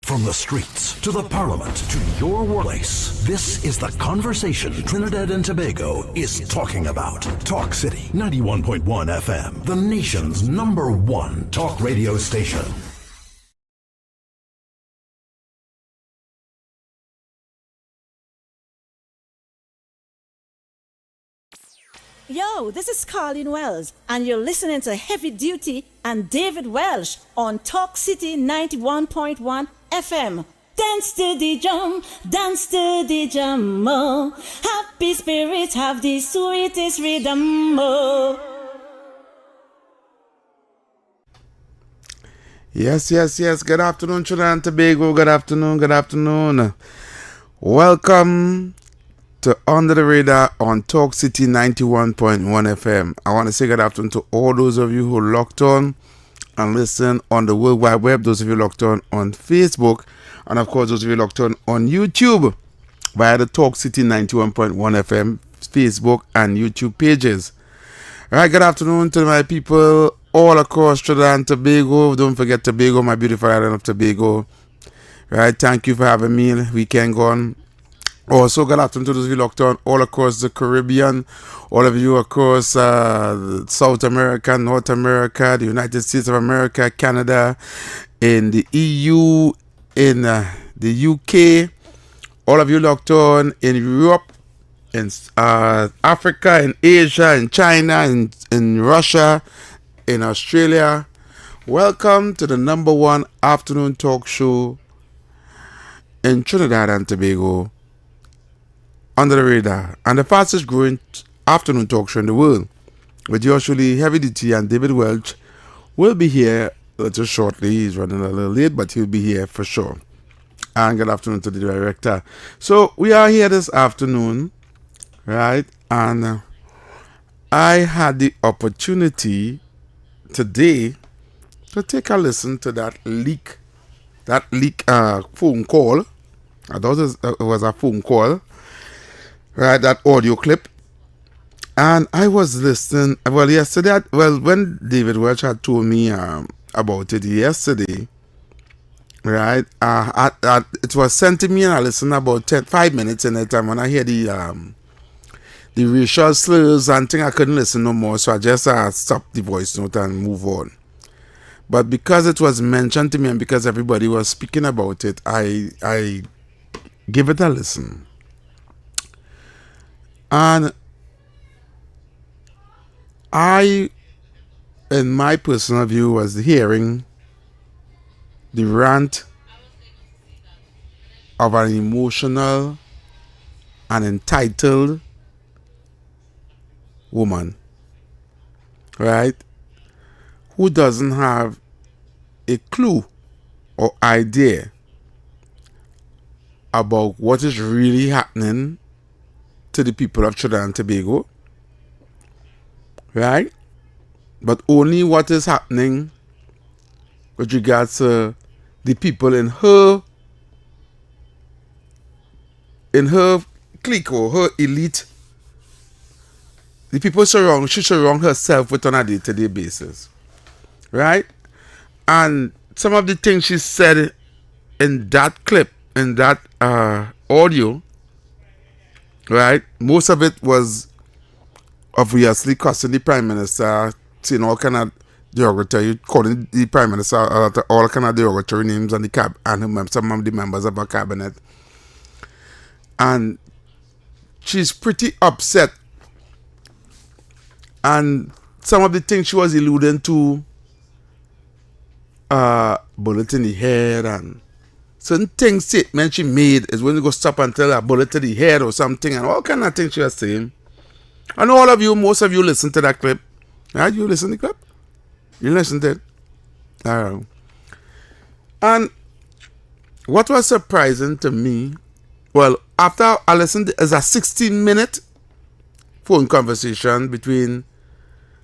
From the streets to the parliament to your workplace, this is the conversation Trinidad and Tobago is talking about. Talk City 91.1 FM, the nation's #1 talk radio station. Yo, this is Colleen Wells, and you're listening to Heavy Duty and David Welch on Talk City 91.1 FM. Dance to the drum, oh. Happy spirits have the sweetest rhythm, oh. Yes. Good afternoon, Trinidad and Tobago. Good afternoon. Welcome to Under the Radar on Talk City 91.1 FM. I want to say good afternoon to all those of you who locked on and listen on the World Wide Web, those of you locked on Facebook, and of course those of you locked on YouTube via the Talk City 91.1 FM Facebook and YouTube pages. Alright, good afternoon to my people all across Trinidad and Tobago. Don't forget Tobago, my beautiful island of Tobago. Right, thank you for having me. Weekend gone. Also, good afternoon to those of you locked on all across the Caribbean, all of you across South America, North America, the United States of America, Canada, in the EU, in the UK, all of you locked on in Europe, in Africa, in Asia, in China, in Russia, in Australia. Welcome to the #1 afternoon talk show in Trinidad and Tobago, Under the Radar, and the fastest growing afternoon talk show in the world, with yours truly, Heavy Duty and David Welch will be here a little shortly. He's running a little late, but he'll be here for sure. And good afternoon to the director. So we are here this afternoon, right? And I had the opportunity today to take a listen to that leak phone call. I thought it was a phone call. Right, that audio clip. And I was listening, yesterday, when David Welch had told me about it yesterday, right, it was sent to me and I listened about 5 minutes in that time. When I hear the racial slurs and thing, I couldn't listen no more, so I just stopped the voice note and move on. But because it was mentioned to me and because everybody was speaking about it, I give it a listen. And I, in my personal view, was hearing the rant of an emotional and entitled woman, right, who doesn't have a clue or idea about what is really happening to the people of Trinidad and Tobago, right? But only what is happening with regards to the people in her clique or her elite, the people she surround herself with on a day-to-day basis, right? And some of the things she said in that clip, in that audio, right, most of it was obviously cussing the Prime Minister, saying all kind of derogatory, calling the Prime Minister all kind of derogatory names on the and some of the members of her cabinet. And she's pretty upset. And some of the things she was alluding to, bullet in the head and certain things, statements she made is when you go stop and tell her bullet to the head or something and all kind of things she was saying. I know all of you, most of you listen to that clip. Right? You listen to the clip? You listen to it? All right. And what was surprising to me, well, after I listened, is a 16-minute phone conversation between,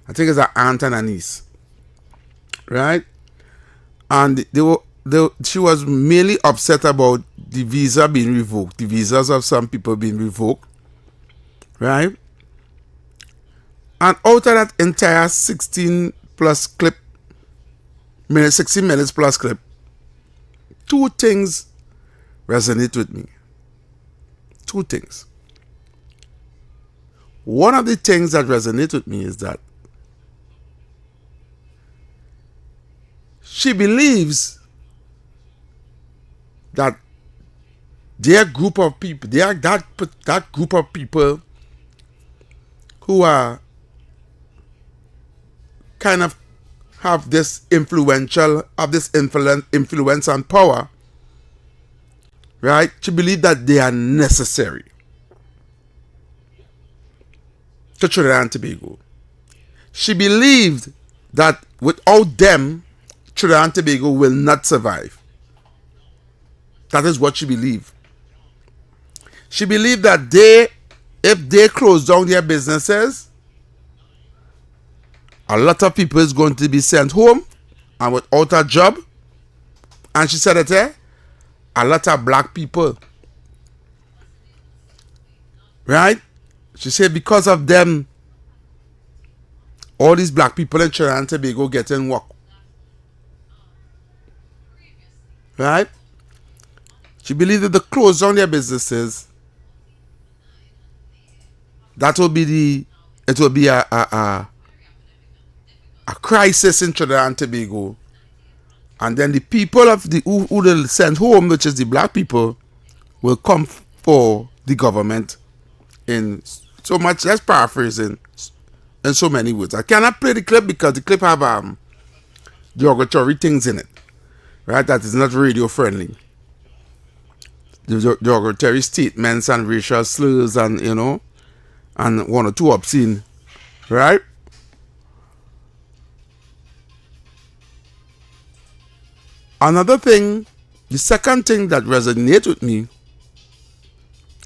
I think it's an aunt and a niece. Right? And she was mainly upset about the visa being revoked, the visas of some people being revoked, right? And out of that entire 16 minutes plus clip, two things resonate with me. Two things. One of the things that resonate with me is that she believes that their group of people, that group of people who are kind of have this influence and power, right? She believes that they are necessary to Trinidad and Tobago. She believed that without them, Trinidad and Tobago will not survive. That is what she believed. She believed that if they close down their businesses, a lot of people is going to be sent home and without a job. And she said that a lot of black people, right? She said because of them, all these black people in Trinidad and Tobago getting work. Right? She believed that the close down their businesses, it will be a crisis in Trinidad and Tobago. And then the people of who they'll send home, which is the black people, will come for the government in so much, let's paraphrasing, in so many words. I cannot play the clip because the clip have derogatory things in it, right? That is not radio friendly. Derogatory statements and racial slurs and, and one or two obscene, right? Another thing, the second thing that resonates with me,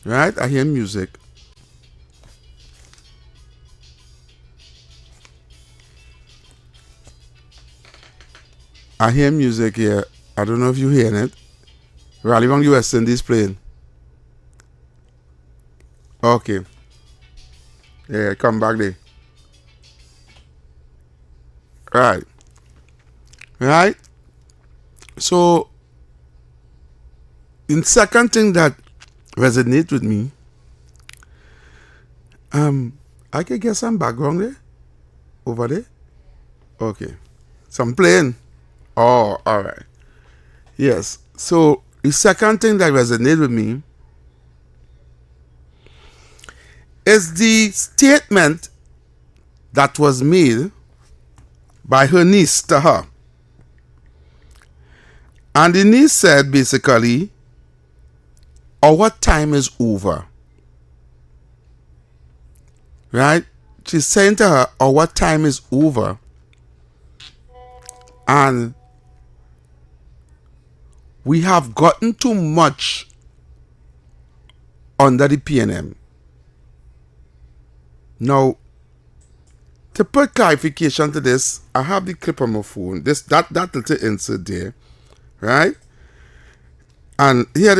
right? I hear music. I hear music here. I don't know if you're hearing it. Rally Wrong US Indies playing. Okay. Yeah, come back there. Right. Right? So, the second thing that resonates with me, I can get some background there? Over there? Okay. Some playing? Oh, all right. Yes. So, the second thing that resonates with me is the statement that was made by her niece to her. And the niece said basically, our time is over. Right? She's saying to her, our time is over. And we have gotten too much under the PNM. Now, to put clarification to this, I have the clip on my phone. That little insert there, right? And here,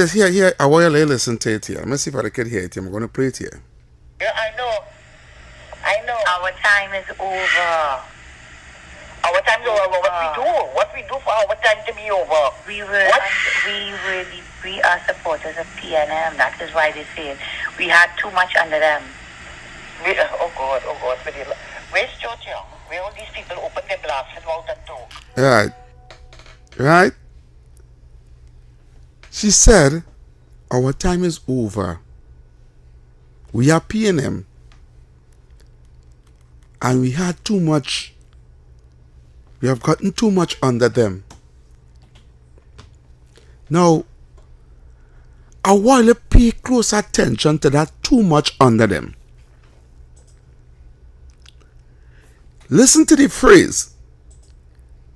I want you to listen to it here. Let me see if I can hear it here. I'm going to play it here. Yeah, I know. Our time is over. Our time is over. What we do for our time to be over? We are supporters of PNM. That is why they say it. We had too much under them. Oh God. Where's George Young? Where all these people open their blasts and out and do? Right. She said, our time is over. We are PNM. And we had too much. We have gotten too much under them. Now, I want to pay close attention to that too much under them. Listen to the phrase,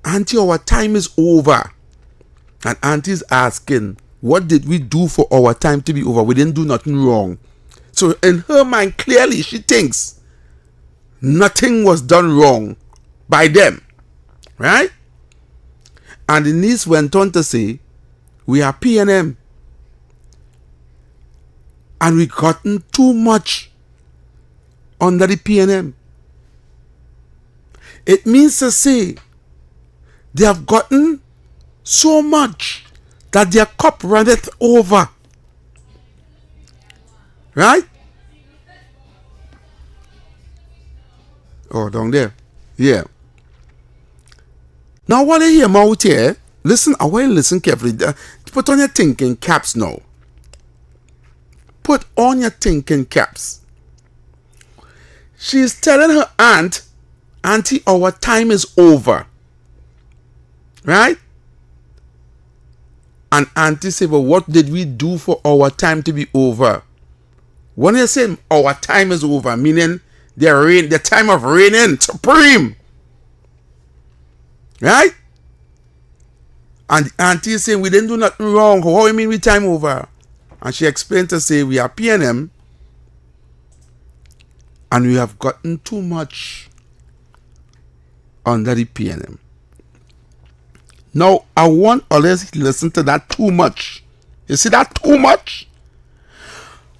Auntie, our time is over. And Auntie's asking, what did we do for our time to be over? We didn't do nothing wrong. So in her mind, clearly she thinks nothing was done wrong by them. Right? And the niece went on to say, we are P&M. And we gotten too much under the P&M. It means to say they have gotten so much that their cup runneth over. Right? Oh, down there. Yeah. Now, while you hear me out here, listen, I want you to listen carefully. Put on your thinking caps now. Put on your thinking caps. She is telling her aunt, Auntie, our time is over. Right? And Auntie said, well, what did we do for our time to be over? When you say our time is over, meaning the time of reigning supreme. Right? And Auntie is saying, we didn't do nothing wrong. How do you mean we time over? And she explained to say, we are P&M. And we have gotten too much under the P&M. Now, I want others to listen to that too much. You see that too much?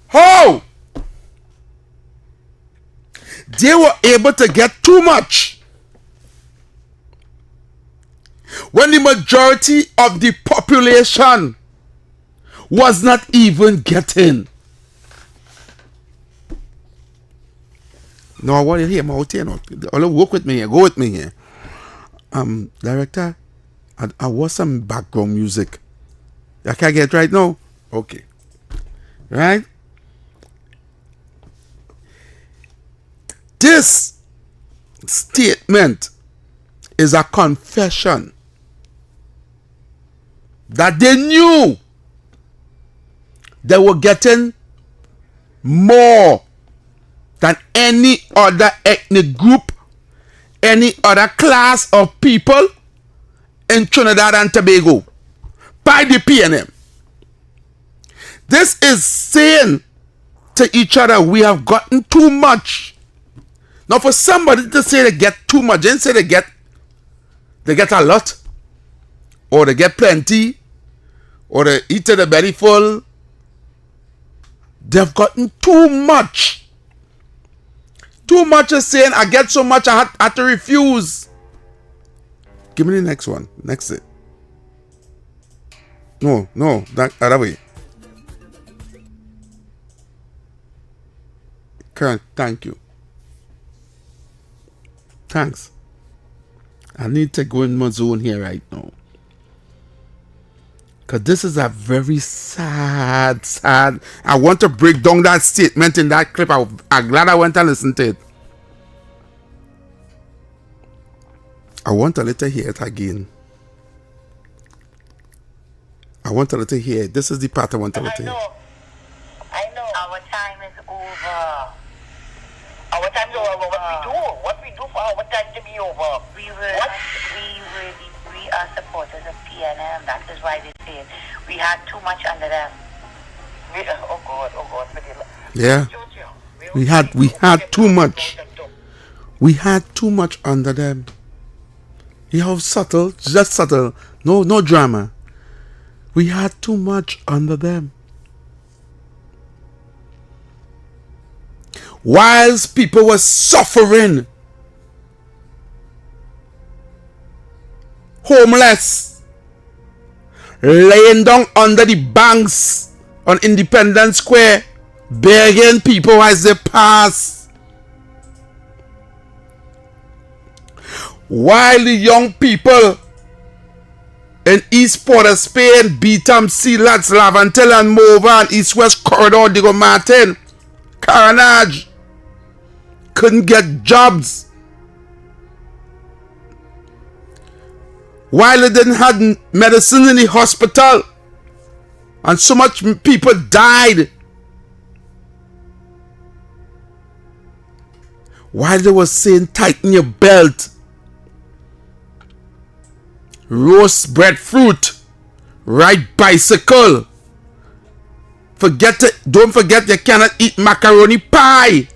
How? They were able to get too much when the majority of the population was not even getting. No, I want to hear my out here. No. Work with me here. Go with me here. Director, I want some background music. I can't get it right now? Okay. Right? This statement is a confession that they knew they were getting more than any other ethnic group, any other class of people in Trinidad and Tobago by the P&M. This is saying to each other, we have gotten too much. Now, for somebody to say they get too much, then say they get a lot, or they get plenty, or they eat to the belly full. They've gotten too much. Too much is saying, I get so much I had to refuse. Give me the next one. Next it. No, that other way. Karen, thank you. Thanks. I need to go in my zone here right now. Because this is a very sad. I want to break down that statement in that clip. I'm glad I went and listened to it. I want to let her hear it again. I want to let her hear it. This is the part I want to let her hear. I know. Our time is over. Our time is over. What we do for our time to be over? We are supporters of P&M. That is why they say it. We had too much under them. Oh God. Yeah. We had too much. We had too much under them. You have subtle, just subtle. No drama. We had too much under them. Whilst people were suffering, homeless, laying down under the banks on Independence Square, begging people as they pass. While the young people in East Port of Spain, Beetham, Sealats, Laventille and Mova and East West Corridor, Diego Martin, Carnage, couldn't get jobs While they didn't have medicine in the hospital. And so much people died. While they were saying tighten your belt. Roast breadfruit. Ride bicycle. Don't forget you cannot eat macaroni pie.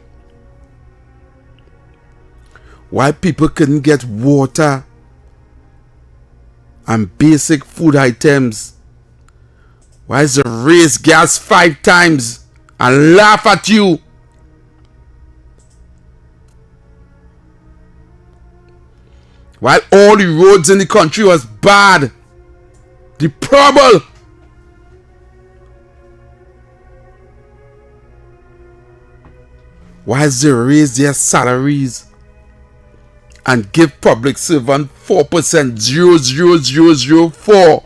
Why people couldn't get water and basic food items. Why is they raise gas 5 times and laugh at you? While all the roads in the country was bad. The problem. Why is they raise their salaries and give public servant 4%, 0.0004?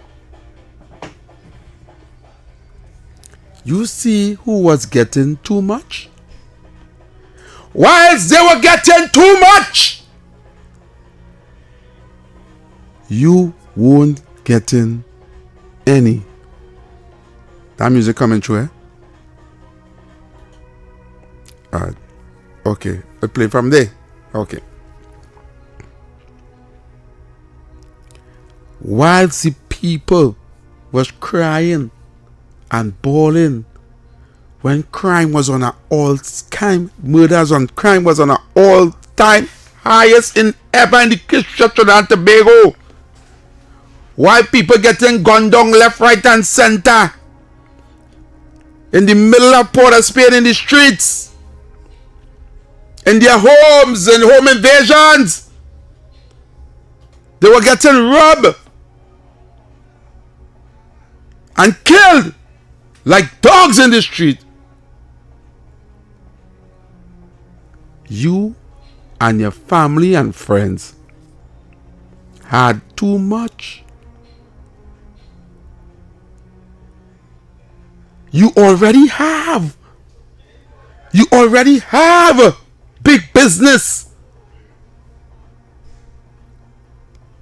You see who was getting too much? Whilst they were getting too much, you won't getting any. That music coming through, eh? Alright. Okay. I play from there. Okay. Whilst the people was crying and bawling when crime was on an all-time crime was on an all-time highest in ever in the history of Trinidad and Tobago. Why people getting gunned down left, right, and center in the middle of Port of Spain, in the streets, in their homes, in home invasions. They were getting robbed and killed like dogs in the street. You and your family and friends had too much. You already have big business.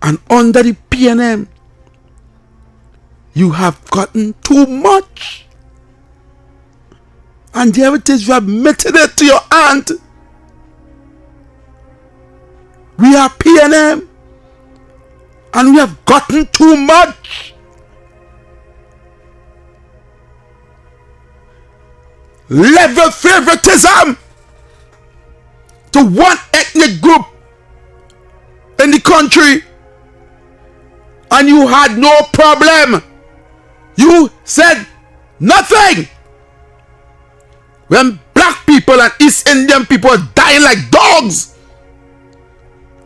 And under the PNM, you have gotten too much. And there it is, you admitted it to your aunt. We are PNM. And we have gotten too much. Level favoritism to one ethnic group in the country. And you had no problem. You said nothing. When black people and East Indian people are dying like dogs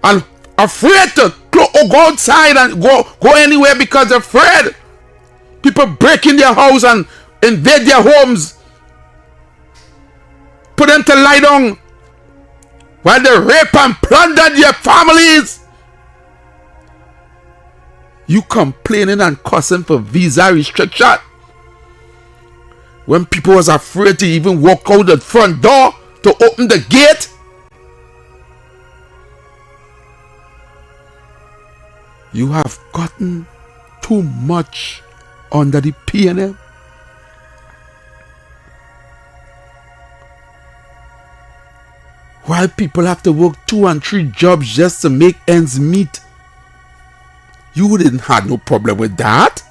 and afraid to go outside and go anywhere because they're afraid. People break in their house and invade their homes. Put them to lie down while they rape and plunder their families. You complaining and cussing for visa restriction when people was afraid to even walk out the front door to open the gate. You have gotten too much under the PNM. While people have to work 2 and 3 jobs just to make ends meet. You didn't have no problem with that.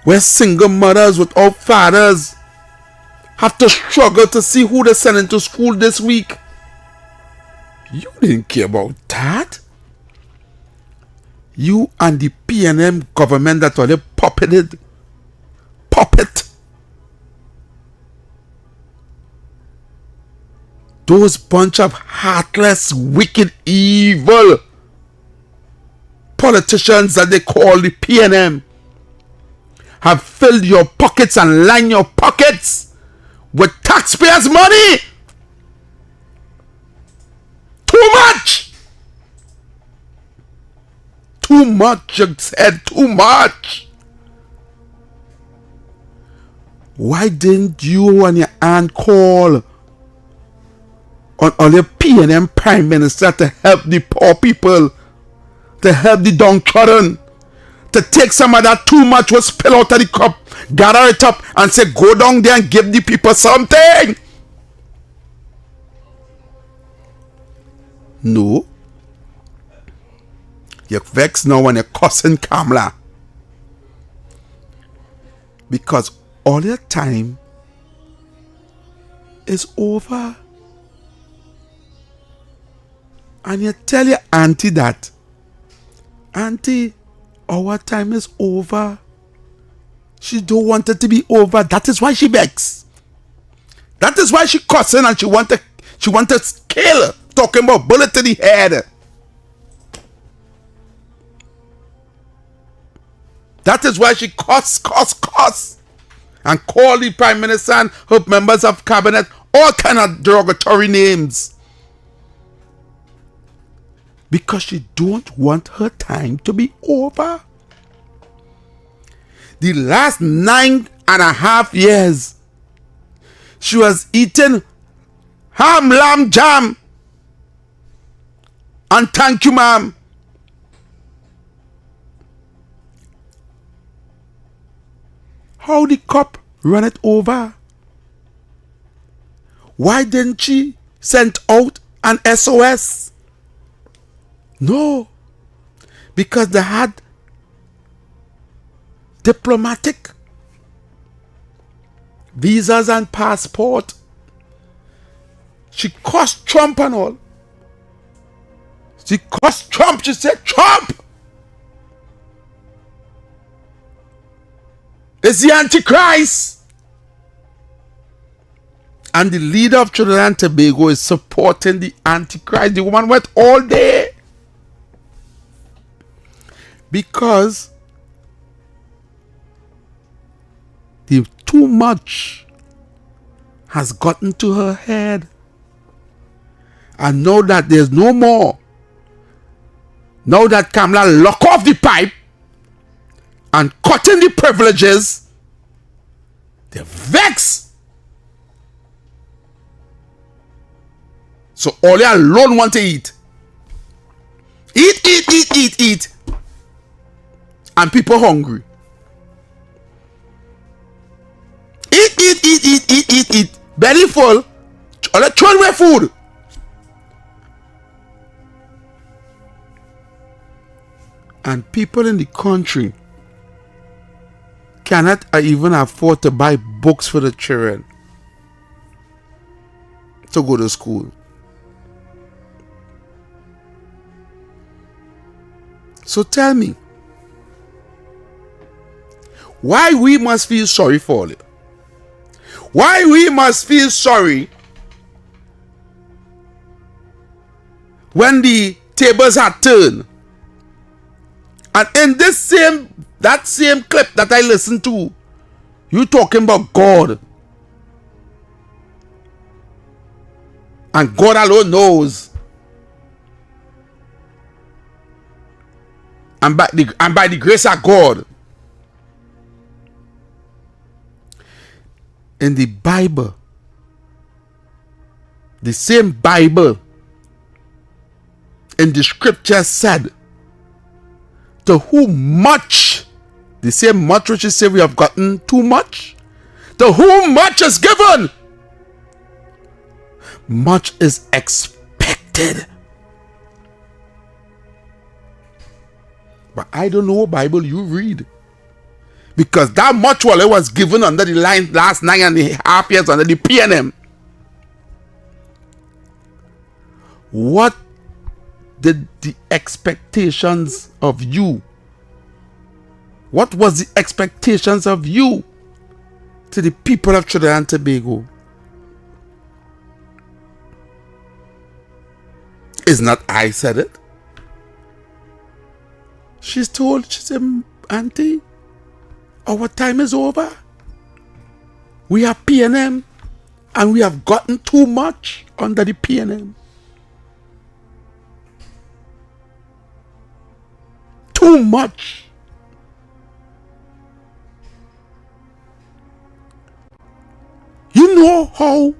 Where single mothers without fathers have to struggle to see who they're sending to school this week. You didn't care about that. You and the PNM government that were puppet. Those bunch of heartless, wicked, evil politicians that they call the PNM have filled your pockets and lined your pockets with taxpayers' money. Too much. Too much, you said, too much. Why didn't you and your aunt call on your PNM Prime Minister to help the poor people to help the downtrodden, to take some of that too much was spill out of the cup, gather it up and say, go down there and give the people something. No. You're vexed now when you're cussing Kamala. Because all your time is over. And you tell your auntie that, auntie, our time is over. She don't want it to be over. That is why she begs. That is why she cussing and she want to kill. Talking about bullet to the head. That is why she cuss. And call the Prime Minister and her members of cabinet all kind of derogatory names. Because she don't want her time to be over. The last 9.5 years, she was eating ham, lamb, jam. And thank you, ma'am. How the cup run it over? Why didn't she send out an SOS? No. Because they had diplomatic visas and passport. She cussed Trump and all. She cussed Trump. She said, Trump is the Antichrist. And the leader of Trinidad and Tobago is supporting the Antichrist. The woman went all day. Because the too much has gotten to her head. And now that there's no more, now that Kamala lock off the pipe and cutting the privileges, they're vexed. So all they alone want to eat. Eat. And people hungry. Eat. Belly full. Throw away food. And people in the country cannot even afford to buy books for the children to go to school. So tell me, why we must feel sorry for it? Why we must feel sorry when the tables are turned? And in that same clip that I listened to, you talking about God. And God alone knows. And by the grace of God. In the Bible, the same Bible in the scripture said, to whom much, the same much which is say we have gotten too much, to whom much is given, much is expected. But I don't know what Bible you read. Because that much was given under the line last 9.5 years under the PNM. What did the expectations of you? What was the expectations of you to the people of Trinidad and Tobago? Is not I said it. She said, Auntie, our time is over. We are PNM and we have gotten too much under the PNM. Too much. You know how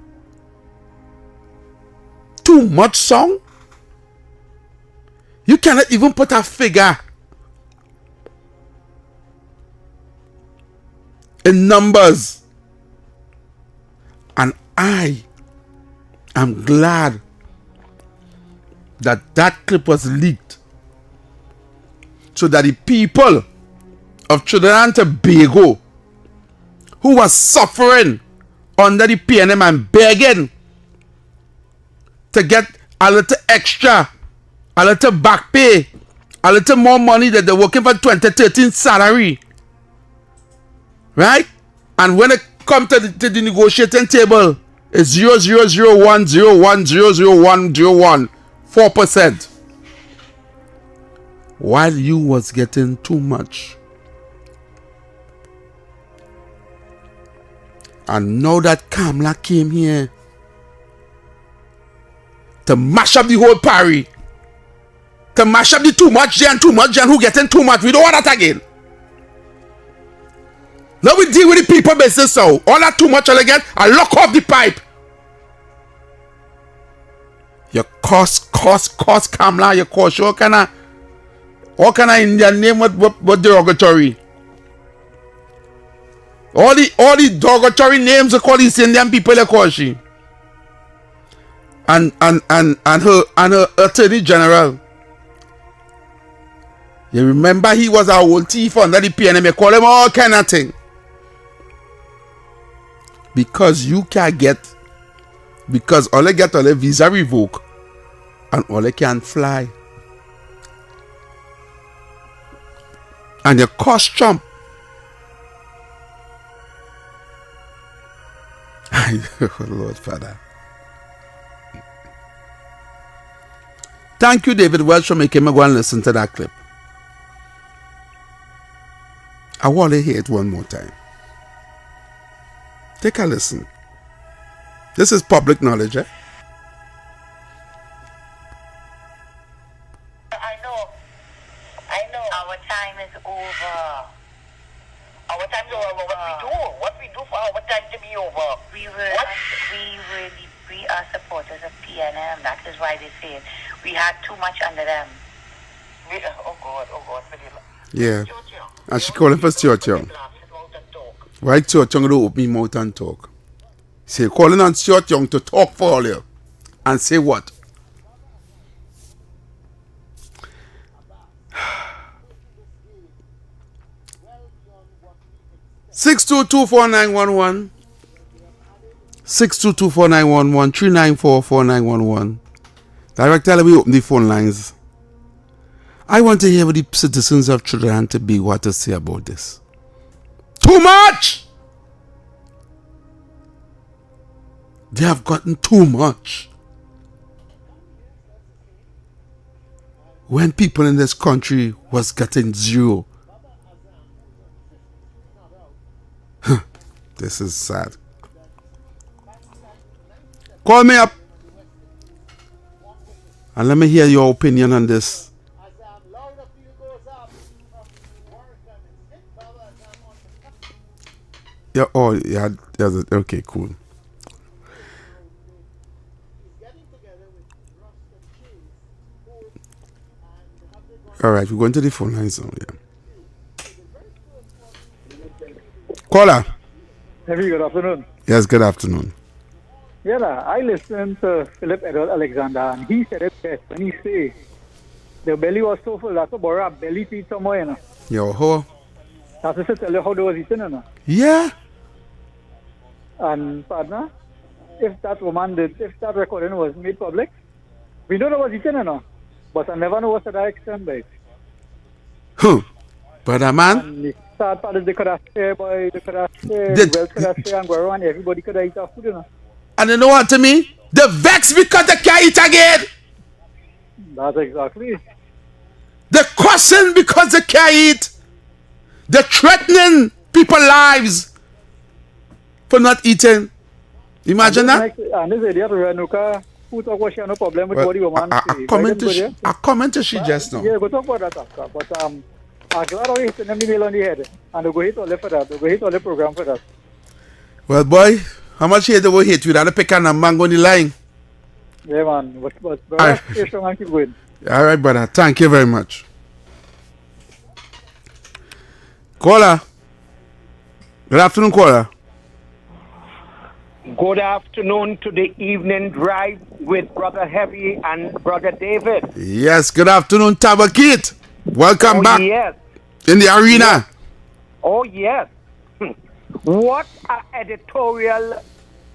too much song? You cannot even put a figure in numbers. And I am glad that that clip was leaked so that the people of Trinidad and Tobago who was suffering under the PNM and begging to get a little extra, a little back pay, a little more money that they're working for 2013 salary. Right? And when it comes to the negotiating table, it's 0.0010100101 4%. While you was getting too much. And now that Kamala came here to mash up the whole party, to mash up the too much and who getting too much. We don't want that again. Now we deal with the people business so all that too much all again, I lock off the pipe. You cost Kamala, you cost all kind of Indian name what derogatory. All the derogatory names they call these Indian people they call she. And her attorney general. You remember he was our old thief under the PNM, they call him all kind of thing. Because you can't get, because all they get all the visa revoke and all they can fly. And your cost Trump. Lord Father. Thank you, David Welch, for making me go and listen to that clip. I want to hear it one more time. Take a listen. This is public knowledge, eh? I know. Our time is over. Our time is over. What we do for our time to be over? We are supporters of PNM. That is why they say it. We had too much under them. Oh God. Yeah. And she calling for Stuart Young. Why Stuart Young don't open his mouth and talk? Say calling on Stuart Young to talk for all you. And say what? Six 6224911 6224911 3944911. Director, we open the phone lines. I want to hear what the citizens of Trinidad and Tobago have to say about this. Too much! They have gotten too much. When people in this country was getting zero. This is sad. Call me up and let me hear your opinion on this. Yeah, oh, yeah, okay, cool. All right, we're going to the phone lines now. Yeah. Caller. Very good afternoon. Yes, good afternoon. Yeah, I listened to Philip Edward Alexander, and he said it best when he said the belly was so full that to borrow a belly feed somewhere, you know. Yo, ho. That's just to tell you how they was eating, you know. Yeah. And partner, if that recording was made public, we know they was eating, you know. But I never know what to that extent, babe. Brother man. And the sad part is they could have shared, boy, they could have shared, Welch could have shared, and go around, everybody could have eaten our food, you know. And you know what to me? The vex because they can't eat again. That's exactly. The cussing because they can't eat. The threatening people's lives for not eating. Imagine that. And this idiot Renuka, who talk about she had no problem with body woman. I comment to she just now. Yeah, go talk about that after. But I'm glad how you hit them nail on the head. And they go hit all the for that. They go hit all the program for that. Well, boy, how much hate they will hit without a pick and a mango on the line? Yeah, man. But stay strong and keep going. All right, brother. Thank you very much. Caller. Good afternoon, caller. Good afternoon to the evening drive with Brother Heavy and Brother David. Yes, good afternoon, Tabakit. Welcome back Yes. in the arena. Yes. Oh, yes. What an editorial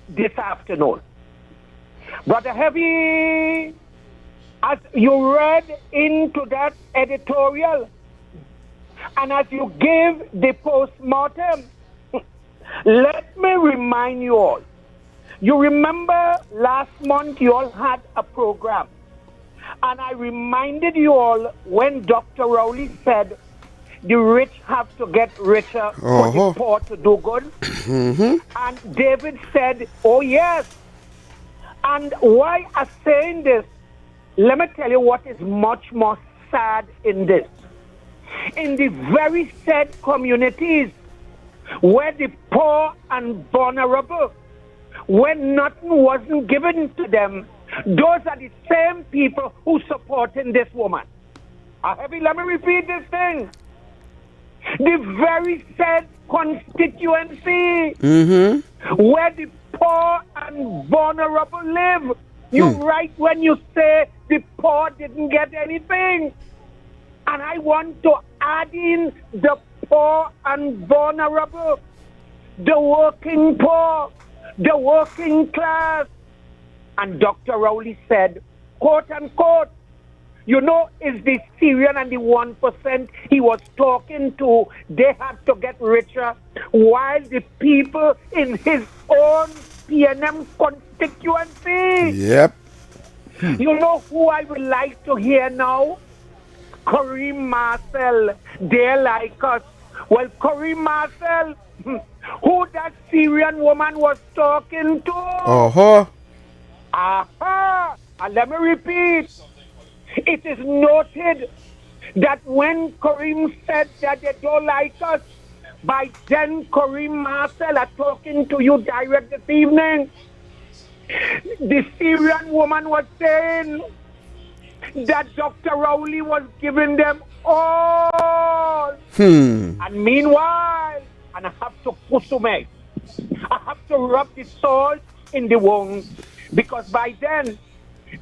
this afternoon. Brother Heavy, as you read into that editorial, and as you gave the post-mortem, let me remind you all. You remember last month you all had a program, and I reminded you all when Dr. Rowley said the rich have to get richer for the poor to do good. And David said, oh yes. And why I'm saying this, let me tell you what is much more sad in this. In the very said communities where the poor and vulnerable, when nothing wasn't given to them, those are the same people who supporting this woman. Let me repeat this thing. The very said constituency where the poor and vulnerable live. You're right when you say the poor didn't get anything. And I want to add in the poor and vulnerable, the working poor, the working class. And Dr. Rowley said, quote unquote, you know, is the Syrian and the 1% he was talking to, they have to get richer, while the people in his own PNM constituency. Yep. You know who I would like to hear now? Kareem Marcel. They like us. Well, Kareem Marcel, who that Syrian woman was talking to. And let me repeat. It is noted that when Kareem said that they don't like us, by then Kareem Marcel are talking to you direct this evening. The Syrian woman was saying that Dr. Rowley was giving them all. And meanwhile, and I have to pusume, I have to rub the salt in the wound, because by then,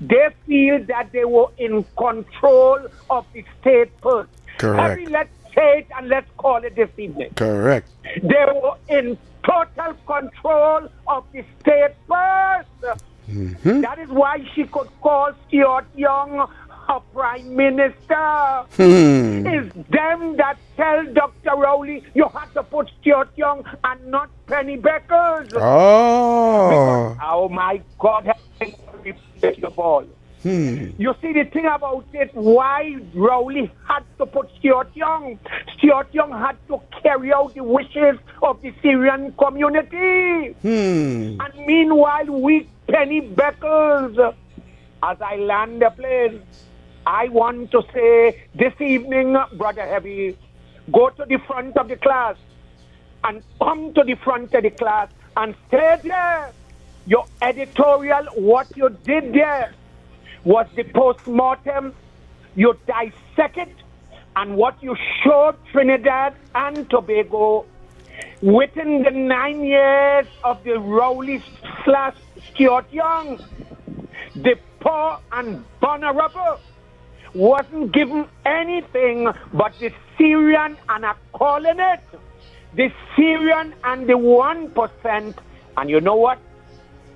they feel that they were in control of the state purse. Correct. Let's say it and let's call it this evening. Correct. They were in total control of the state purse. That is why she could call Stuart Young her prime minister. It's them that tell Dr. Rowley you have to put Stuart Young and not Penny Beckers. Because, oh my God, your ball. You see the thing about it, why Rowley had to put Stuart Young. Stuart Young had to carry out the wishes of the Syrian community. And meanwhile, we Penny Beckers, as I land the plane, I want to say this evening, Brother Heavy, go to the front of the class and come to the front of the class and stay there. Your editorial, what you did there was the post-mortem. You dissect it, and what you showed Trinidad and Tobago within the 9 years of the Rowley / Stuart Young, the poor and vulnerable wasn't given anything but the Syrian, and I'm calling it the Syrian and the 1%. And you know what?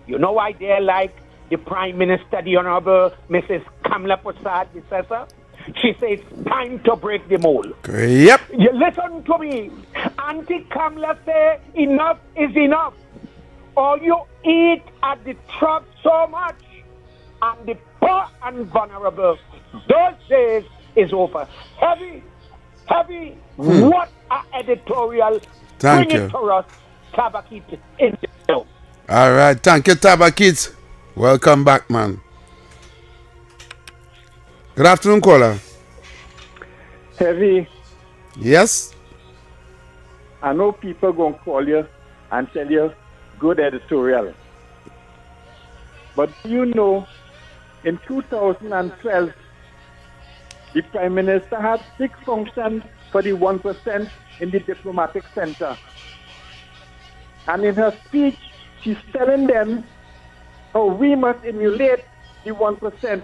You know why they're like the Prime Minister, the Honorable Mrs. Kamala Prasad, the Cesar? She says it's time to break the mold. Yep. You listen to me. Auntie Kamala say enough is enough. Or you eat at the truck so much, and the poor and vulnerable, those days is over. Heavy, what an editorial. Thank Bring you. it to us, Tabakit, in the show. All right. Thank you, Tabakit. Welcome back, man. Good afternoon, caller. Heavy, Yes? I know people going to call you and tell you good editorial. But do you know, in 2012, The Prime Minister had 6 functions for the 1% in the diplomatic center. And in her speech, she's telling them how we must emulate the 1%.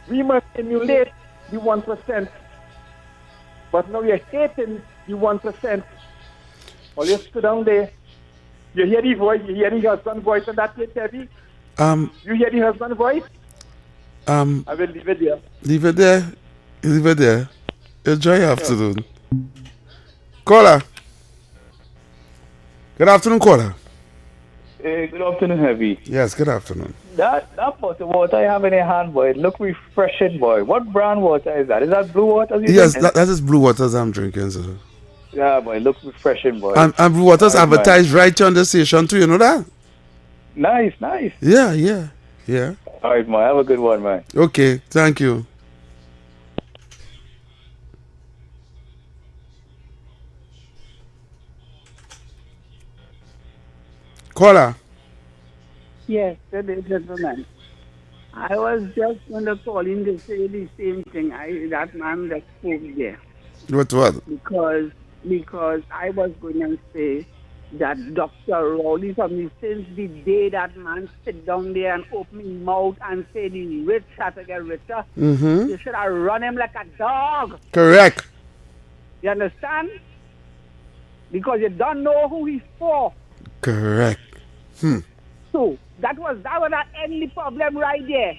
We must emulate the 1%. But now you're hating the 1%. All you sit down there. You hear the voice, you hear the husband voice on that tape, Debbie? You hear the husband voice? I will leave it there. Leave it there. Leave it there. Enjoy your afternoon. Caller. Good afternoon, caller. Hey, good afternoon, Heavy. Yes, good afternoon. That bottle of water you have in your hand, boy, it look refreshing, boy. What brand water is that? Is that blue water? Yes, that is blue waters I'm drinking, sir. Yeah, boy, it looks refreshing, boy. And blue waters advertised right on the station too, you know that? Nice, nice. Yeah. All right, man, have a good one, man. Okay, thank you. Caller. Yes, good day, gentlemen. I was just going to call in to say the same thing. That man that spoke there. What? Because I was going to say that Dr. Rowley, since the day that man sit down there and open his mouth and say the rich have to get richer, you should have run him like a dog. Correct. You understand? Because you don't know who he's for. Correct. So that was that only problem right there.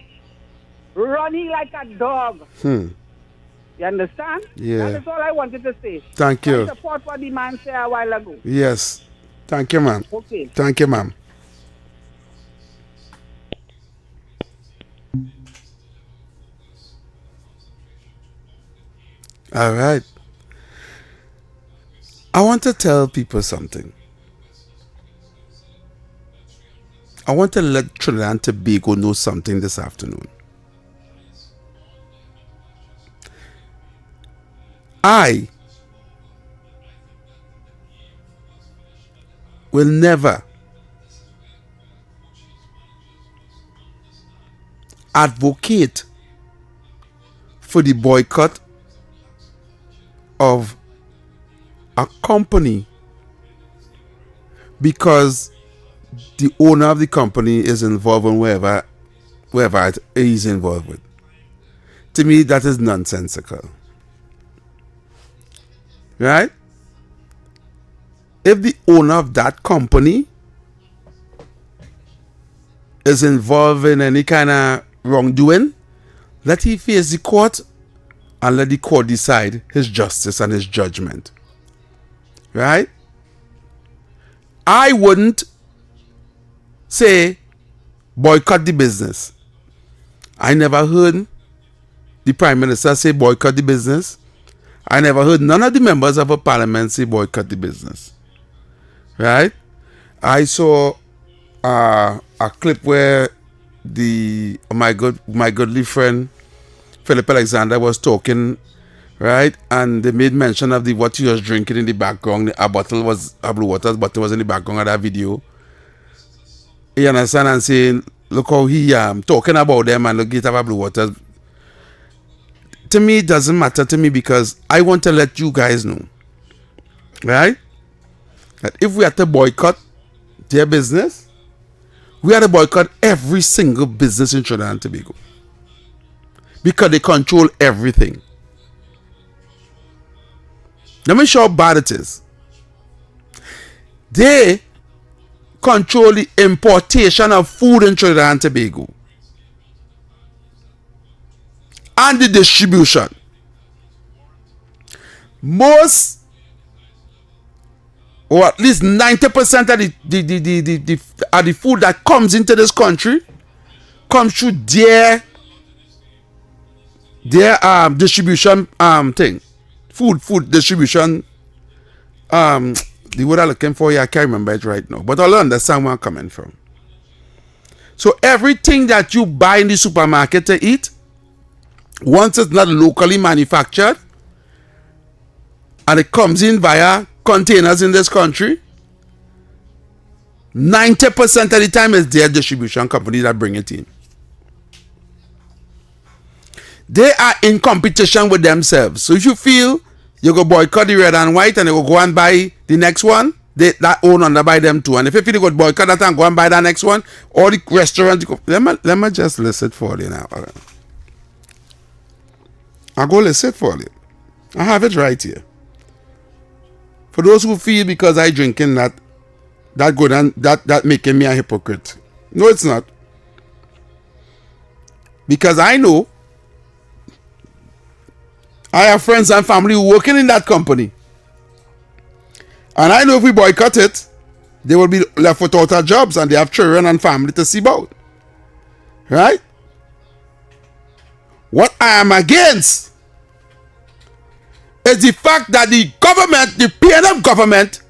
Running like a dog. You understand? Yeah. That is all I wanted to say. Thank you. I support what the man said a while ago. Yes. Thank you, ma'am. Okay. Thank you, ma'am. All right. I want to tell people something. I want to let Trinidad and Tobago know something this afternoon. I will never advocate for the boycott of a company because the owner of the company is involved in wherever it is involved with. To me, that is nonsensical. Right? If the owner of that company is involved in any kind of wrongdoing, let he face the court and let the court decide his justice and his judgment. Right? I wouldn't say boycott the business. I never heard the Prime Minister say boycott the business. I never heard none of the members of a parliament say boycott the business. Right? I saw a clip where my goodly friend Philip Alexander was talking, right? And they made mention of what he was drinking in the background. A blue water bottle was in the background of that video. You understand? And saying, look how he talking about them and look at our blue waters. To me, it doesn't matter to me because I want to let you guys know, right? That if we have to boycott their business, we have to boycott every single business in Trinidad and Tobago because they control everything. Let me show how bad it is. They control the importation of food in Trinidad and Tobago and the distribution. Most, or at least 90% of the food that comes into this country comes through their distribution thing. Food distribution. The word I'm looking for here, I can't remember it right now. But I'll understand where I'm coming from. So everything that you buy in the supermarket to eat, once it's not locally manufactured and it comes in via containers in this country, 90% of the time it's their distribution company that bring it in. They are in competition with themselves. So if you feel you go boycott the red and white and you go and buy the next one, that own under by them too. And if you feel you go boycott that and go and buy that next one, or the restaurant, let me just list it for you now. I'll go list it for you. I have it right here. For those who feel because I drinking that good and that making me a hypocrite. No, it's not. Because I know I have friends and family who working in that company. And I know if we boycott it, they will be left without their jobs and they have children and family to see about. Right? What I am against is the fact that the government, the PNM government,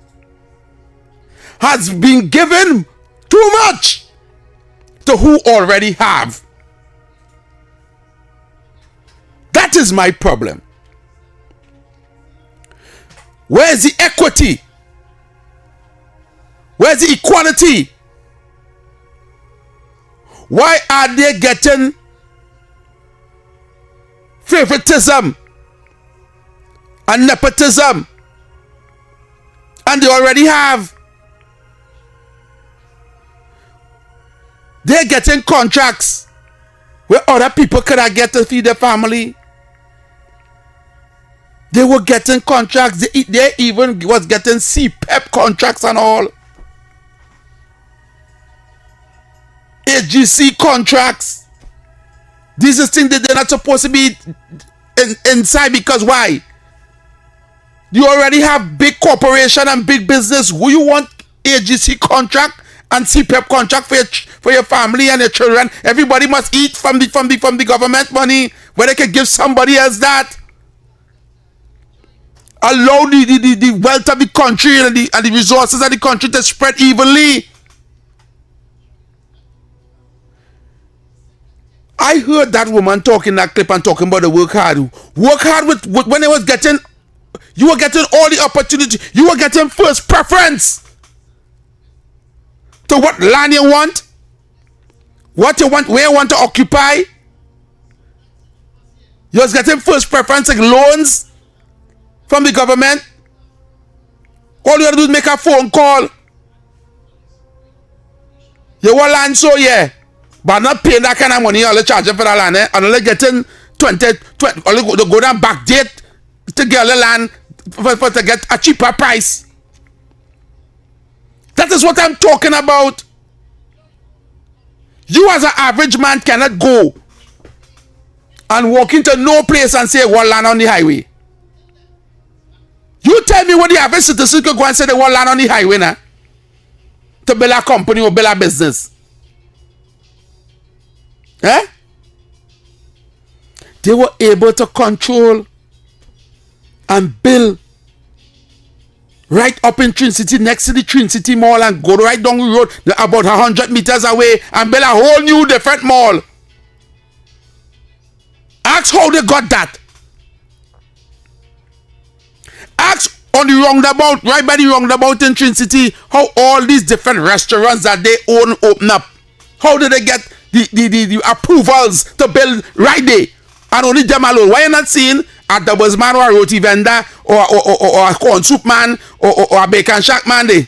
has been given too much to who already have. That is my problem. Where's the equity? Where's the equality? Why are they getting favoritism and nepotism? And they already have. They're getting contracts where other people could have get to feed their family. They were getting contracts. They even was getting CPEP contracts and all. AGC contracts. These are things that they're not supposed to be inside because why? You already have big corporation and big business. Who you want AGC contract and CPEP contract for your family and your children? Everybody must eat from the government money where they can give somebody else that. Allow the wealth of the country and the resources of the country to spread evenly. I heard that woman talking that clip and talking about the work hard. Work hard with when they was getting, you were getting all the opportunity. You were getting first preference to what land you want, what you want, where you want to occupy. You was getting first preference like loans from the government. All you have to do is make a phone call. You want land, so yeah. But not paying that kind of money, all the charging for the land, and only getting 20 only to go down back date to get the land for to get a cheaper price. That is what I'm talking about. You as an average man cannot go and walk into no place and say one land on the highway. You tell me what the average citizen could go and say they want land on the highway now to build a company or build a business. Eh? They were able to control and build right up in Twin City, next to the Twin City Mall, and go right down the road about 100 meters away and build a whole new different mall. Ask how they got that. Ask on the roundabout, right by the roundabout in Twin City, how all these different restaurants that they own open up. How did they get the approvals to build right there? And only them alone. Why are you not seeing a doubles man or a roti vendor or a corn soup man or a bacon shack man there?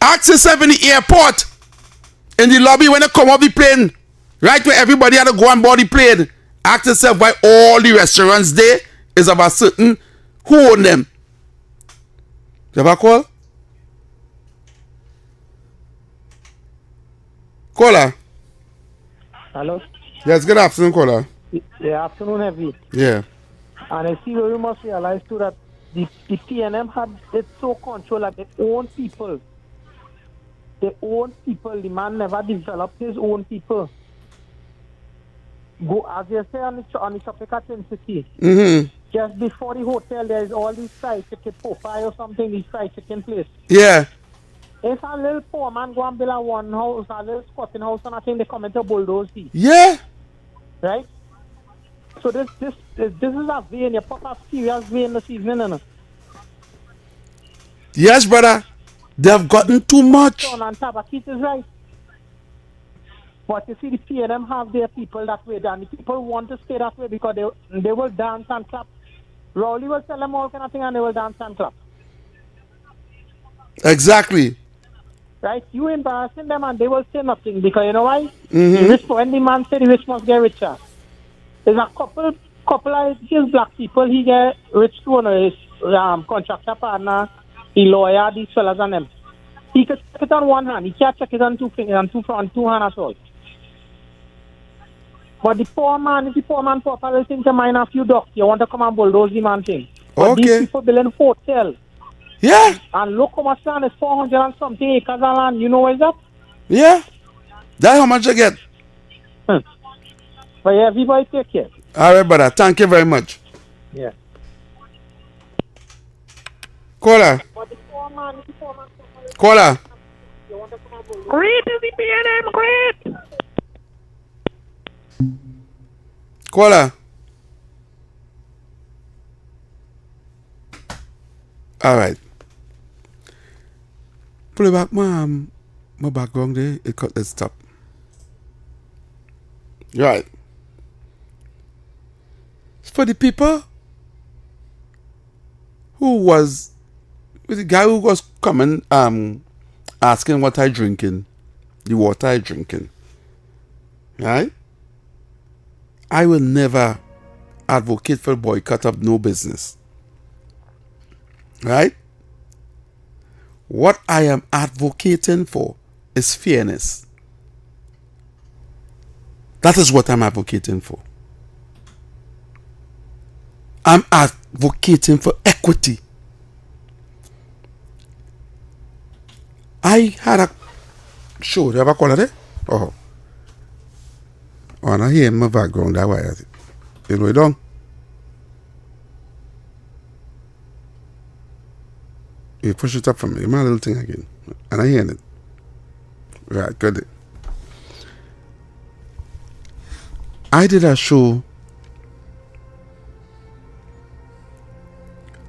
Ask yourself in the airport, in the lobby when they come off the plane, right where everybody had to go on board the plane. Ask yourself why all the restaurants there is of a certain who own them. You have a call? Caller. Hello? Yes, good afternoon, caller. Yeah, afternoon, Heavy. Yeah. And I see you must realize too that the TNM had it so control that their own people. Their own people. The man never developed his own people. Go as you say on the Topeka Twin City. Mm-hmm. Just before the hotel, there is all these fried chicken, Popeye or something, these fried chicken place. Yeah. If a little poor man go and build a one house, a little squatting house, and I think they come into bulldoze. Yeah. Right? So this is a vein, you put a serious vein this evening, innit? Yes, brother. They have gotten too much. And Tabakit is right. But you see, the PNM have their people that way, and the people want to stay that way because they will dance and clap. Rowley will tell them all kind of thing, and they will dance and clap. Exactly. Right? You embarrassing them, and they will say nothing because you know why? The rich, when the man say the rich must get richer. There's a couple of his black people, he get rich to his contractor partner, the lawyer, these fellas and them. He can check it on one hand. He can't check it on two fingers, on two hands as well. But the poor man, if the poor man properly think to mine a few ducks, you want to come and bulldoze the man thing. But these people building hotel. Yeah. And look how much land is 400 and something acres of land. You know where is that? Yeah. That's how much I get. But yeah, everybody take care. All right, brother. Thank you very much. Yeah. Caller. Caller. Great is the PNM, great. Caller. All right. Play back my background there. It cut. Let's stop. Right. For the people who was with the guy who was coming asking what I drinking, the water I drinking. Right? I will never advocate for boycott of no business. Right? What I am advocating for is fairness. That is what I'm advocating for. I'm advocating for equity. I had a show. Do you have a caller there? Oh. Oh, I hear my background. That's why you know it down. You push it up for me. My little thing again. And I hear it. Right, good. I did a show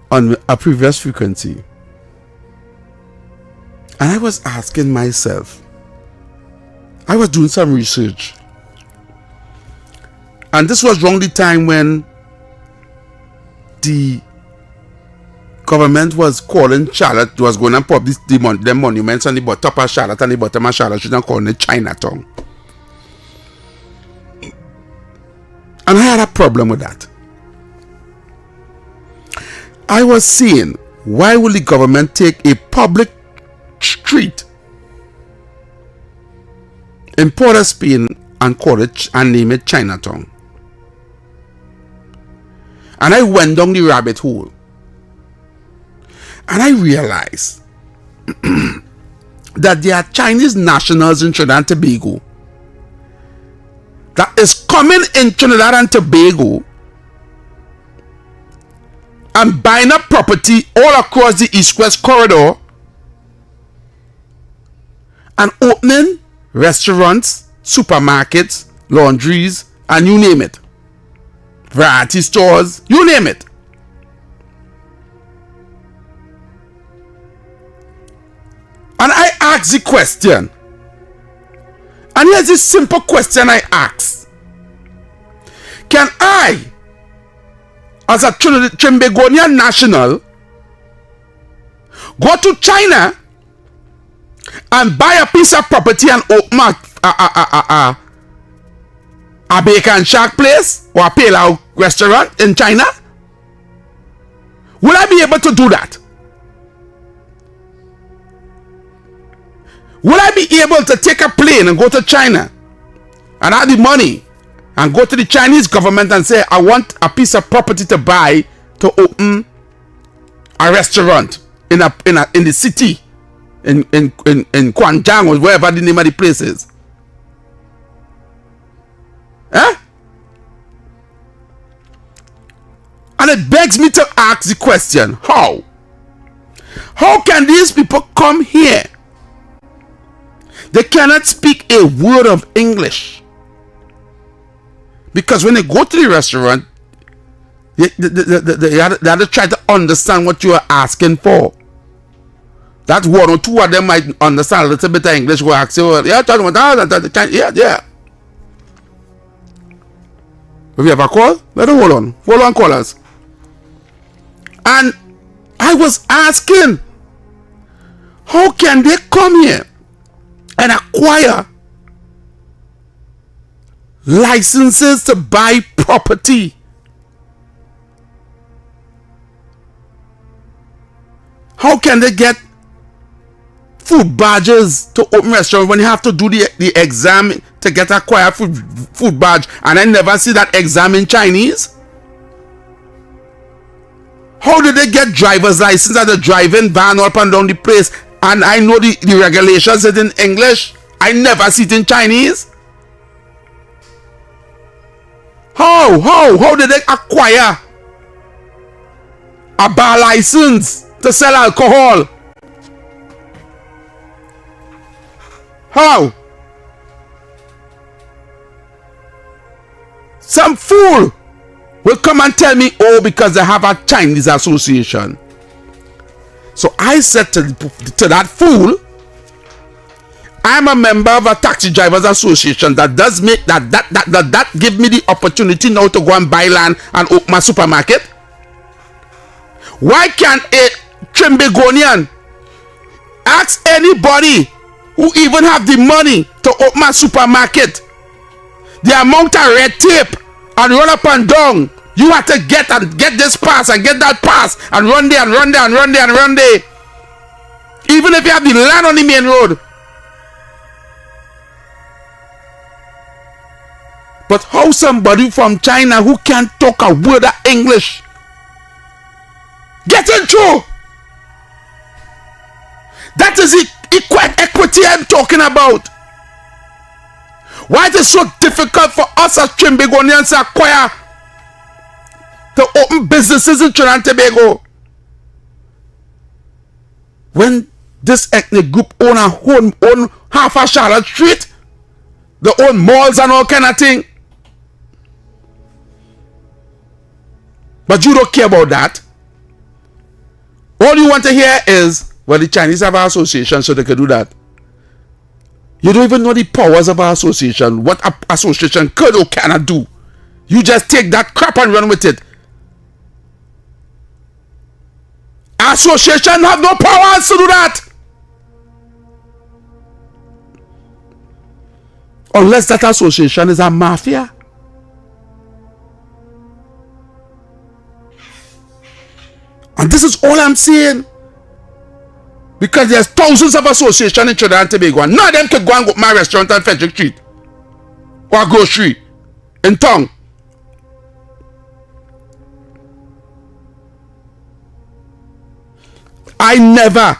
on a previous frequency. And I was asking myself, I was doing some research. And this was around the time when the government was calling Charlotte, was going to put the monuments on the top of Charlotte and the bottom of Charlotte, shouldn't call it Chinatown. And I had a problem with that. I was saying, why will the government take a public street in Port of Spain and call it and name it Chinatown? And I went down the rabbit hole. And I realized that there are Chinese nationals in Trinidad and Tobago that is coming in Trinidad and Tobago and buying up property all across the East-West corridor and opening restaurants, supermarkets, laundries, and you name it. Variety stores, you name it. And I ask the question. And here's this simple question I ask. Can I, as a Trimbagonian national, go to China and buy a piece of property and open a bacon shack place or a Palau restaurant in China? Will I be able to do that? Will I be able to take a plane and go to China and have the money and go to the Chinese government and say, I want a piece of property to buy to open a restaurant in the city in Guangzhou or wherever the name of the place is? Huh? And it begs me to ask the question, how? How can these people come here? They cannot speak a word of English. Because when they go to the restaurant, they have to try to understand what you are asking for. That one or two of them might understand a little bit of English. Go ask you, yeah, yeah. We have a call? Let us hold on. Hold on, callers. And I was asking, how can they come here and acquire licenses to buy property? How can they get food badges to open restaurants when you have to do the exam to get acquire food badge, and I never see that exam in Chinese? How did they get driver's license at the driving van up and down the place? And I know the regulations is in English. I never see it in Chinese. How did they acquire a bar license to sell alcohol? How? Some fool will come and tell me, oh, because they have a Chinese association. So I said to that fool, I'm a member of a taxi drivers association that does make that give me the opportunity now to go and buy land and open my supermarket. Why can't a Trimbigonian ask anybody who even have the money to open a supermarket? The amount of red tape and run up and down. You have to get this pass and get that pass and run there and run there and run there and run there. Even if you have the land on the main road. But how somebody from China who can't talk a word of English getting through? That is equity I'm talking about. Why is it so difficult for us as Trimbigonians to acquire, to open businesses in Trinidad and Tobago? When this ethnic group own half a Charlotte Street, they own malls and all kind of thing. But you don't care about that. All you want to hear is, well, the Chinese have an association so they can do that. You don't even know the powers of our association, what an association could or cannot do. You just take that crap and run with it. Association have no powers to do that. Unless that association is a mafia. And this is all I'm saying. Because there's thousands of associations in Trinidad and Tobago, and none of them could go and go to my restaurant on Frederick Street or a grocery in town. I never,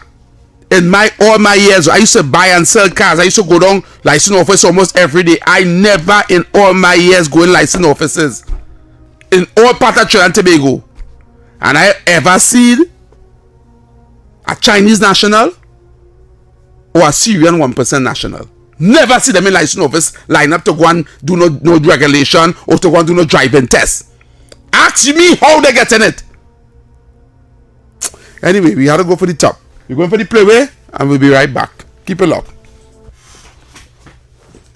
in all my years, I used to buy and sell cars. I used to go down license office almost every day. I never in all my years go in license offices in all parts of Trinidad and Tobago. And I ever seen a Chinese national or a Syrian 1% national. Never see them in license office line up to go and do no regulation or to go and do no driving test. Ask me how they get in it. Anyway, we had to go for the top. We're going for the playway and we'll be right back. Keep it locked.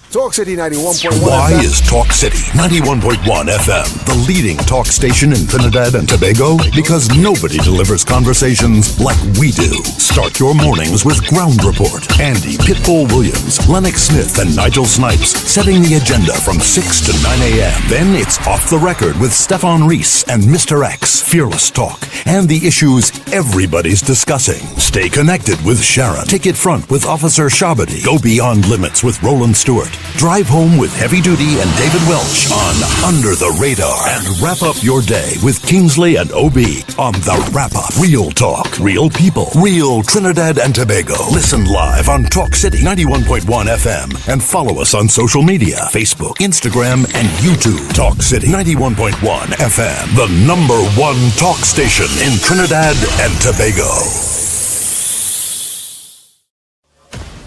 Talk City 91.1 Why FM. is Talk City 91.1 FM the leading talk station in Trinidad and Tobago? Because nobody delivers conversations like we do. Start your mornings with Ground Report. Andy Pitbull Williams, Lennox Smith, and Nigel Snipes setting the agenda from 6 to 9 a.m. Then it's Off the Record with Stefan Reese and Mr. X, Fearless Talk, and the issues everybody's discussing. Stay connected with Sharon. Ticket Front with Officer Shabadi. Go Beyond Limits with Roland Stewart. Drive home with Heavy Duty and David Welch on Under the Radar. And wrap up your day with Kingsley and OB on The Wrap Up. Real talk, real people, real Trinidad and Tobago. Listen live on Talk City 91.1 FM and follow us on social media, Facebook, Instagram, and YouTube. Talk City 91.1 FM, the #1 talk station in Trinidad and Tobago.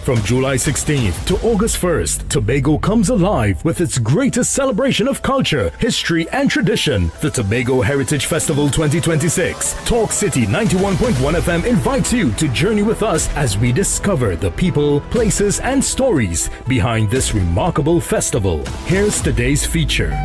From July 16th to August 1st, Tobago comes alive with its greatest celebration of culture, history, and tradition, the Tobago Heritage Festival 2026. Talk City 91.1 FM invites you to journey with us as we discover the people, places, and stories behind this remarkable festival. Here's today's feature.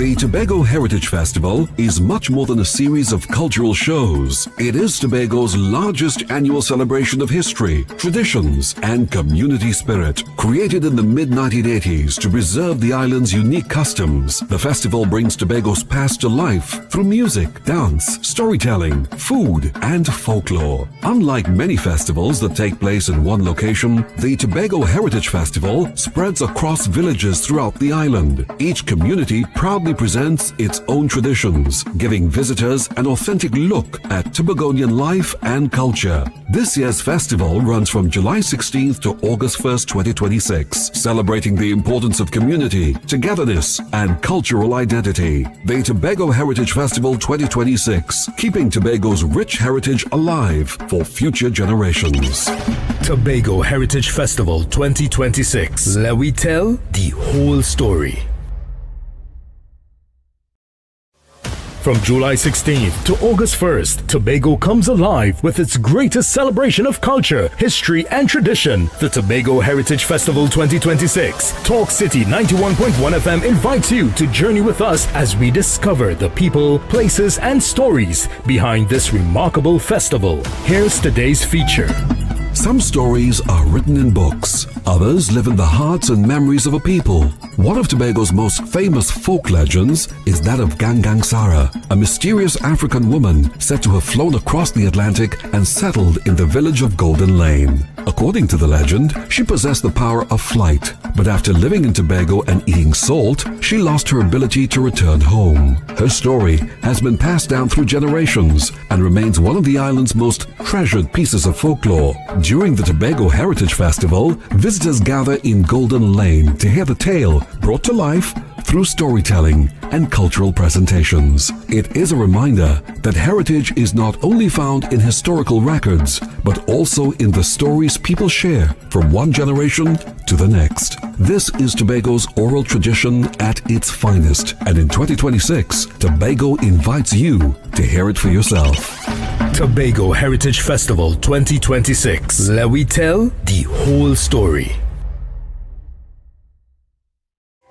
The Tobago Heritage Festival is much more than a series of cultural shows. It is Tobago's largest annual celebration of history, traditions, and community spirit. Created in the mid-1980s to preserve the island's unique customs, the festival brings Tobago's past to life through music, dance, storytelling, food, and folklore. Unlike many festivals that take place in one location, the Tobago Heritage Festival spreads across villages throughout the island. Each community proudly presents its own traditions, giving visitors an authentic look at Tobagonian life and culture. This year's festival runs from July 16th to August 1st, 2026, celebrating the importance of community, togetherness, and cultural identity. The Tobago Heritage Festival 2026, keeping Tobago's rich heritage alive for future generations. Tobago Heritage Festival 2026. Let we tell the whole story. From July 16th to August 1st, Tobago comes alive with its greatest celebration of culture, history, and tradition. The Tobago Heritage Festival 2026. Talk City 91.1 FM invites you to journey with us as we discover the people, places, and stories behind this remarkable festival. Here's today's feature. Some stories are written in books. Others live in the hearts and memories of a people. One of Tobago's most famous folk legends is that of Gangang Sara, a mysterious African woman said to have flown across the Atlantic and settled in the village of Golden Lane. According to the legend, she possessed the power of flight, but after living in Tobago and eating salt, she lost her ability to return home. Her story has been passed down through generations and remains one of the island's most treasured pieces of folklore. During the Tobago Heritage Festival, visitors gather in Golden Lane to hear the tale brought to life through storytelling and cultural presentations. It is a reminder that heritage is not only found in historical records, but also in the stories people share from one generation to the next. This is Tobago's oral tradition at its finest, and in 2026, Tobago invites you to hear it for yourself. Tobago Heritage Festival 2026. Let we tell the whole story.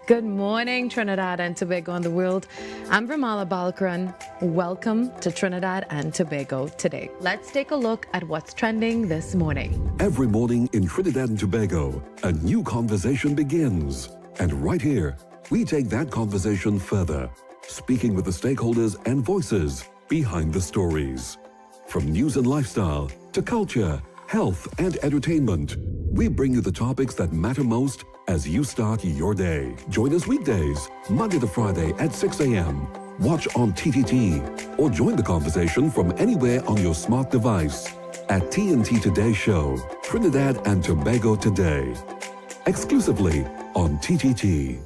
Good morning, Trinidad and Tobago and the world. I'm Ramala Balkaran. Welcome to Trinidad and Tobago today. Let's take a look at what's trending this morning. Every morning in Trinidad and Tobago, a new conversation begins. And right here, we take that conversation further, speaking with the stakeholders and voices behind the stories. From news and lifestyle to culture, health, and entertainment, we bring you the topics that matter most as you start your day. Join us weekdays, Monday to Friday at 6 a.m. Watch on TTT or join the conversation from anywhere on your smart device at TNT Today Show, Trinidad and Tobago Today. Exclusively on TTT.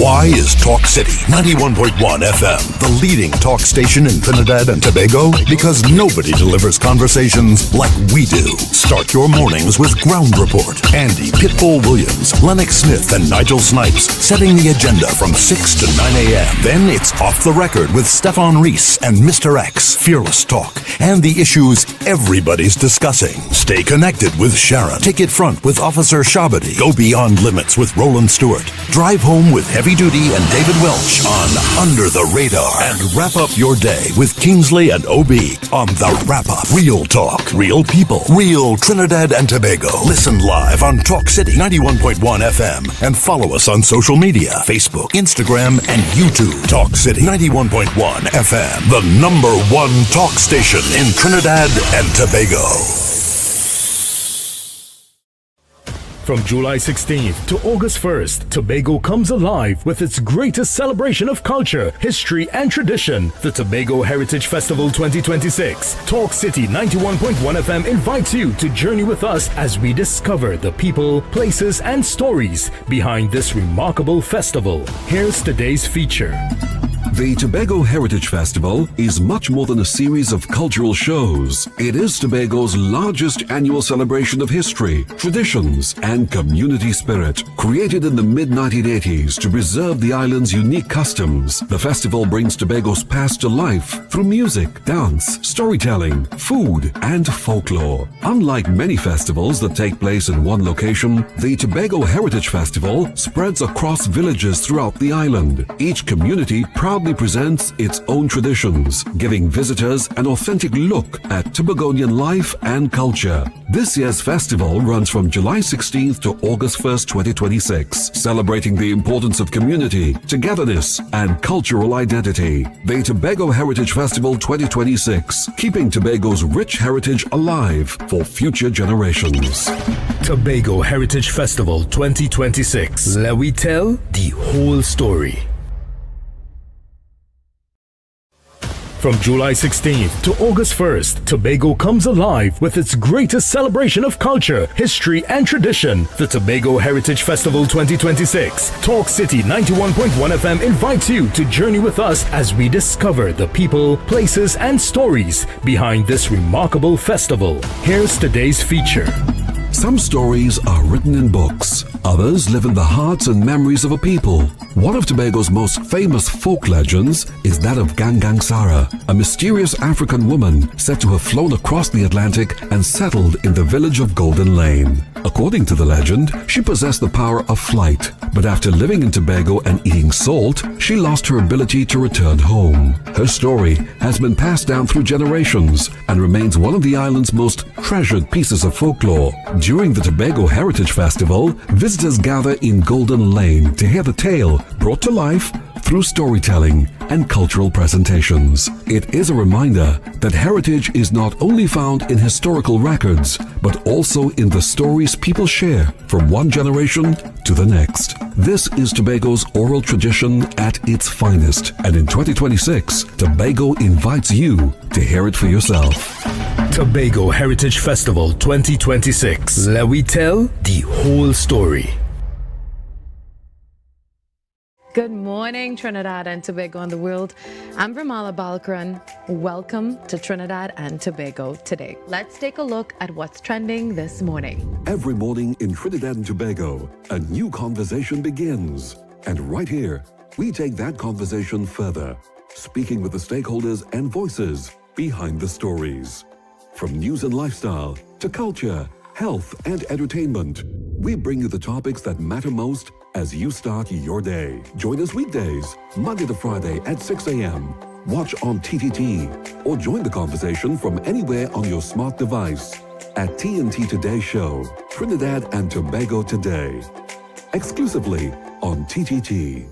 Why is Talk City 91.1 FM the leading talk station in Trinidad and Tobago? Because nobody delivers conversations like we do. Start your mornings with Ground Report. Andy Pitbull Williams, Lennox Smith, and Nigel Snipes setting the agenda from 6 to 9 a.m. Then it's Off the Record with Stefan Reese and Mr. X, Fearless Talk, and the issues everybody's discussing. Stay connected with Sharon. Ticket Front with Officer Shabadi. Go Beyond Limits with Roland Stewart. Drive Home with Heavy Duty and David Welch on Under the Radar. And wrap up your day with Kingsley and OB on The Wrap Up. Real talk, real people, real Trinidad and Tobago. Listen live on Talk City 91.1 FM and follow us on social media, Facebook, Instagram, and YouTube. Talk City 91.1 FM, the #1 talk station in Trinidad and Tobago. From July 16th to August 1st, Tobago comes alive with its greatest celebration of culture, history, and tradition. The Tobago Heritage Festival 2026. Talk City 91.1 FM invites you to journey with us as we discover the people, places, and stories behind this remarkable festival. Here's today's feature. The Tobago Heritage Festival is much more than a series of cultural shows. It is Tobago's largest annual celebration of history, traditions, and community spirit. Created in the mid-1980s to preserve the island's unique customs, the festival brings Tobago's past to life through music, dance, storytelling, food, and folklore. Unlike many festivals that take place in one location, the Tobago Heritage Festival spreads across villages throughout the island. Each community proudly presents its own traditions, giving visitors an authentic look at Tobagonian life and culture. This year's festival runs from July 16th to August 1st, 2026, celebrating the importance of community, togetherness, and cultural identity. The Tobago Heritage Festival 2026, keeping Tobago's rich heritage alive for future generations. Tobago Heritage Festival 2026. Let we tell the whole story. From July 16th to August 1st, Tobago comes alive with its greatest celebration of culture, history, and tradition. The Tobago Heritage Festival 2026. Talk City 91.1 FM invites you to journey with us as we discover the people, places, and stories behind this remarkable festival. Here's today's feature. Some stories are written in books. Others live in the hearts and memories of a people. One of Tobago's most famous folk legends is that of Gangang Sarah, a mysterious African woman said to have flown across the Atlantic and settled in the village of Golden Lane. According to the legend, she possessed the power of flight, but after living in Tobago and eating salt, she lost her ability to return home. Her story has been passed down through generations and remains one of the island's most treasured pieces of folklore. During the Tobago Heritage Festival, visitors gather in Golden Lane to hear the tale brought to life through storytelling and cultural presentations. It is a reminder that heritage is not only found in historical records, but also in the stories people share from one generation to the next. This is Tobago's oral tradition at its finest, and in 2026, Tobago invites you to hear it for yourself. Tobago Heritage Festival 2026. Let we tell the whole story. Good morning, Trinidad and Tobago and the world. I'm Vermala Balkaran. Welcome to Trinidad and Tobago today. Let's take a look at what's trending this morning. Every morning in Trinidad and Tobago, a new conversation begins. And right here, we take that conversation further, speaking with the stakeholders and voices behind the stories. From news and lifestyle to culture, health, and entertainment, we bring you the topics that matter most as you start your day. Join us weekdays, Monday to Friday at 6 a.m. Watch on TTT or join the conversation from anywhere on your smart device at TNT Today Show, Trinidad and Tobago Today, exclusively on TTT.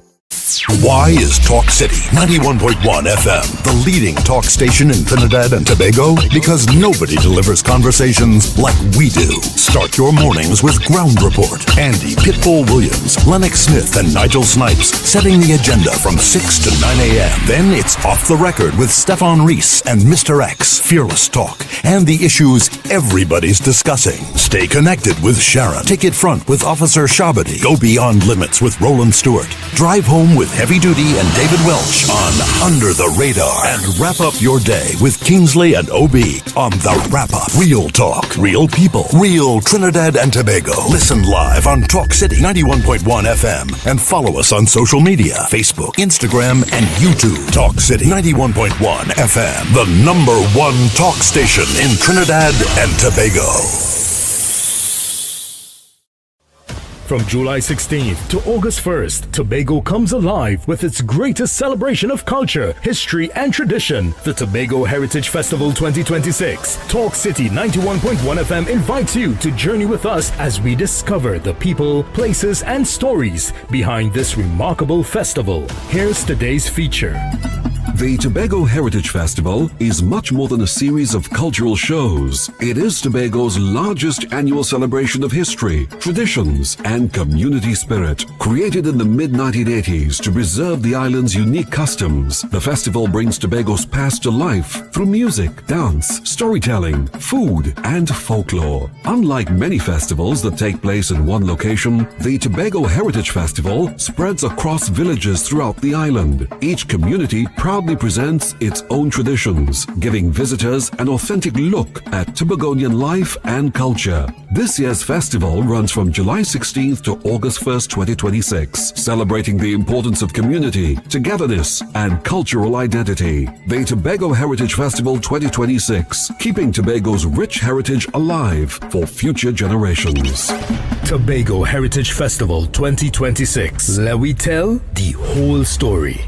Why is Talk City 91.1 FM the leading talk station in Trinidad and Tobago? Because nobody delivers conversations like we do. Start your mornings with Ground Report. Andy Pitbull Williams, Lennox Smith, and Nigel Snipes setting the agenda from 6 to 9 a.m. Then it's Off the Record with Stefan Reese and Mr. X, Fearless Talk, and the issues everybody's discussing. Stay connected with Sharon. Take it front with Officer Shabadi. Go beyond limits with Roland Stewart. Drive home with Heavy Duty and David Welch on Under the Radar. And wrap up your day with Kingsley and OB on The Wrap Up. Real talk, real people, real Trinidad and Tobago. Listen live on Talk City 91.1 FM and follow us on social media, Facebook, Instagram, and YouTube. Talk City 91.1 FM, the #1 talk station in Trinidad and Tobago. From July 16th to August 1st, Tobago comes alive with its greatest celebration of culture, history, and tradition. The Tobago Heritage Festival 2026. Talk City 91.1 FM invites you to journey with us as we discover the people, places, and stories behind this remarkable festival. Here's today's feature. The Tobago Heritage Festival is much more than a series of cultural shows. It is Tobago's largest annual celebration of history, traditions, and community spirit. Created in the mid-1980s to preserve the island's unique customs, the festival brings Tobago's past to life through music, dance, storytelling, food, and folklore. Unlike many festivals that take place in one location, the Tobago Heritage Festival spreads across villages throughout the island. Each community proudly presents its own traditions, giving visitors an authentic look at Tobagonian life and culture. This year's festival runs from July 16th to August 1st, 2026, celebrating the importance of community, togetherness, and cultural identity. The Tobago Heritage Festival 2026, keeping Tobago's rich heritage alive for future generations. Tobago Heritage Festival 2026. Let we tell the whole story.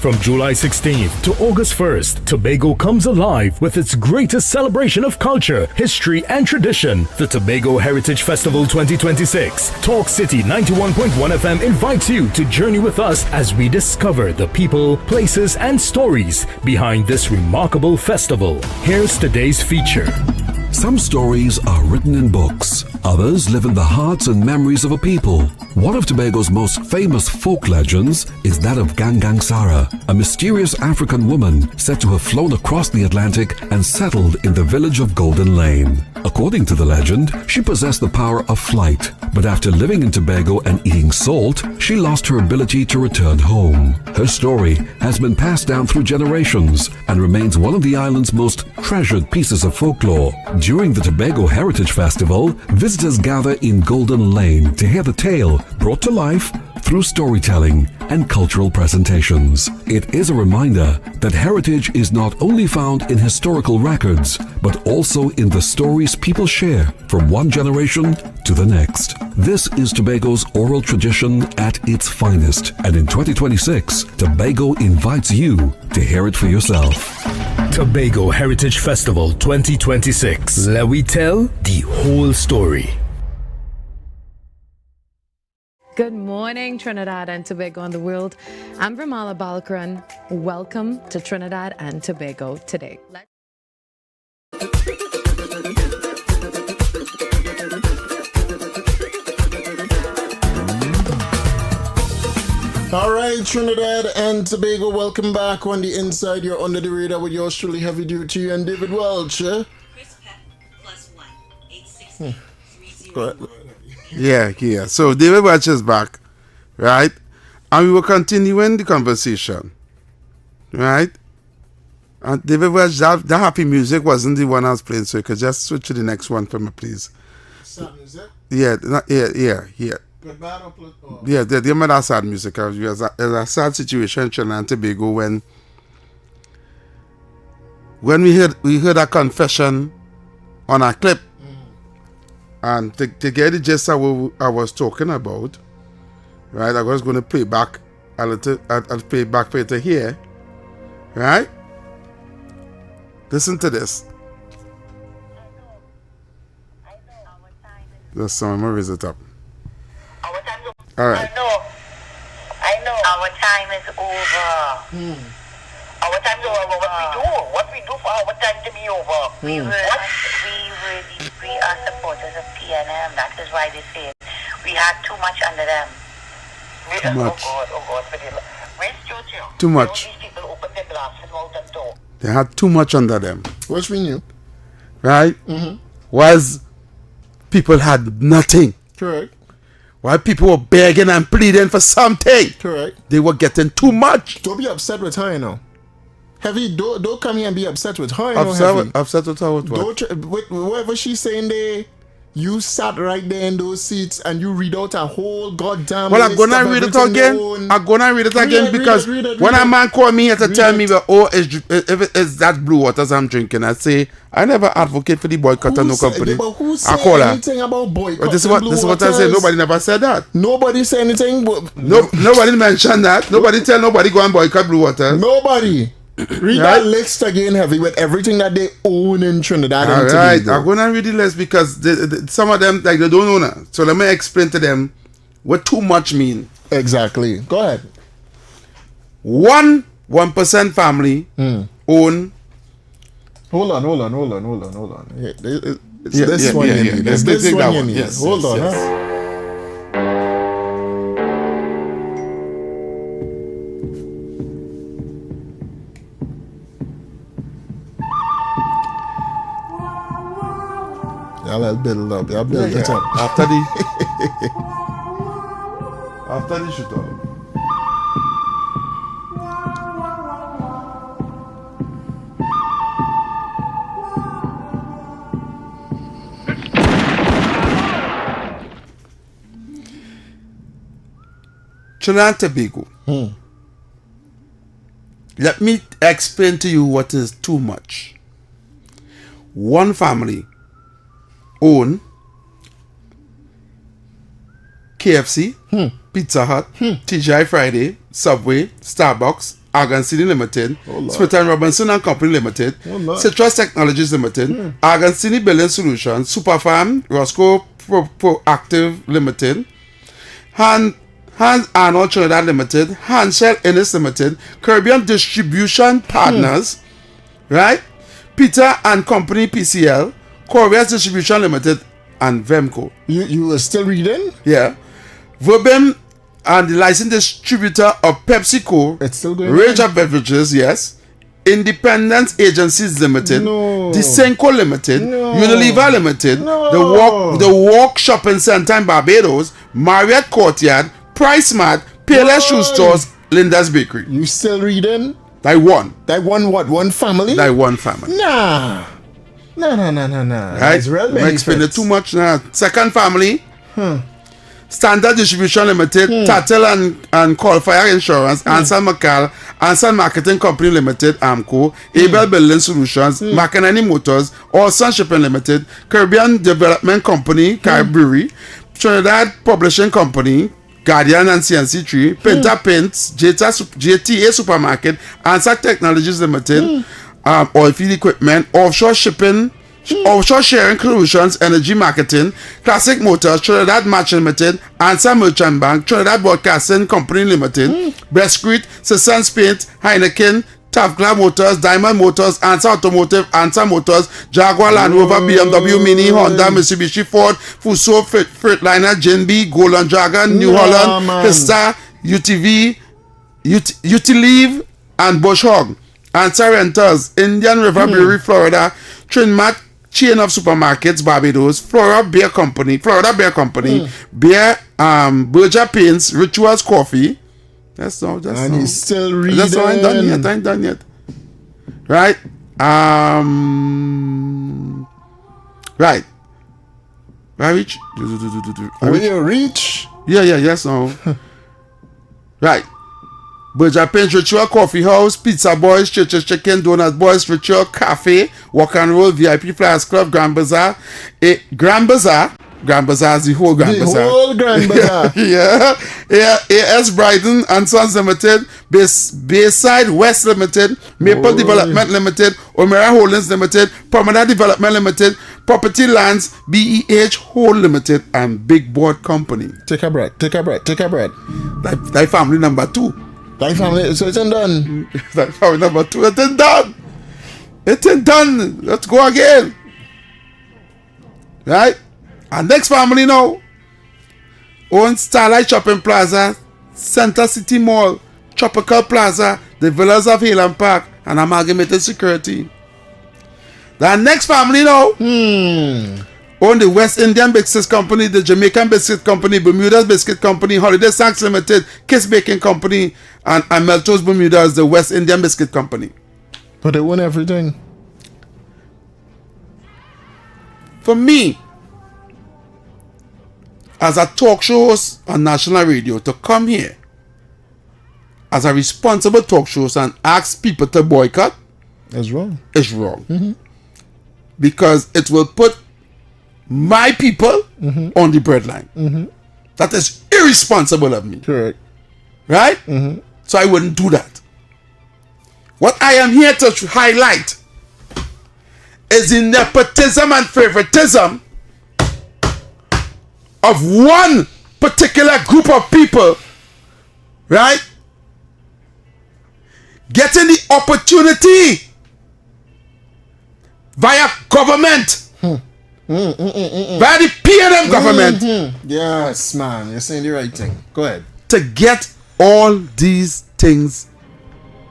From July 16th to August 1st, Tobago comes alive with its greatest celebration of culture, history, and tradition. The Tobago Heritage Festival 2026. Talk City 91.1 FM invites you to journey with us as we discover the people, places, and stories behind this remarkable festival. Here's today's feature. Some stories are written in books. Others live in the hearts and memories of a people. One of Tobago's most famous folk legends is that of Gangang Sarah, a mysterious African woman said to have flown across the Atlantic and settled in the village of Golden Lane. According to the legend, she possessed the power of flight, but after living in Tobago and eating salt, she lost her ability to return home. Her story has been passed down through generations and remains one of the island's most treasured pieces of folklore. During the Tobago Heritage Festival, visitors gather in Golden Lane to hear the tale brought to life through storytelling and cultural presentations. It is a reminder that heritage is not only found in historical records, but also in the stories people share from one generation to the next. This is Tobago's oral tradition at its finest, and in 2026, Tobago invites you to hear it for yourself. Tobago Heritage Festival 2026. Let we tell the whole story. Good morning, Trinidad and Tobago and the world. I'm Vermala Balkaran. Welcome to Trinidad and Tobago today. All right, Trinidad and Tobago, welcome back on the inside. You're under the radar with yours truly, Heavy Duty and David Welch. Chris Pep +1 860 Go ahead. Yeah. So David Welch is back, right? And we were continuing the conversation, right? And David Welch, that happy music wasn't the one I was playing, so you could just switch to the next one for me, please. Sad music? Yeah. Good, bad, or yeah, they made that sad music. It was a sad situation in Trinidad and Tobago when we heard a confession on a clip. And to get the gist of what I was talking about, right? I was going to play back a little. I'll play back for you to hear, right? Listen to this. Just so I'm gonna raise it up. All right. I know. Our time is over. Our time is over. What we do for our time to be over? We are supporters of PNM. That is why they say it. We had too much under them. Too much. Oh God. Where's Jojo? Too much. All these people open their glass and mouth and door. They had too much under them. Which we knew. Right? Whilst people had nothing. Correct. While people were begging and pleading for something. Correct. They were getting too much. Don't be upset with her, you know. Heavy, don't come here and be upset with her, you upset know, upset with her with what? Whatever she's saying there, you sat right there in those seats and you read out a whole goddamn well, I'm gonna read it again. I'm gonna read it again because when a man called me here to tell me that, if it's that blue waters I'm drinking, I say I never advocate for the boycott of no company. But who said I call her. anything about boycott? This is what I say. Nobody never said that. Nobody said anything. Nobody mentioned that. Nobody tell nobody go and boycott blue waters. Nobody. Read that list again, Heavy, with everything that they own in Trinidad and Tobago. I'm going to read the list because some of them, like, they don't own it. So let me explain to them what too much mean. Exactly. Go ahead. 1% family own. Hold on. Yeah, it's this one you need. It's this one you need. Yes, Hold on. yes. Huh? Y'all build it up. Y'all build it up. After the shoot up. Trinidad and Tobago. Let me explain to you what is too much. One family own KFC, Pizza Hut, TGI Friday, Subway, Starbucks, Argan City Limited, Smith & Robinson and Company Limited, Citrus Technologies Limited, Argan City Building Solutions, Superfarm, Roscoe Proactive Limited, Hans Arnold Trinidad Limited, Hansel Innes Limited, Caribbean Distribution Partners, right? Peter and Company PCL, Korea's Distribution Limited, and Vemco. You were still reading? Yeah. Verbem and the licensed distributor of PepsiCo, it's still going Range of Beverages, yes. Independence Agencies Limited, Disenco Limited, Unilever Limited, the Walk Shopping Center in Barbados, Marriott Courtyard, PriceMart, Payless Shoe Stores, Linda's Bakery. You still reading? That one. That one what? One family? That one family. Nah. Right? It's real I'm explaining too much now. Second family. Standard Distribution Limited, Tattel and Qualifier Insurance, Ansan McCall, Ansan Marketing Company Limited, AMCO, Abel Building Solutions, McEnany Motors, Olson Shipping Limited, Caribbean Development Company, Caribbean, Trinidad Publishing Company, Guardian and CNC3, Pinta Paints, JTA Supermarket, Ansac Technologies Limited, Oilfield Equipment, Offshore Shipping, Offshore Sharing Solutions, Energy Marketing, Classic Motors, Trinidad Match Limited, Ansa Merchant Bank, Trinidad Broadcasting Company Limited, Brestcrete, Sissons Paint, Heineken, Tafgla Motors, Diamond Motors, Ansa Automotive, Ansa Motors, Jaguar Land Rover, BMW, Mini, Honda, Mitsubishi, Ford, Fuso, Freightliner, Jinbi, Golden Dragon, New Holland, Vista, UTV, Utilive, and Bush Hog. Ansa Rentals, Indian River Brewery, Florida, Trinmat chain of supermarkets, Barbados, Florida Beer Company, Beer, Berger Paints, Rituals Coffee. That's all. And he's still reading. That's all. I ain't done yet. Right? Right. I reach. Will you reach? Yeah. Yes. No. Right. Berger Paints, Ritual Coffee House, Pizza Boys, Church's Chicken, Donut Boys, Ritual Cafe, Walk and Roll, VIP Flyers Club, Grand Bazaar, Grand Bazaar is the whole Grand Bazaar. The whole Grand Bazaar. yeah. AS Bryden and Sons Limited, Bayside West Limited, Maple Development Limited, Omera Holdings Limited, Promena Development Limited, Property Lands, BEH Whole Limited, and Big Board Company. Take a breath. That family number 2. That family, so it's done. That family number 2, it ain't done. It ain't done. Let's go again. Right? And next family now owns Starlight Shopping Plaza, Center City Mall, Tropical Plaza, the Villas of Highland Park, and Amalgamated Security. The next family now own the West Indian Biscuit Company, the Jamaican Biscuit Company, Bermuda's Biscuit Company, Holiday Snacks Limited, Kiss Baking Company, and Meltos Bermuda's the West Indian Biscuit Company. But they own everything. For me, as a talk show host on national radio, to come here as a responsible talk show host and ask people to boycott is wrong. It's wrong. Because it will put my people on the breadline. That is irresponsible of me. Correct. Right? So I wouldn't do that. What I am here to highlight is the nepotism and favoritism of one particular group of people, right? getting the opportunity via government, via the P&M government. Yes, man, you're saying the right thing. Go ahead. To get all these things,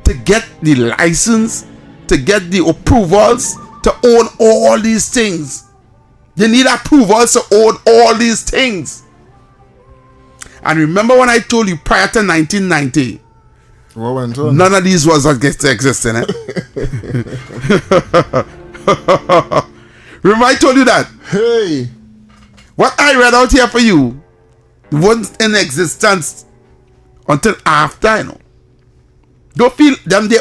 to get the license, to get the approvals, to own all these things. You need approvals to own all these things. And remember when I told you prior to 1990, what went on? None of these was existing. Remember I told you that? Hey. What I read out here for you wasn't in existence until after, you know. Don't feel them they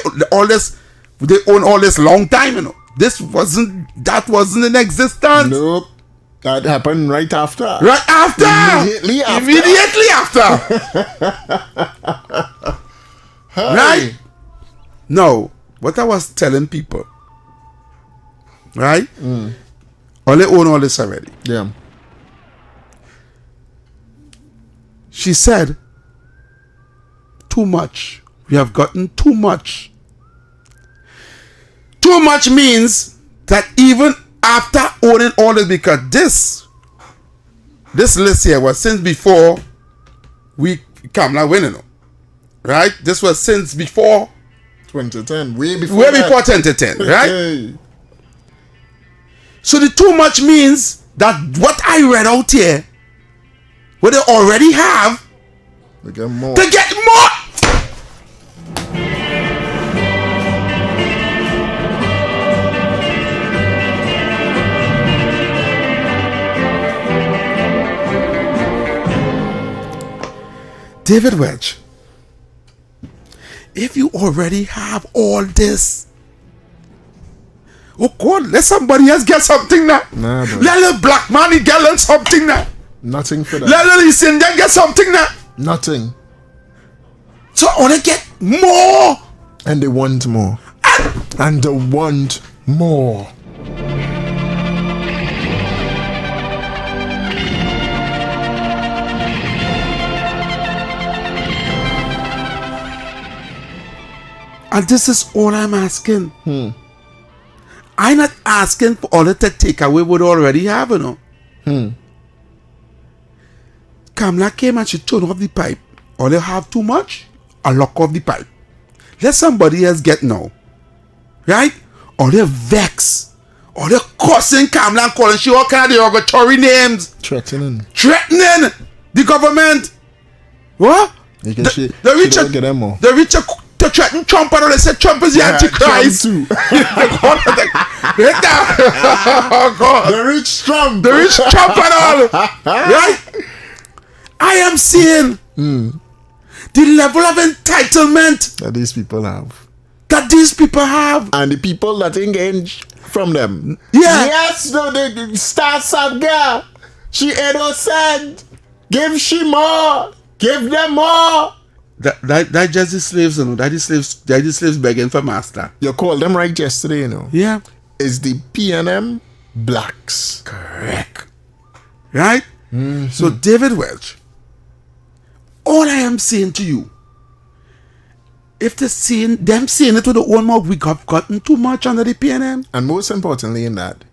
own all this long time, you know. That wasn't in existence. Nope. That happened right after. Right after. Immediately after. Hey. Right? No. What I was telling people, right? All they own all this already. Yeah. She said, too much. We have gotten too much. Too much means that even after owning all this, because this list here was since before we Kamala winning, right? This was since before 2010, way before 2010, right? Hey. So the too much means that what I read out here, what they already have, to get more. David Welch, if you already have all this, oh God, let somebody else get something now. Nah, bro. Let a black man get something now. Nothing for that. Let a East Indian get something now. Nothing. So I want to get more. And they want more. And they want more. And this is all I'm asking. I'm not asking for all it to take away what they already have, you know. Kamala came and she turned off the pipe. Or they have too much, I lock off the pipe. Let somebody else get now. Right? Or they vex. Or they cussing Kamala and calling she all kind of derogatory names. Threatening the government. What? They reach to threaten Trump and all they said Trump is the Antichrist. Trump too. Oh God. They reach Trump. They reach Trump and all. Right? I am seeing the level of entitlement that these people have. And the people that engage from them. Yeah. Yes, no, the starts up girl. She innocent. Give she more. Give them more. That just the slaves, you know. That the slaves begging for master. You called them right yesterday, you know. Yeah. Is the P&M blacks. Correct. Right? So David Welch, all I am saying to you, if them saying it with the own mouth, we have gotten too much under the P&M. And most importantly in that,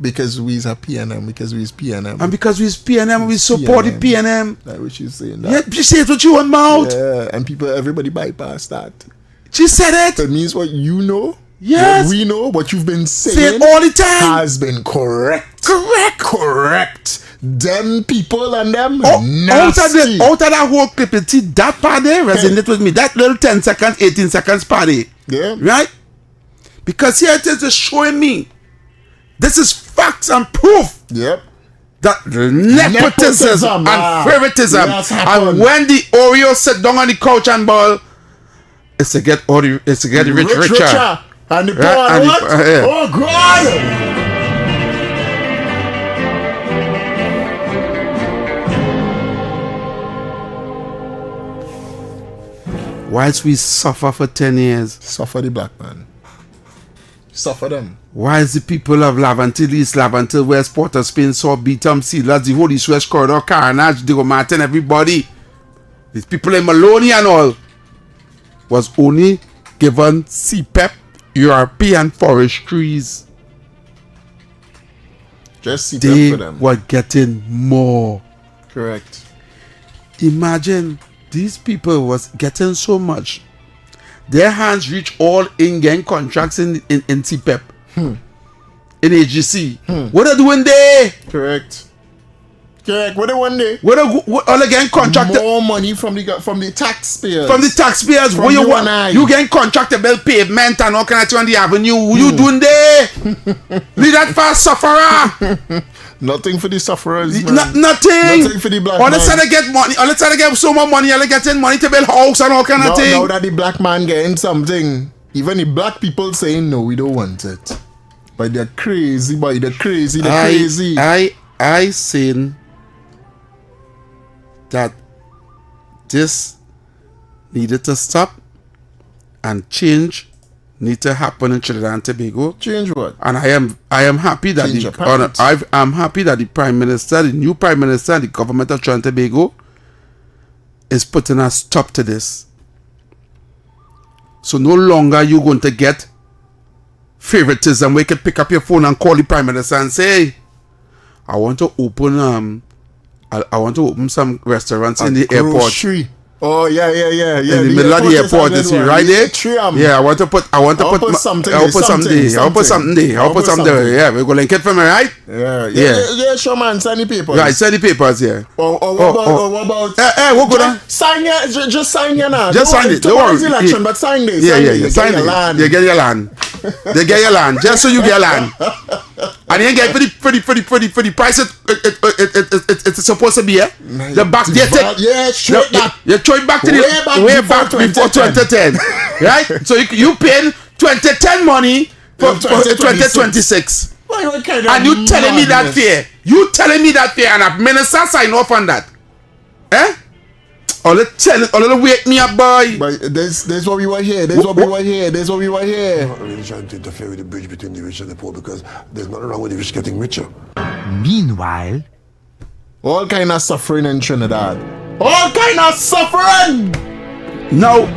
because we's a P&M, because we's P&M. And because we's P&M, we support the P&M. That's what she's saying. That. Yeah, she said it with your own mouth. Yeah, and everybody bypass that. She said it. That means what you know, yes, what we know, what you've been saying all the time has been correct. Correct. Them people and them nasty. Out of that whole clip, you see that part there resonate with me. That little 10 seconds, 18 seconds party. Yeah. Right? Because here it is showing me. This is facts and proof. Yep. That nepotism and favoritism. And when the Oreo sit down on the couch and ball, it's to get the rich richer. And the poor what? Oh God! Whilst we suffer for 10 years. Suffer the black man. Suffer them. Whilst the people of Laventille, East Laventille, West Port of Spain, saw Beatum, Sealers, the whole East West Corridor, Carnage, Diego Martin, everybody. These people in Maloney and all was only given CPEP, European forestries. Just CPEP they for them. were getting more. Correct. Imagine these people was getting so much. Their hands reach all in getting contracts in CPEP. In AGC. What are they doing there? Correct. What they one day? What all again contracted? More money from the taxpayers. From the taxpayers. From What you you want? and I. You getting contracted build pavement and all kind of thing on the avenue. What you doing there? Leave that for sufferer. Nothing for the sufferers. Man. Nothing. Nothing for the black all man. they trying to get money. All they trying to get so much money. All they getting money to build house and all kind of thing. Now that the black man getting something, even the black people saying no, we don't want it. But they're crazy. Boy, they're crazy. They're crazy. I seen that this needed to stop and change need to happen in Trinidad and Tobago. Change what? And I am happy that I'm happy that the Prime Minister, the new Prime Minister, and the government of Trinidad and Tobago is putting a stop to this. So no longer you going to get favoritism where you can pick up your phone and call the Prime Minister and say, hey, I want to open I want to open some restaurants in the airport. Oh yeah. In the middle of the airport, you see, right there. Yeah, I want to put something. I'll put something there. Yeah, we're going to link it for me, right? Yeah, sure, man. Send the papers. Right, send the papers, yeah. What about? What good? Sign here. Just sign here now. Just sign it. Don't worry. Election, but sign this. Yeah. Sign it. They get your land. They get your land. Just so you get land. And you ain't get for the price it's supposed to be, yeah? The back there. Yeah, straight back. You throw it back to the way back before 2010. Right? So you paying 2010 money for 2026. And you telling me that fair? You telling me that fair and a minister sign off on that? Eh? All the wake me up, boy. But there's what we were here. There's what we were here. I'm not really trying to interfere with the bridge between the rich and the poor because there's nothing wrong with the rich getting richer. Meanwhile, all kind of suffering in Trinidad. All kind of suffering. Now,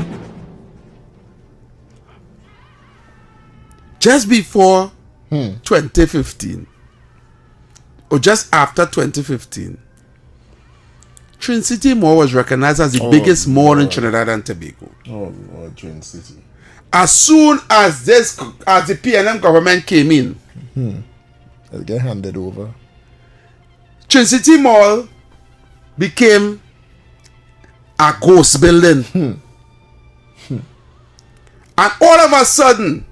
just before 2015, or just after 2015, Trin City Mall was recognized as the biggest mall in Trinidad and Tobago. Oh, Trin City. As soon as the PNM government came in, it'll get handed over. Trin City Mall became a ghost building. And all of a sudden,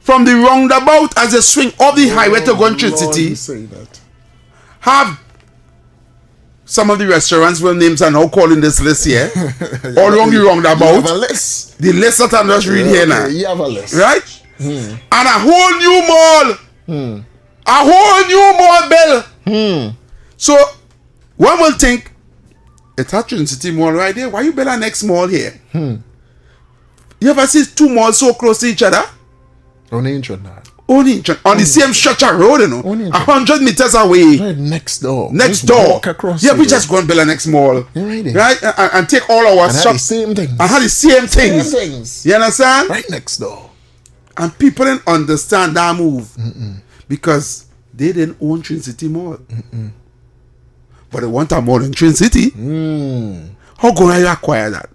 from the roundabout as a swing of the highway to go in Trin City, have some of the restaurants where names are now calling this list here. All along the roundabout. You have a list. The list that I'm just reading here now. You have a list. Right? And a whole new mall. A whole new mall bill. So one will think, it's a Trin City Mall right there. Why you build a next mall here? You ever see two malls so close to each other? Only in Trinidad. On the same stretch of road, you know. 100 meters away. Right next door. Next door. Walk across yeah, we just go and build a next mall. Right? And take all our shops. The same things. And have the same things. You understand? Right next door. And people didn't understand that move. Because they didn't own Trin City Mall. But they want a mall in Trin City. How gonna you acquire that?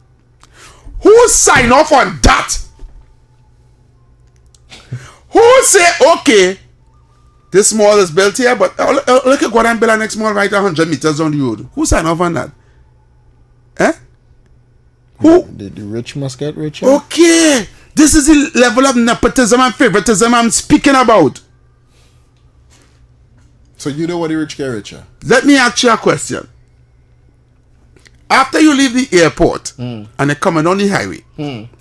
Who sign off on that? Who say, okay, this mall is built here, but look at go and build a next mall right 100 meters down the road. Who sign off on that? Eh? Who? The rich must get richer. Okay. This is the level of nepotism and favoritism I'm speaking about. So you know what the rich get richer? Let me ask you a question. After you leave the airport and they're coming on the highway,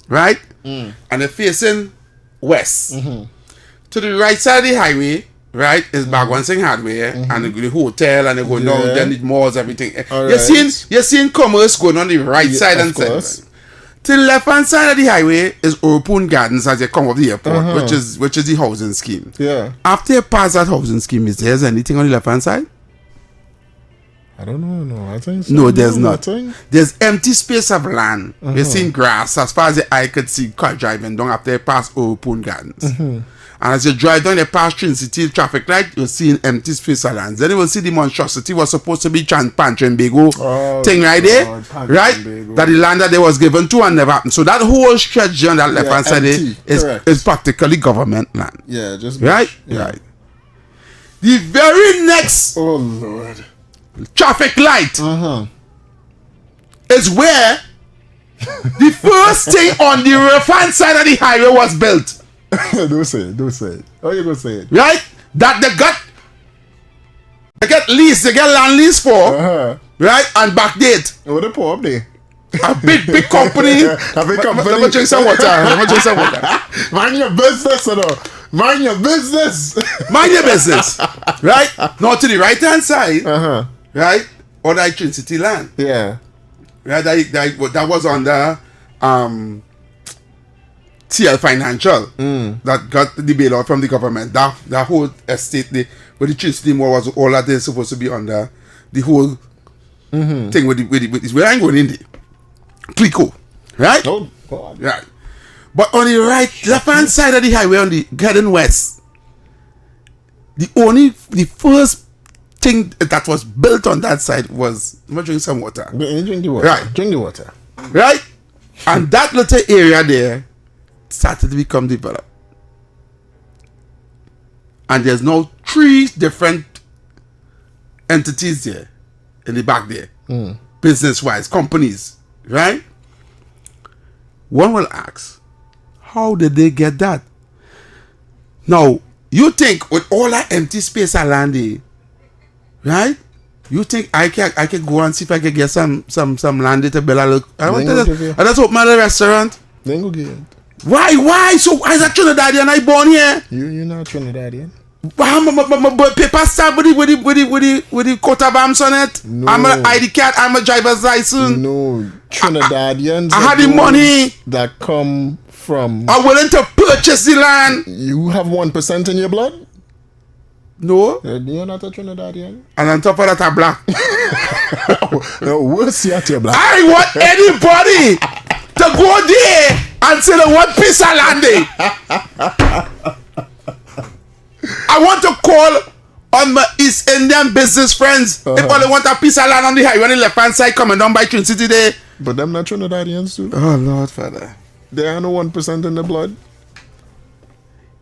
right? And they're facing west. To the right side of the highway, right, is Bagwansing Hardware and the hotel and they go down, then the malls, everything. You're seeing commerce going on the right side and side. To the left hand side of the highway is Open Gardens as you come off the airport, which is the housing scheme. Yeah. After you pass that housing scheme, is there anything on the left hand side? I don't know. No, I think so. No, there's not. There's empty space of land. We've seen grass as far as the eye could see. Car driving down after you pass Open Gardens. And as you drive down the past Trinity traffic light, you'll see an empty space of land. Then you will see the monstrosity was supposed to be Pantry thing right there, right? That the land that they was given to and never happened. So that whole stretch on that left hand side is practically government land. Yeah, just right. The very next traffic light is where the first thing on the left hand side of the highway was built. Don't say it. How you gonna say it? Right? That they get land lease for, right? And backdate. What the poor up there? A big company. A big company. Let me drink some water. Mind your business, Mind your business. Mind your business. Right? Now to the right hand side, right? Or that Trinity land. Yeah. Right? That was under TL Financial that got the bailout from the government. That whole estate, where the Trinity Mall was all that they're supposed to be under, the whole thing with where I'm going in there. Clico, right? Oh God. Right. But on the left hand side of the highway, on the Garden West, the first thing that was built on that side was, I'm gonna drink some water. Drink the water. Right. Drink the water. Right? And that little area there started to become developed. And there's now 3 different entities there in the back there. Business-wise, companies. Right? One will ask, how did they get that? Now, you think with all that empty space of land there, right? You think I can go and see if I can get some land there to build a look? I just open my restaurant. Then go get it. Why? So why is that Trinidadian I born here? You're not Trinidadian. My paper stamp with the coat of arms on it. No. I'm an ID card. I'm a driver's license. No, Trinidadians. I had the money that come from. I'm willing to purchase the land. You have 1% in your blood. No. You're not a Trinidadian. And on top of that, I'm black. Worse yet, you're black. I want anybody to go there and say the one piece of land there. I want to call on my East Indian business friends. If all they want a piece of land on the highway on the left hand side coming down by Trinity there. But them not Trinidadians too. Oh Lord Father. They are no 1% in the blood.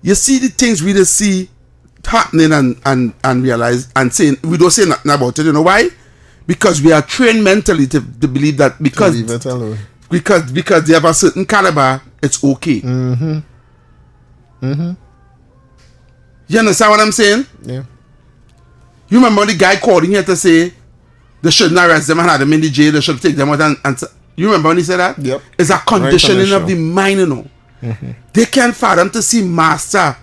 You see the things we just see happening and realize and saying we don't say nothing about it. You know why? Because we are trained mentally to believe that because they have a certain caliber, it's okay. You understand what I'm saying? Yeah. You remember the guy calling here to say they shouldn't arrest them and have them in the jail, they should take them out and you remember when he said that? Yep. It's a conditioning of the mind, you know. They can't fathom to see master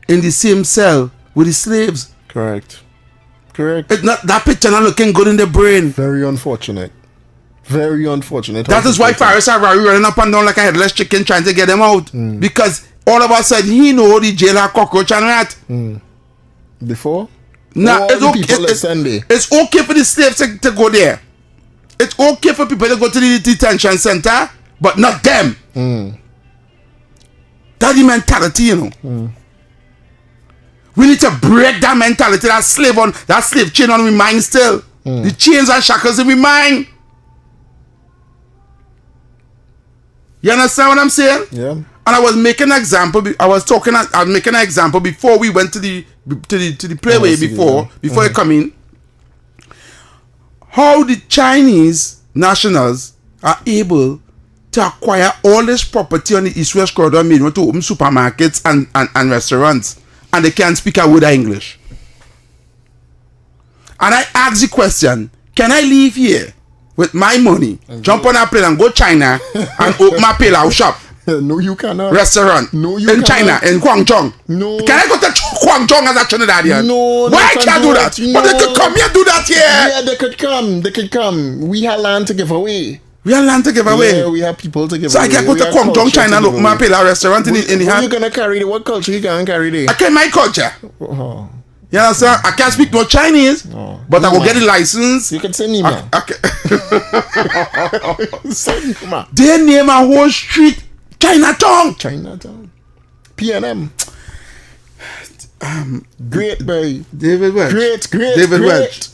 in the same cell with the slaves. Correct. It's not that picture not looking good in the brain. Very unfortunate. That is why Faris are running up and down like a headless chicken trying to get them out. Because all of us said he know the jail had cockroach and rat. Before? Nah, it's okay for the slaves to go there. It's okay for people to go to the detention center, but not them. That's the mentality, you know. We need to break that mentality, that slave chain on we mind still. The chains and shackles in we mind. You understand what I'm saying? Yeah. And I was making an example. I was making an example before we went to the playway before you come in. How the Chinese nationals are able to acquire all this property on the East-West corridor, to open supermarkets and restaurants, and they can't speak a word of English. And I asked the question, can I leave here with my money, jump on a plane and go China and open my pilau shop? No, you cannot. Restaurant. No, you in cannot. China, in Guangzhou. No. Can I go to Guangzhou as a Trinidadian? No. Why can't I do that? No. But they could come here and do that here. Yeah, they could come. We have land to give away. Yeah, we have people to give so away. So I can go to Guangzhou, China and open my pilau restaurant in the hand. What you gonna carry? What culture you can carry there? I carry my culture. You understand? I can't speak no Chinese, but I will get the license. You can say Nima. Say Nima. They name a whole street Chinatown. PNM. Great, boy. David Welch. Great. David Welch.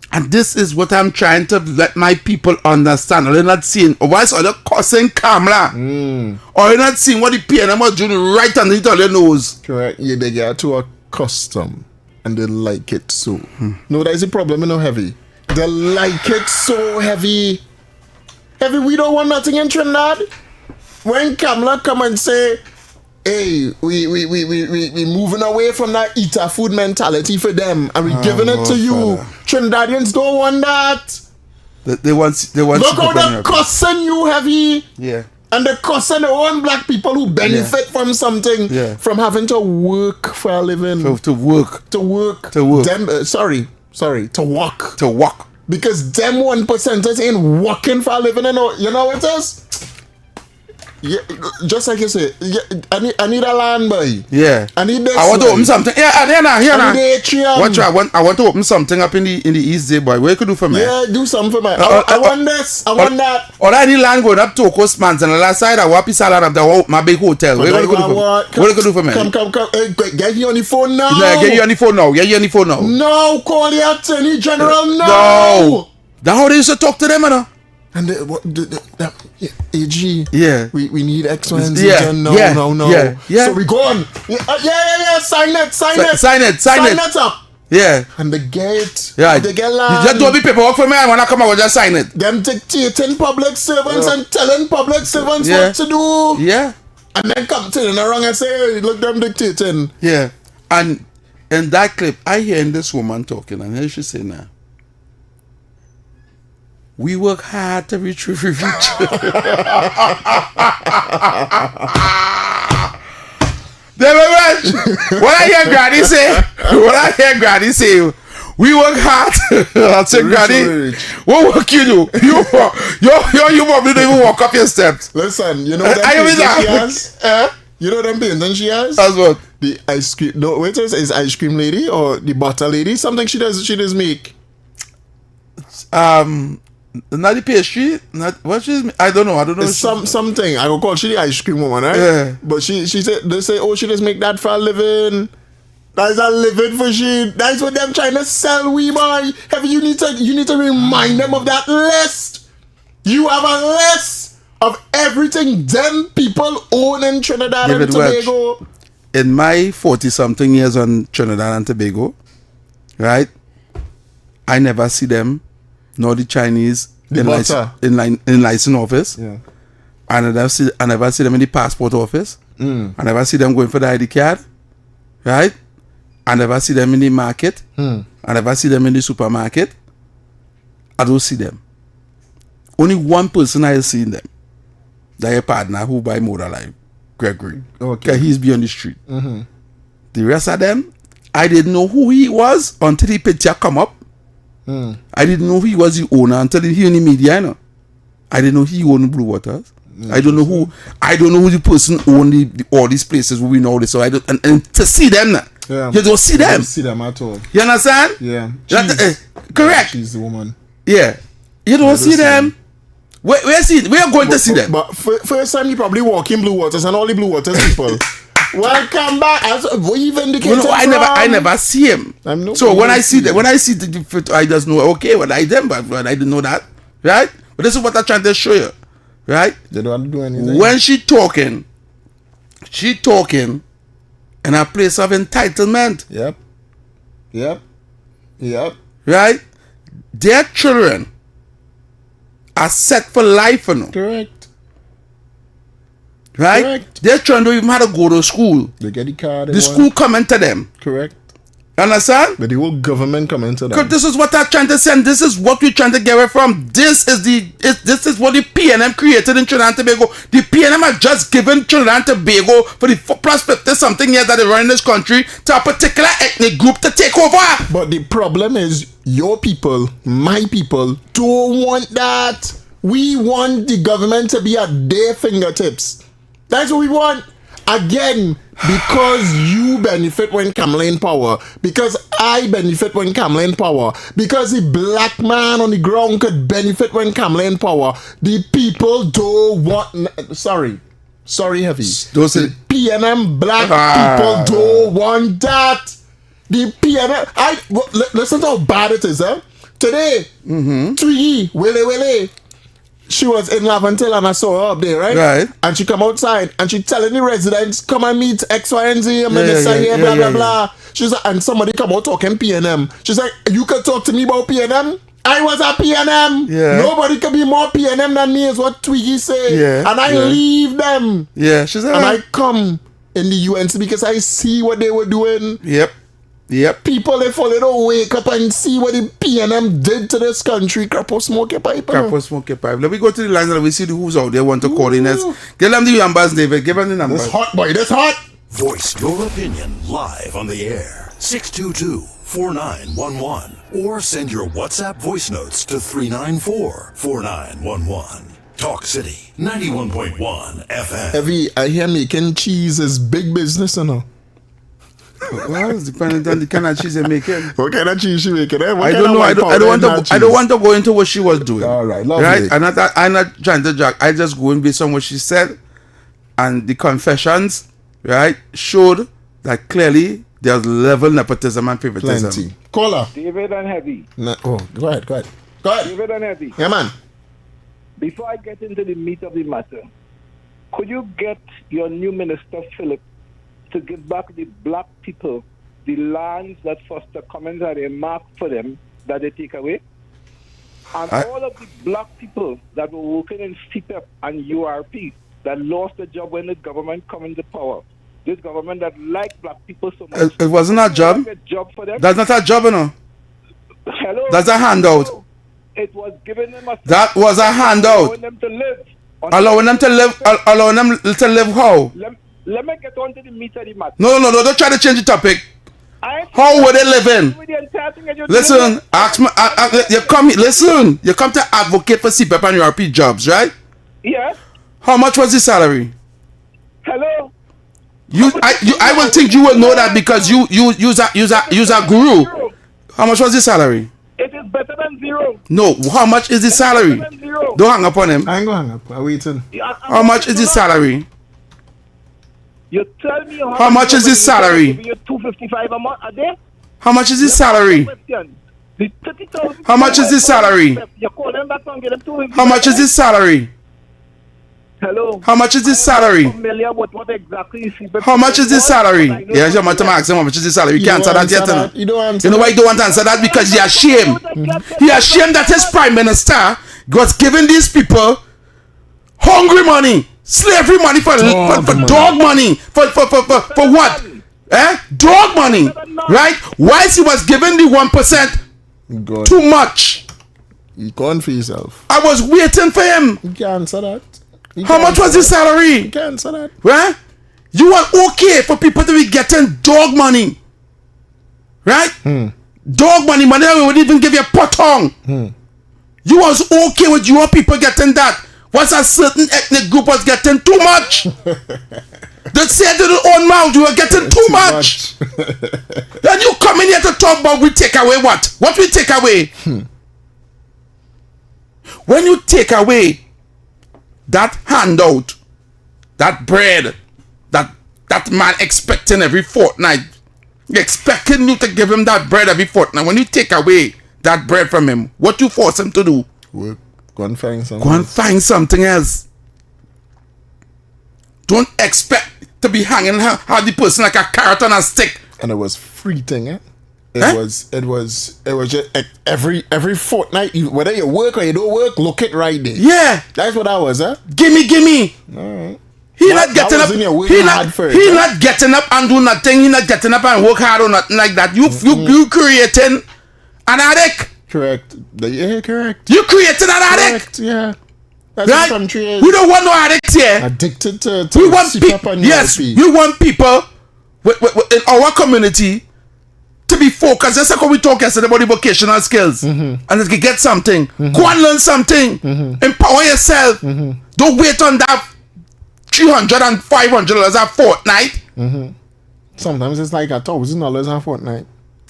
And this is what I'm trying to let my people understand. Or they're not seeing, or why is other cussing camera? Or you're not seeing what the PNM are doing right underneath all their nose. Correct. Yeah, they get too accustomed and they like it so. No, that is the problem, you know, Heavy. They like it so heavy. Heavy, we don't want nothing in Trinidad. When Kamala come and say, hey, we moving away from that eater food mentality for them and we giving it to you. Trinidadians don't want that. They want look how they're cussing you, Heavy. Yeah. And they're cussing their own black people who benefit from something, from having to work for a living. To work. Them, to walk. Because them 1%ers ain't working for a living. You know what it is? Yeah, just like you say, I need a land, boy. Yeah. I need this. I want to open something. Yeah, here now. I need atrium. Watch, I want to open something up in the East Day, boy. What you could do for me? Yeah, do something for me. I want this. I want that. Or I need land going up to Coastmans and the last side I want piece of land up there, my big hotel. What you could do for me? Come. Hey, get you on the phone now. Yeah, get you on the phone now. No, call the Attorney General now. No. That's how they used to talk to them, you know. And AG, we need X, Y, and Z. No. Yeah. So we go on. Sign it up. Yeah. And they get land. You just do me paperwork for me, and when I come, I will just sign it. Them dictating public servants and telling public servants what to do. Yeah. And then come to the wrong and say, hey, look, them dictating. Yeah. And in that clip, I hear this woman talking, and here she say now, we work hard to reach. David Welch, what I hear Granny say, we work hard. I said, Granny, what work you do? You probably don't even walk up your steps. Listen, you know them paintings she has? You know them paintings she has? That's what? The ice cream, no, wait, is ice cream lady or the butter lady? Something she does make. Not the pastry, what she's, I don't know. It's something. I will call she the ice cream woman, right? Yeah. But she said, they say, oh, she just make that for a living. That's a living for she. That's what them trying to sell, we boy. You need to remind them of that list. You have a list of everything them people own in Trinidad and Tobago. Welch, in my 40-something years on Trinidad and Tobago, right? I never see them. Nor the Chinese in license office. Yeah. I never see them in the passport office. I never see them going for the ID card. Right? I never see them in the market. I never see them in the supermarket. I don't see them. Only one person I have seen them. Their partner who buy motor like Gregory. Okay. Because he's beyond the street. The rest of them, I didn't know who he was until the picture come up. I didn't know he was the owner until he in the media, you know. I didn't know he owned Blue Waters. I don't know who the person owned all these places we know this. So I don't and to see them now. Yeah. You don't see them. You don't see them at all. You understand? Yeah. Correct. She's the woman. Yeah. You don't see them. We are going to see them. But first time you probably walk in Blue Waters and all the Blue Waters people. Welcome back. I never see him. So when I see the I just know I them, but I didn't know that, right? But this is what I'm trying to show you, right? They don't do anything. When she talking in a place of entitlement. Yep. Right? Their children are set for life, you know. Correct. Right? Correct. They're trying to even have to go to school. They get the card. The school coming to them. Correct. Understand? But the whole government coming to them. Because this is what I'm trying to say, and this is what we're trying to get away from. This is what the PNM created in Trinidad and Tobago. The PNM are just given Trinidad and Tobago for the plus 50-something years that they run in this country to a particular ethnic group to take over. But the problem is your people, my people, don't want that. We want the government to be at their fingertips. That's what we want. Again, because you benefit when Kamala in power, because I benefit when Kamala in power, because the black man on the ground could benefit when Kamala in power, the people don't want... Sorry, heavy. The PNM black people don't want that. The PNM... Listen to how bad it is, eh? Today, Twiggy, Willie, she was in Laventille and I saw her up there, right? And she come outside and she telling the residents, come and meet X, Y, and Z, blah, blah. She's like, and somebody come out talking PNM. She's like, you can talk to me about PNM? I was a PNM. Yeah. Nobody can be more PNM than me is what Twiggy say. Yeah. And I leave them. Yeah, she's like, and I come in the UNC because I see what they were doing. Yep. People, if they don't wake up and see what the PNM did to this country, crap or smoke your pipe. Let me go to the lines and we see who's out there want to call in us. Give them the numbers, David. Give them the numbers. This hot, boy. This hot. Voice your opinion live on the air. 622-4911. Or send your WhatsApp voice notes to 394-4911. Talk City 91.1 FM. Heavy, I hear making cheese is big business, you know. Well, it's depending on the kind of cheese they're making. What kind of cheese she making? I don't know. I don't want to go into what she was doing. All right, lovely. Right? I'm not trying to jack. I just go in based on what she said, and the confessions, right, showed that clearly there's level nepotism and favoritism. Plenty. Caller. David and Heavy. No, go ahead. David and Heavy. Yeah, man. Before I get into the meat of the matter, could you get your new minister, Philip, to give back the black people the lands that Foster Commons had earmarked for them that they take away? And all of the black people that were working in CPEP and URP that lost their job when the government come into power. This government that liked black people so much. It wasn't a job. For them. That's not a job, you know. Hello? That's a handout. It was giving them a... That was a handout. Allowing them to live. Allowing them to live how? Let me get on to the meat of the matter. No, don't try to change the topic. How were they living? Listen, ask me. You come to advocate for CPEP and URP jobs, right? Yes. How much was the salary? Hello. I will think you will know that because you use a guru. How much was the salary? It is better than zero. No, how much is the salary? Don't hang up on him. I ain't gonna hang up. I'm waiting. How much is the salary? You tell me how much is his salary? $255 a month a day. How much is his salary? How much is his salary? You call them back and get them $255. How much is his salary? Hello. How much is his salary? Familiar with what exactly is he? How much is his salary? Yes, you want to ask him how much is his salary. You can't answer that yet. You don't answer. You know why you don't want to answer that? Because he ashamed. He ashamed that his prime minister was giving these people hungry money. Slavery money for dog money. For what? Dog money. Right? Whilst he was giving the 1% too much. You gone for yourself. I was waiting for him. You can't answer that. How much was his salary? You can't answer that. Right? You are okay for people to be getting dog money. Right? Dog money that would even give you a potong. You was okay with your people getting that. Once a certain ethnic group was getting too much. They said to their own mouth, you were getting too much. Then you come in here to talk about we take away what? What we take away? When you take away that handout, that bread, that man expecting every fortnight, expecting you to give him that bread every fortnight. When you take away that bread from him, what you force him to do? Work. Go and find something. Go and find something else. Don't expect to be hanging how the person like a carrot on a stick. And it was free thing, eh? It was just every fortnight, whether you work or you don't work, look it right there. Yeah. That's what I was, huh? Gimme. Alright. He not getting up and do nothing. He not getting up and work hard or nothing like that. You creating an addict. Correct. Yeah, correct. You creating an addict. Correct, yeah. That's right? What country is. We don't want no addicts here. Addicted to we want people. Yes, we want people in our community to be focused. That's like how we talk yesterday about the vocational skills. And they can get something. Go and learn something. Empower yourself. Don't wait on that $300 and $500 a fortnight. Mm-hmm. Sometimes it's like $1,000 a fortnight.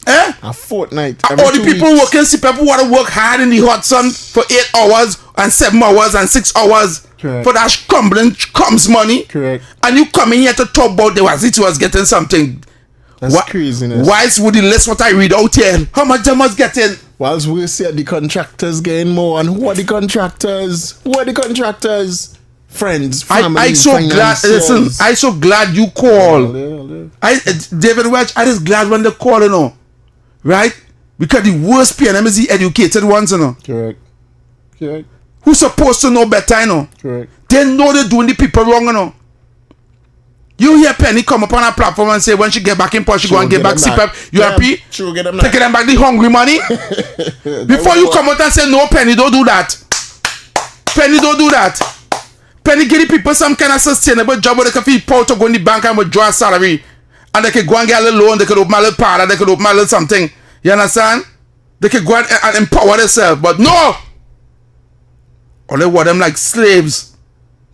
Eh? A fortnight. All the people working, see people want to work hard in the hot sun for 8 hours and 7 hours and 6 hours. Correct. For that crumbling crumbs money. Correct. And you come in here to talk about the was getting something. That's craziness. Why would the list what I read out here? How much them was getting? Whilst we see the contractors getting more, and who are the contractors? Who are the contractors? Friends, family, I so glad. Listen, I so glad you call. David Welch, I just glad when they call, you know, right? Because the worst PNM is the educated ones, you know. Correct. Correct. Who's supposed to know better, you know? Correct. They know they're doing the people wrong, you know. You hear Penny come up on a platform and say when she get back in Port, she go and get back CPAP. You happy? True, get them taking them back the hungry money. Before you come out and say no, Penny, don't do that. Penny, don't do that. Penny, give the people some kind of sustainable job where they can feel proud to go in the bank and withdraw a salary. And they can go and get a little loan, they can open a little parlor, they can open a little something. You understand? They can go and empower themselves. But no! Only want them like slaves.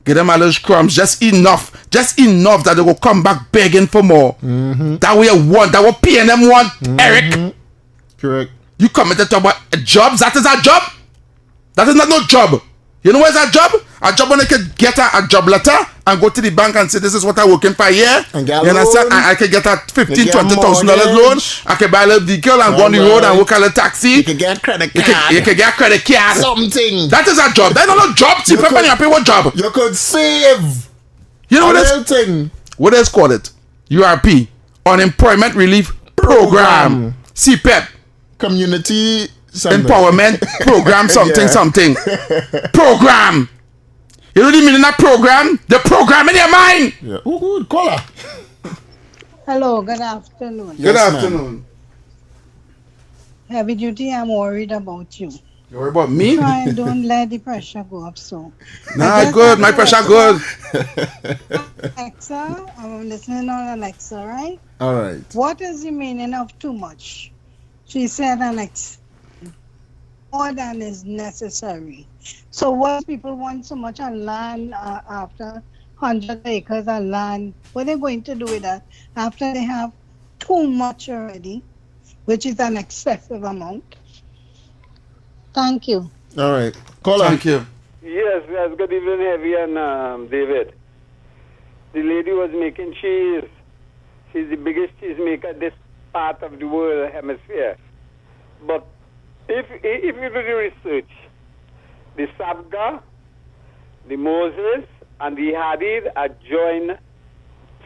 Get them a little crumbs, just enough that they will come back begging for more. Mm-hmm. That way you want, that will PNM want, Eric. Correct. You come and talk about jobs, that is a job? That is not no job. You know where's a job? A job when I can get a job letter and go to the bank and say this is what I'm working for a year. And get you understand? I can get a $15,000, $20,000 loan. I can buy a little vehicle and go on the road and work a little taxi. You can get credit card. You can get credit card. Something. That is a job. That is not a job. See, people you pay what job? You could save. You know what else call it? URP. Unemployment Relief Program. CPEP. Community Empowerment Program something. Program. You know the meaning of program? The program in your mind. Yeah. Oh, good. Caller. Hello, good afternoon. Good afternoon. Heavy duty, I'm worried about you. You worried about me? Try and don't let the pressure go up so. Nah, good. My pressure good. Alexa, I'm listening on Alexa, right? All right. What is the meaning of too much? She said, Alexa, more than is necessary. So what people want so much on land after 100 acres of land, what are they going to do with that after they have too much already, which is an excessive amount? Thank you. All right. Caller. Thank you. Yes, good evening, Heavy and David. The lady was making cheese. She's the biggest cheese maker this part of the world hemisphere. But if you do the research, the Sabga, the Moses, and the Hadid are joined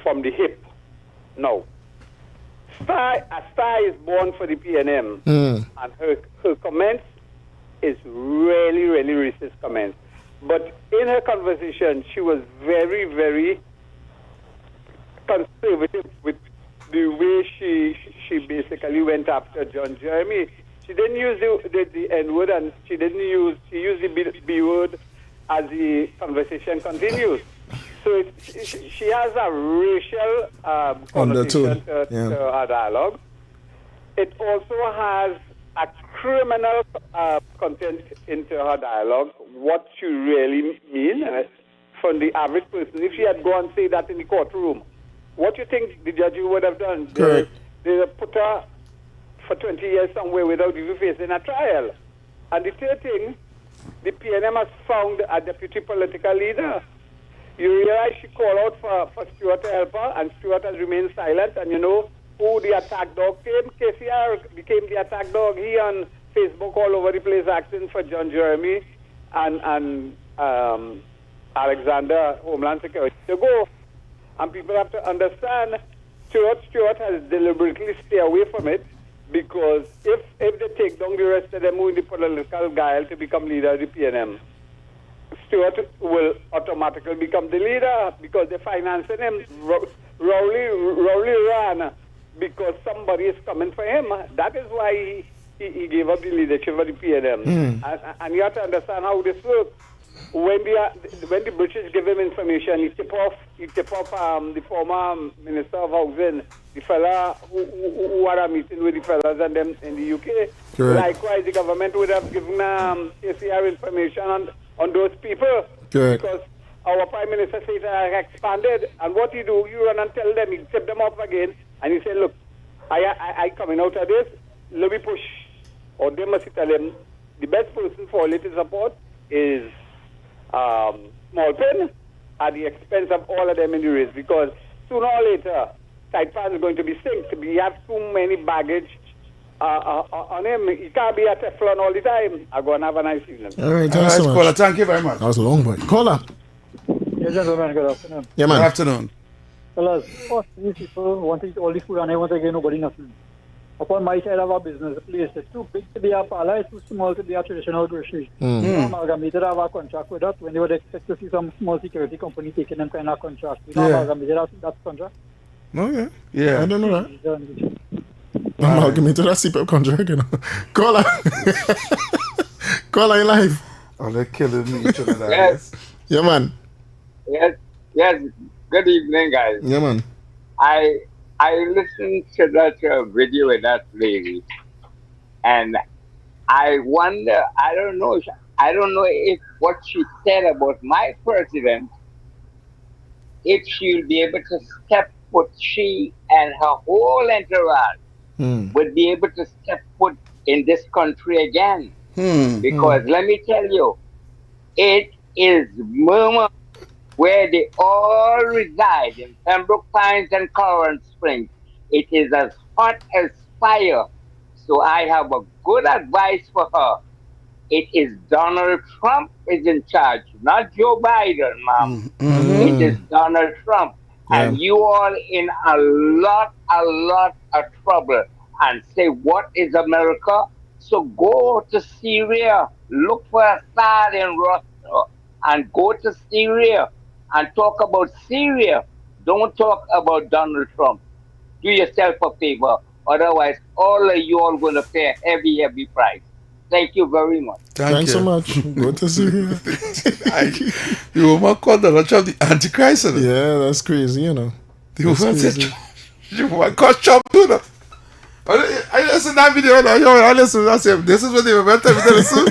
from the hip. No. A star is born for the PNM, and her comments is really, really racist comments. But in her conversation, she was very, very conservative with the way she basically went after John Jeremy. She didn't use the N word, and she used the B word as the conversation continues. So she has a racial connotation to our dialogue. It also has a criminal content into her dialogue. What she really means from the average person. If she had gone and say that in the courtroom, what do you think the judge would have done? Correct. They put her for 20 years somewhere without even facing a trial. And the third thing, the PNM has found a deputy political leader. You realize she called out for Stuart to help her, and Stuart has remained silent. And you know who the attack dog came? KCR became the attack dog. He on Facebook all over the place asking for John Jeremy and Alexander, Homeland Security, to go. And people have to understand Stuart has deliberately stayed away from it, because if they take down the rest of them who in the political guile to become leader of the PNM, Stuart will automatically become the leader because they're financing him. Rowley ran because somebody is coming for him. That is why he gave up the leadership of the PNM. And you have to understand how this works. When the British give him information, he tip off the former Minister of Housing, the fella who had a meeting with the fellas and them in the UK. Correct. Likewise, the government would have given KCR information on those people. Correct. Because our Prime Minister says that I expanded, and what you do, you run and tell them, you tip them off again, and you say, look, I coming out of this, let me push. Or they must tell them, the best person for little support is small pen at the expense of all of them in the race, because sooner or later, Taipan is going to be synced. We have too many baggage on him. He can't be a Teflon all the time. I'm going to have a nice evening. All right, thanks so much. Caller, thank you very much. That was a long one. Caller. Yes, gentlemen, good afternoon. Yeah, man. Good afternoon. Fellas, these people want to eat all the food and I want to give nobody nothing. Upon my side of our business, the place is too big to be a parlor, it's too small to be a traditional grocery. Amalgamated have a contract with us when they would expect to see some small security company taking them kind of contract. Amalgamated that contract? No, yeah. I don't know that. Amalgamated a CPAP contract, you know. Caller. Caller in live. Oh, they're killing me. Yes. Yeah, man. Yes. Good evening, guys. Yeah, man. I listened to that video with that lady, and I wonder. I don't know if what she said about my president, if she'll be able to step foot, she and her whole entourage would be able to step foot in this country again. Because let me tell you, it is murmur where they all reside in Pembroke Pines and Coral Springs. It is as hot as fire. So I have a good advice for her. It is Donald Trump is in charge, not Joe Biden, ma'am. It is Donald Trump. Yeah. And you all in a lot of trouble. And say, what is America? So go to Syria, look for Assad in Russia, and go to Syria and talk about Syria. Don't talk about Donald Trump. Do yourself a favor. Otherwise, all of you are going to pay a heavy price. Thank you very much. Thanks so much. Go to Syria. You woman called Donald Trump the Antichrist. Yeah, that's crazy, you know. You woman called Trump, you know. I listened to that video. I listened. I said, "This is what they were telling me to listen."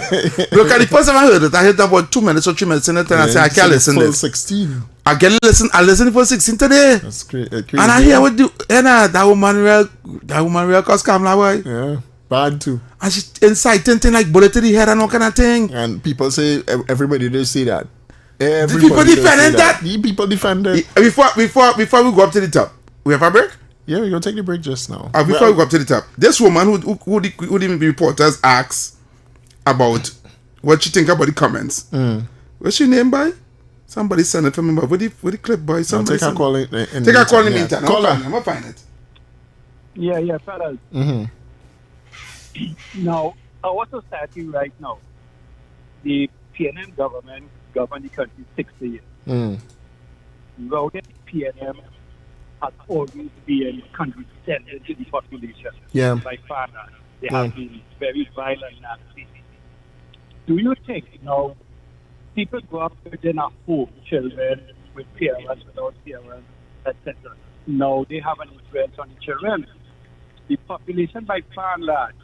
Look, the first time I heard it, I heard about 2 minutes or 3 minutes in it, and I said, "I can't listen to this." 16. I listened for 16 today. That's crazy. And I hear what do. That woman real cause Kamala boy. Yeah, bad too. And she inciting thing like bullet to the head and all kind of thing. And people say everybody does say that. The people defending that. The people defend it. Before we go up to the top, we have a break. Yeah, we're gonna take the break just now. Before we go up to the top, this woman who the reporters asked about what she think about the comments. What's she name by? Somebody send it for me. But with the clip by somebody. Take a call in. Take a call in the meantime. Call her. I'm gonna find it. Yeah, fellas. Now, our society right now, the PNM government governed the country 60 years. Without it, PNM has always been condescending to the population. Yeah. By far now. They have been very violent and nasty. Do you think now people grow up within a home, children with parents, without parents, etc. Now they have an influence on the children. The population by far and large.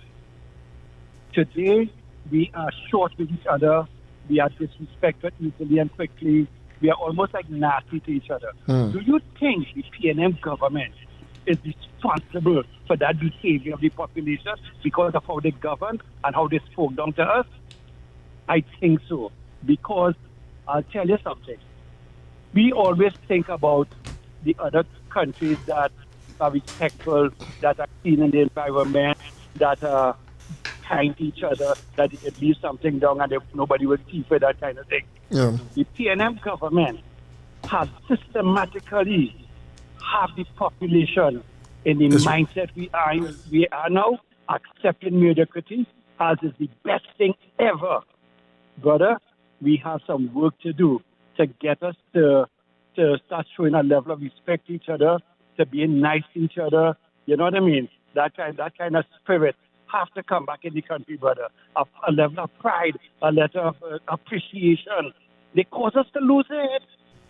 Today we are short with each other. We are disrespected easily and quickly. We are almost like nasty to each other. Do you think the PNM government is responsible for that behavior of the population because of how they govern and how they spoke down to us? I think so. Because I'll tell you something. We always think about the other countries that are respectful, that are clean in the environment, that are kind to each other, that they can leave something down and nobody will see for that kind of thing. Yeah. The PNM government has systematically have the population in the mindset we are now, accepting mediocrity as is the best thing ever. Brother, we have some work to do to get us to start showing a level of respect to each other, to being nice to each other. You know what I mean? That kind of spirit has to come back in the country, brother. A level of pride, a level of appreciation. They cause us to lose it.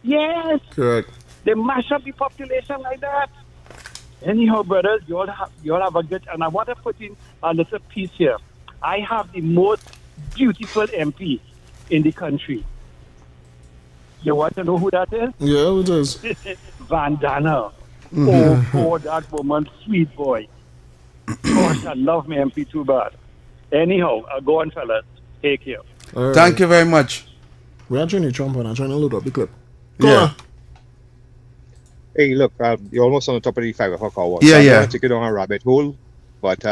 Yes. Correct. They mash up the population like that. Anyhow, brothers, you all have a good... And I want to put in a little piece here. I have the most beautiful MP in the country. You want to know who that is? Yeah, who it is? Vandana. Mhm. Oh, that woman, sweet boy. Gosh, I love me MP2 bad. Anyhow, go on, fellas. Take care. Thank you very much. We are trying to jump on. I'm trying to load up the clip. Yeah. Hey, look, you're almost on the top of the 5 o'clock hour. Yeah, I don't yeah. want to take it on a rabbit hole, but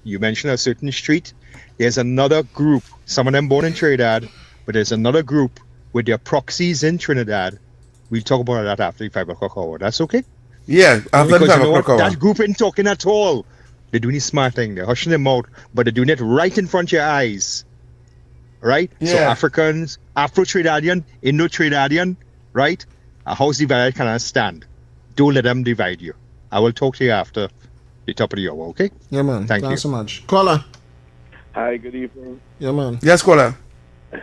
you mentioned a certain street. There's another group, some of them born in Trinidad, but there's another group with their proxies in Trinidad. We'll talk about that after the 5 o'clock hour. That's okay? Yeah, after the Because 5 you know o'clock what? hour. That group ain't talking at all. They're doing the smart thing. They're hushing them out, but they're doing it right in front of your eyes. Right? So Yeah. Africans, Afro-Trinidadian, Indo-Trinidadian, right? A house divided cannot stand. Don't let them divide you. I will talk to you after the top of the hour, okay? Yeah, man. Thank you. Thanks so much. Caller. Hi, good evening. Yeah, man. Yes, caller.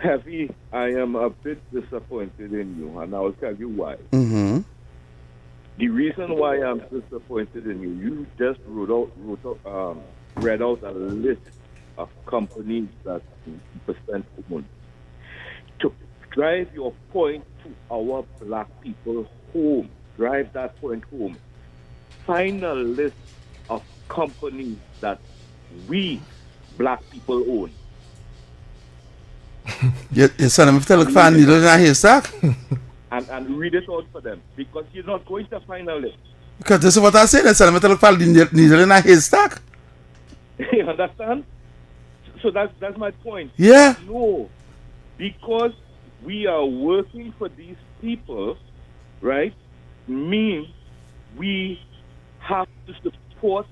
Heavy, I am a bit disappointed in you, and I'll tell you why. Mm-hmm. The reason why I'm disappointed in you just read out a list of companies that 50% own. To drive your point to our black people home, drive that point home. Find a list of companies that we black people own. You send them to look for a needle in a haystack? And read it out for them, because you're not going to find a list. Because this is what I say. They send them to look for a needle in a haystack. You understand? So that's my point. Yeah. No, because we are working for these people, right? Means we have to support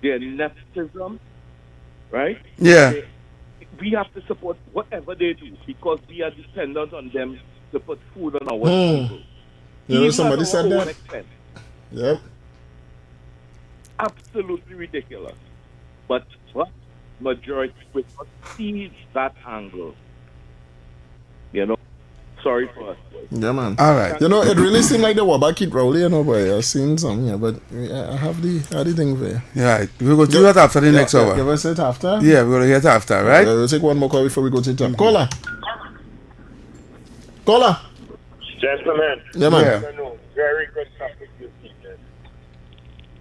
their nepotism, right? Yeah. We have to support whatever they do, because we are dependent on them to put food on our table. You know, Even somebody at said our own that. expense. Yep. Absolutely ridiculous. But majority will not see that angle. You know, sorry for us. Yeah, man. All right. You know, it really seemed like the Wabba keep rolling, you know, boy. I've seen some, yeah, but I have the thing there. Yeah, we're going to do that after the next hour. Give us it after? Yeah, we're going to get after, right? We'll take one more call before we go to the top. Caller. Caller. Gentlemen, Yeah, man. Yeah. very good topic this evening.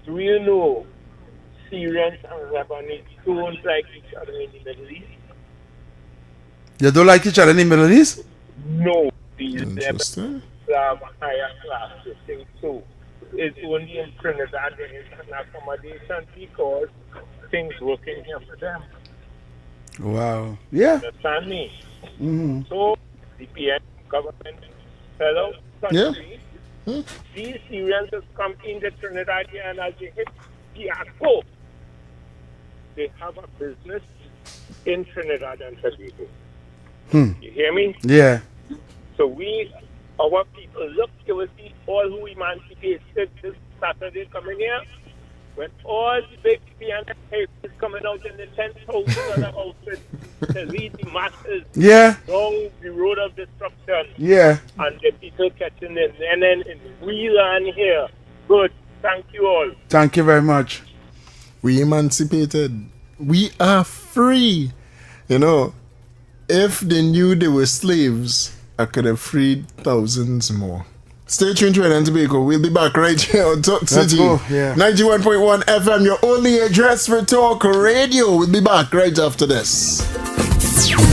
Do you know Syrians and Lebanese don't like each other in the Middle East? You don't like each other in the Middle East? No, these Interesting. have a higher class to think so. It's only in Trinidad there is an accommodation because things working here for them. Wow. Yeah. Understand me? Mm-hmm. So the PN government fellow country, these Syrians have come into Trinidad here, and as they hit Piaco, they have a business in Trinidad and Tobago. You hear me? Yeah. So our people, look, it will be all who emancipated this Saturday coming here. When all the big piano is coming out in the 10,000 outfit to lead the masses Yeah. down the road of destruction. Yeah. And the people catching it. And then we land here. Good. Thank you all. Thank you very much. We emancipated. We are free. You know, if they knew they were slaves, I could have freed thousands more. Stay tuned to and Tobago. We'll be back right here on Talk Let's City. go, yeah. 91.1 FM, your only address for talk radio. We'll be back right after this.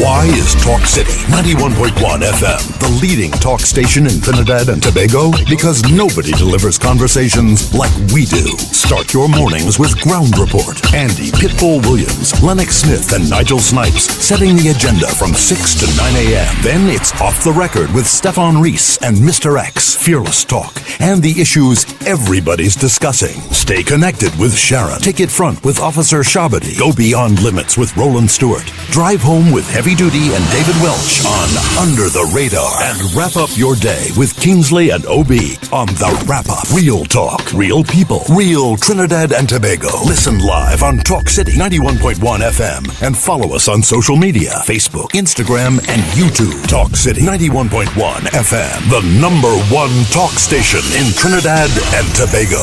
Why is Talk City 91.1 FM the leading talk station in Trinidad and Tobago? Because nobody delivers conversations like we do. Start your mornings with Ground Report. Andy Pitbull Williams, Lennox Smith, and Nigel Snipes setting the agenda from 6 to 9 a.m. Then it's Off the Record with Stefan Reese and Mr. X, Fearless Talk, and the issues everybody's discussing. Stay connected with Sharon. Take it front with Officer Shabadi. Go beyond limits with Roland Stewart. Drive home with Heavy Duty and David Welch on Under the Radar. And wrap up your day with Kingsley and OB on The Wrap Up. Real talk, real people, real Trinidad and Tobago. Listen live on Talk City 91.1 FM and follow us on social media, Facebook, Instagram, and YouTube. Talk City 91.1 FM, the #1 talk station in Trinidad and Tobago.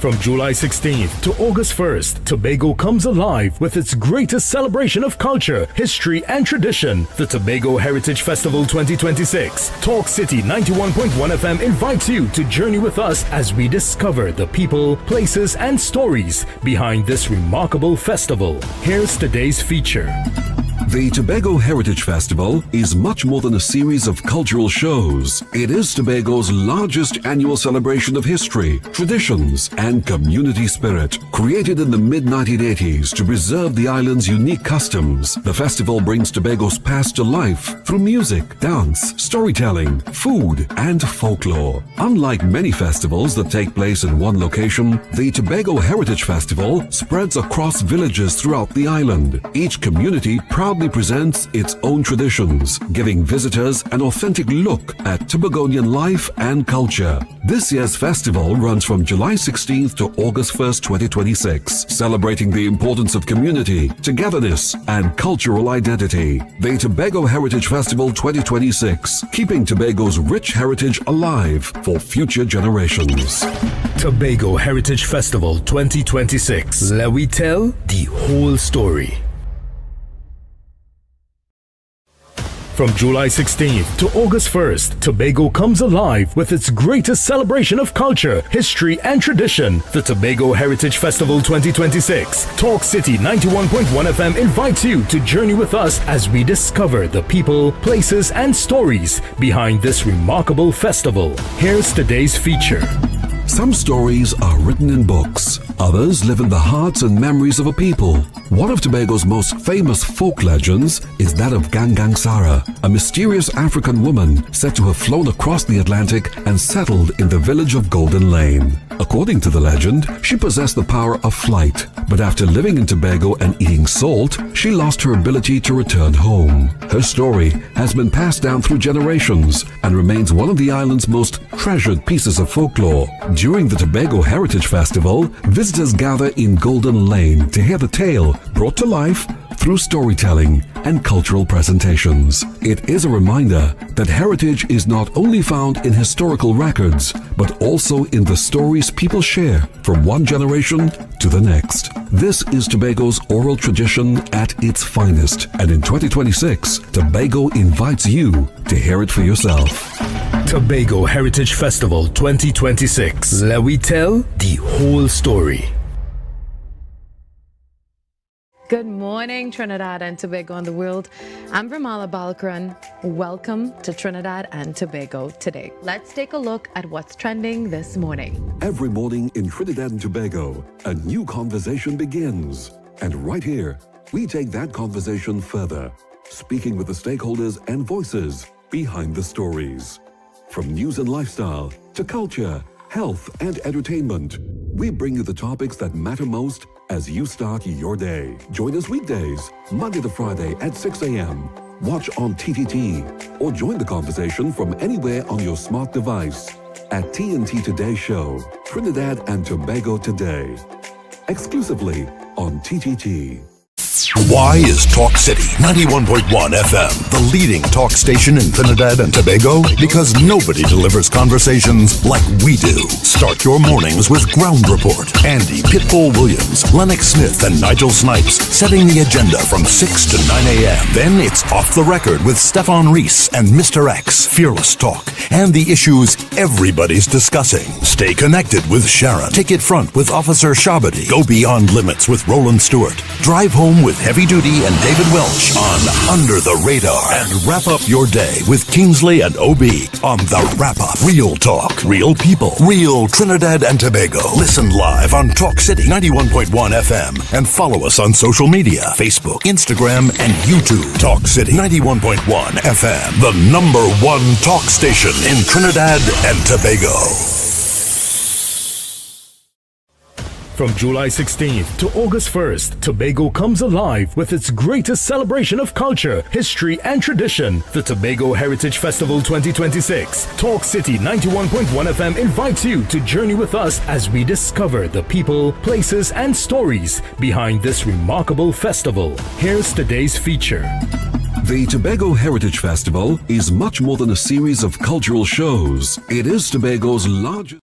From July 16th to August 1st, Tobago comes alive with its greatest celebration of culture, history, and tradition, the Tobago Heritage Festival 2026. Talk City 91.1 FM invites you to journey with us as we discover the people, places, and stories behind this remarkable festival. Here's today's feature. The Tobago Heritage Festival is much more than a series of cultural shows. It is Tobago's largest annual celebration of history, traditions, and community spirit. Created in the mid-1980s to preserve the island's unique customs, the festival brings Tobago's past to life through music, dance, storytelling, food, and folklore. Unlike many festivals that take place in one location, the Tobago Heritage Festival spreads across villages throughout the island. Each community proudly presents its own traditions, giving visitors an authentic look at Tobagonian life and culture. This year's festival runs from July 16th to August 1st, 2026, celebrating the importance of community, togetherness, and cultural identity. The Tobago Heritage Festival 2026, keeping Tobago's rich heritage alive for future generations. Tobago Heritage Festival 2026. Let we tell the whole story. From July 16th to August 1st, Tobago comes alive with its greatest celebration of culture, history, and tradition, the Tobago Heritage Festival 2026. Talk City 91.1 FM invites you to journey with us as we discover the people, places, and stories behind this remarkable festival. Here's today's feature. Some stories are written in books. Others live in the hearts and memories of a people. One of Tobago's most famous folk legends is that of Gangang Sarah, a mysterious African woman said to have flown across the Atlantic and settled in the village of Golden Lane. According to the legend, she possessed the power of flight, but after living in Tobago and eating salt, she lost her ability to return home. Her story has been passed down through generations and remains one of the island's most treasured pieces of folklore. During the Tobago Heritage Festival, visitors gather in Golden Lane to hear the tale brought to life through storytelling and cultural presentations. It is a reminder that heritage is not only found in historical records, but also in the stories people share from one generation to the next. This is Tobago's oral tradition at its finest, and in 2026, Tobago invites you to hear it for yourself. Tobago Heritage Festival 2026. Let we tell the whole story. Good morning, Trinidad and Tobago and the world. I'm Vermala Balkaran. Welcome to Trinidad and Tobago today. Let's take a look at what's trending this morning. Every morning in Trinidad and Tobago, a new conversation begins. And right here, we take that conversation further, speaking with the stakeholders and voices behind the stories. From news and lifestyle to culture, health, and entertainment, we bring you the topics that matter most as you start your day. Join us weekdays, Monday to Friday at 6 a.m. Watch on TTT or join the conversation from anywhere on your smart device at TNT Today Show, Trinidad and Tobago Today, exclusively on TTT. Why is Talk City 91.1 FM the leading talk station in Trinidad and Tobago? Because nobody delivers conversations like we do. Start your mornings with Ground Report. Andy Pitbull Williams, Lennox Smith, and Nigel Snipes setting the agenda from 6 to 9 a.m. Then it's Off the Record with Stefan Reese and Mr. X, Fearless Talk, and the issues everybody's discussing. Stay connected with Sharon. Take it front with Officer Shabadi. Go beyond limits with Roland Stewart. Drive home with Heavy Duty and David Welch on Under the Radar. And wrap up your day with Kingsley and OB on The Wrap Up. Real talk, real people, real Trinidad and Tobago. Listen live on Talk City 91.1 FM and follow us on social media, Facebook, Instagram, and YouTube. Talk City 91.1 FM, the #1 talk station in Trinidad and Tobago. From July 16th to August 1st, Tobago comes alive with its greatest celebration of culture, history, and tradition, the Tobago Heritage Festival 2026. Talk City 91.1 FM invites you to journey with us as we discover the people, places, and stories behind this remarkable festival. Here's today's feature. The Tobago Heritage Festival is much more than a series of cultural shows. It is Tobago's largest...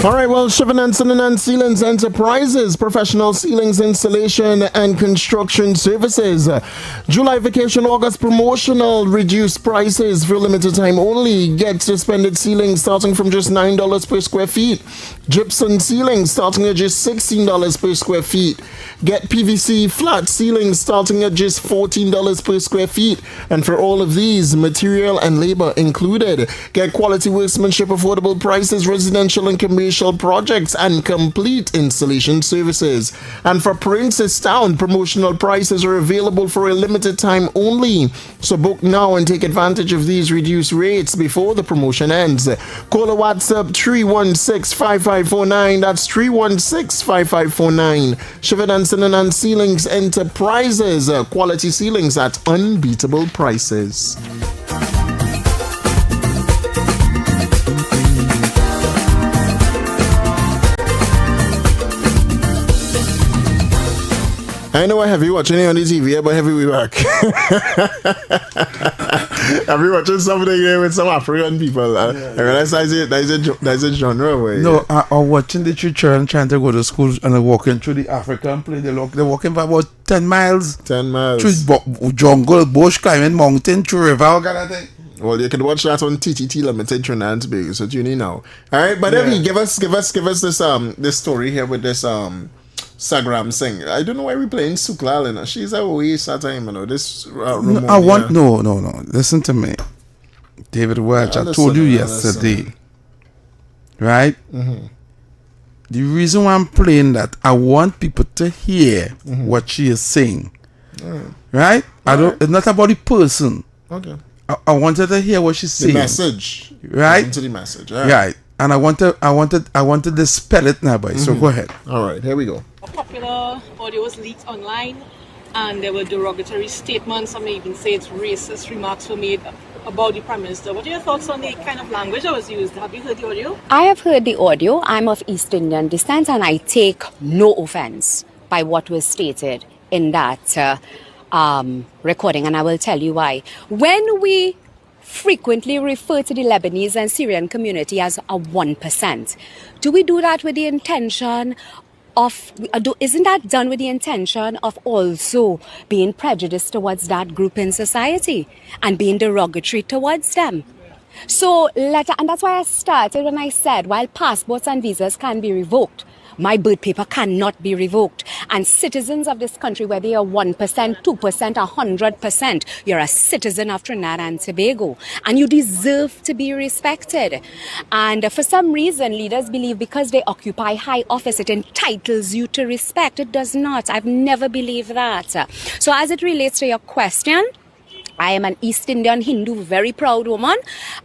All right, well, Shivananson and Ceilings Enterprises, professional ceilings installation and construction services. July vacation, August promotional, reduced prices for limited time only. Get suspended ceilings starting from just $9 per square feet. Gypsum ceilings starting at just $16 per square feet. Get PVC flat ceilings starting at just $14 per square feet. And for all of these, material and labor included. Get quality workmanship, affordable prices, residential and commercial projects, and complete installation services. And for Princestown, promotional prices are available for a limited time only. So book now and take advantage of these reduced rates before the promotion ends. Call or WhatsApp 316-5549. That's 316-5549. Shivananson and Ceilings Enterprises. Quality ceilings at unbeatable prices. I know I have you watching it on the TV, but heavy we back. Have you watching something here with some African people? I realize that's a genre way. No, I'm watching the children trying to go to school and they're walking through the African place. They're walking for about 10 miles. 10 miles. Through jungle, bush, climbing mountain, through river, all kind of thing. Well, you can watch that on TTT Limited Trinidad and Tobago, so tune in now. All right, but Evie, give us this story here with this Sagram Singh. I don't know why we're playing Sukla, you she's a waste of time, you know. This no. Listen to me, David Welch. I told you yesterday, right? Mm-hmm. The reason why I'm playing that, I want people to hear what she is saying, right? It's not about the person. Okay. I wanted to hear what she's saying. The message, right? Into the message, right? And I wanted to spell it now, boy. So go ahead. All right, here we go. A popular audio was leaked online, and there were derogatory statements. Some may even say it's racist remarks were made about the Prime Minister. What are your thoughts on the kind of language that was used? Have you heard the audio? I have heard the audio. I'm of East Indian descent, and I take no offense by what was stated in that recording, and I will tell you why. When we frequently refer to the Lebanese and Syrian community as a 1%, do we do that with the intention of, isn't that done with the intention of also being prejudiced towards that group in society and being derogatory towards them? So, and that's why I started when I said, while passports and visas can be revoked, my birth paper cannot be revoked. And citizens of this country, whether you're 1%, 2%, 100%, you're a citizen of Trinidad and Tobago. And you deserve to be respected. And for some reason, leaders believe because they occupy high office, it entitles you to respect. It does not. I've never believed that. So as it relates to your question, I am an East Indian Hindu, very proud woman,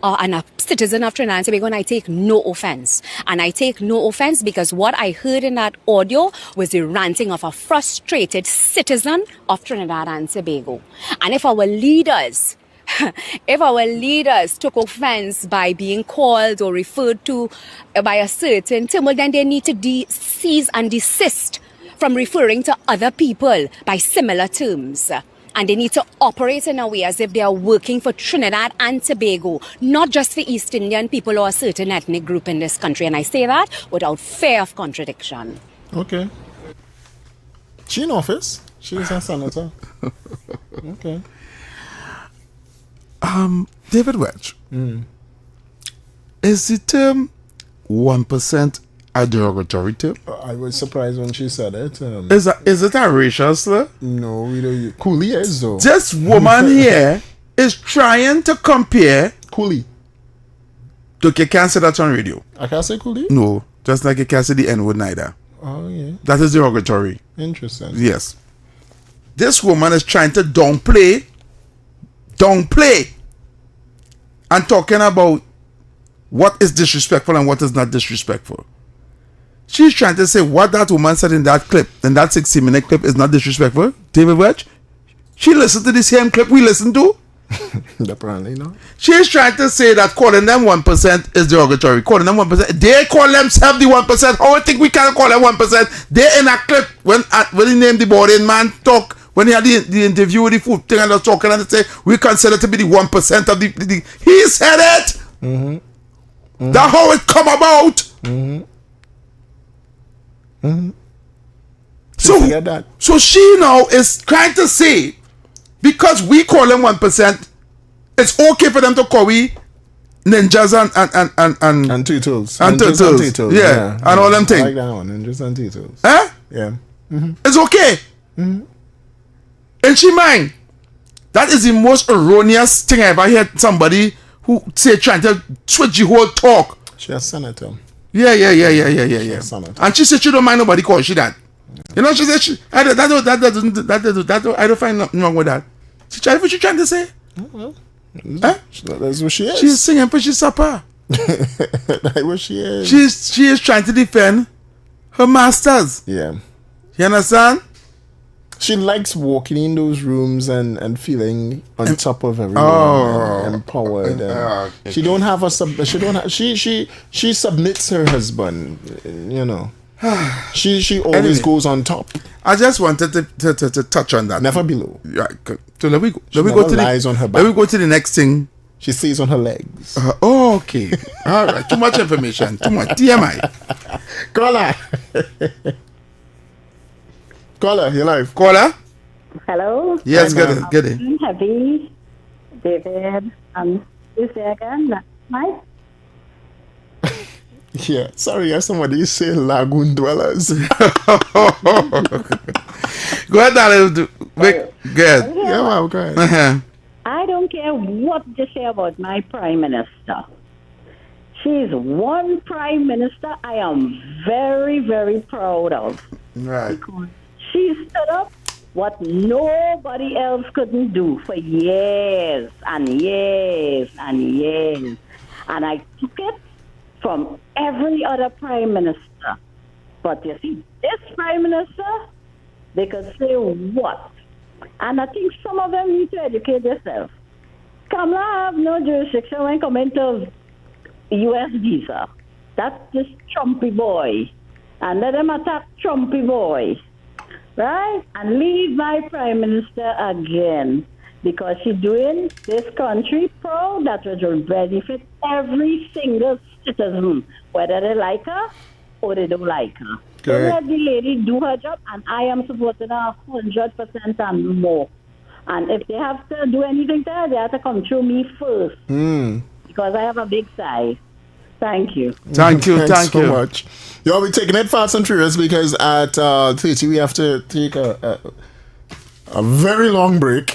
and a citizen of Trinidad and Tobago, and I take no offense. And I take no offense because what I heard in that audio was the ranting of a frustrated citizen of Trinidad and Tobago. And if our leaders took offense by being called or referred to by a certain term, well, then they need to cease and desist from referring to other people by similar terms. And they need to operate in a way as if they are working for Trinidad and Tobago, not just for East Indian people or a certain ethnic group in this country. And I say that without fear of contradiction. Okay. She in office? She's a senator. Okay. David Welch. Is the term 1% a derogatory term? I was surprised when she said it. Is it a racial slur? No, we don't. Coolie is though. This woman here is trying to compare Coolie. Look, you can't say that on radio. I can't say Coolie? No, just like you can't say the N-word neither. Oh, yeah. That is derogatory. Interesting. Yes. This woman is trying to downplay, and talking about what is disrespectful and what is not disrespectful. She's trying to say what that woman said in that clip, in that 60-minute clip, is not disrespectful. David Welch, she listened to the same clip we listened to. Apparently not. She's trying to say that calling them 1% is derogatory. Calling them 1%, they call themselves the 1%. How I think we can call them 1%? They in a clip when he named the boarding man talk, when he had the interview with the food thing and was talking and they say we consider to be the 1% of the he said it. Mm-hmm. That's how it come about. Mm-hmm. Mm-hmm. So she now is trying to say, because we call them 1%, it's okay for them to call we ninjas and turtles. And turtles. Yeah. And all them things. I like that one. Ninjas and turtles. Huh? Yeah. Mm-hmm. It's okay. Mm-hmm. And she mind. That is the most erroneous thing I ever heard somebody who say trying to switch the whole talk. She a senator. Yeah. And she said she don't mind nobody call she that. You know, she said I don't find nothing wrong with that. What she trying to say? Well, that's what she is. She's singing for she's supper. That's what she is. She is trying to defend her masters. Yeah. You understand? She likes walking in those rooms and feeling on top of everyone, and empowered. And she don't have she submits her husband. You know. She always goes on top. I just wanted to touch on that. Never below. Right. So let me go to on her back. Let me go to the next thing. She stays on her legs. Okay. All right. Too much information. Too much TMI. Caller, you're live. Caller. Hello. Yes, get it. Heavy, David, is there again? Mike. Yeah, sorry, somebody say lagoon dwellers. Go ahead, darling. Good. Yeah, well, go ahead. I don't care what you say about my prime minister. She's one prime minister I am very, very proud of. Right. Because she stood up what nobody else couldn't do for years and years and years. And I took it from every other prime minister. But you see, this prime minister, they could say what? And I think some of them need to educate themselves. Kamala have no jurisdiction when coming to U.S. visa. That's this Trumpy boy. And let them attack Trumpy boy. Right? And leave my prime minister again. Because she's doing this country proud that will benefit every single citizen, whether they like her or they don't like her. So let the lady do her job, and I am supporting her 100% and more. And if they have to do anything to her, they have to come through me first. Because I have a big size. Thank you. Thank you so much. You'll be taking it fast and furious because at 30 we have to take a very long break.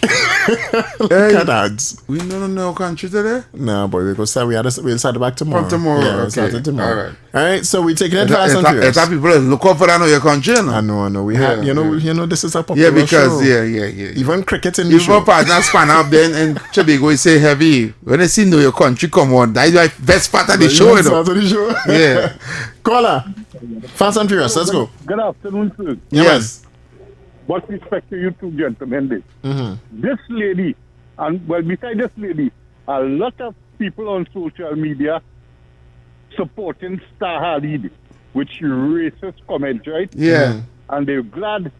We no country today? No, boy, we'll start back tomorrow. From tomorrow. Yeah, Okay. start tomorrow. All All right, so we're taking it fast and furious. People look out for that in your country. No? I know. We have, you know, this is a popular show. show. Yeah. Even cricket in the show. Even partners span up then and Tobago we say heavy. When they see know your country come on, that's the best part of the show. Yeah. Caller, fast and furious. Let's go. Good afternoon, sir. Yes. What respect to you two gentlemen Mm-hmm. This lady, and well, besides this lady, a lot of people on social media supporting Star Hadid, which racist comment, right? Yeah. And they're proud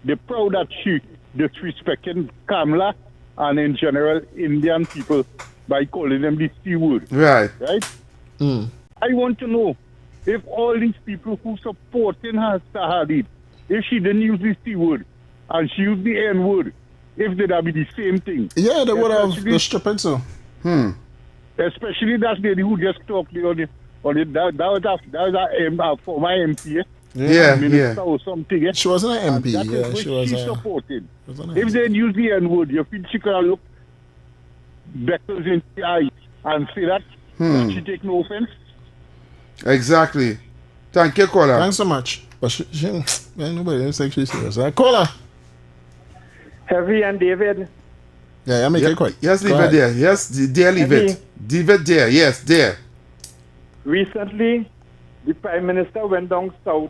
that she disrespecting Kamala and in general Indian people by calling them the C word. Right. Right? I want to know if all these people who supporting her Star Hadid, if she didn't use the C word and she used the N word, if they'd be the same thing. Yeah, they would have the stripping so. Especially that lady who just talked that was a former MP. Minister or something. She wasn't an MP. That Yeah, is she what was she supported. If they'd use the N word, you feel she could have looked Beckles in the eye and say that she take no offense. Exactly. Thank you, caller. Thanks so much. But nobody else like she's serious. Caller. Heavy and David. Yeah, make it quick. Yes, leave it there. Yes, dear, leave it. Leave it there. Yes, there. Recently, the Prime Minister went down south,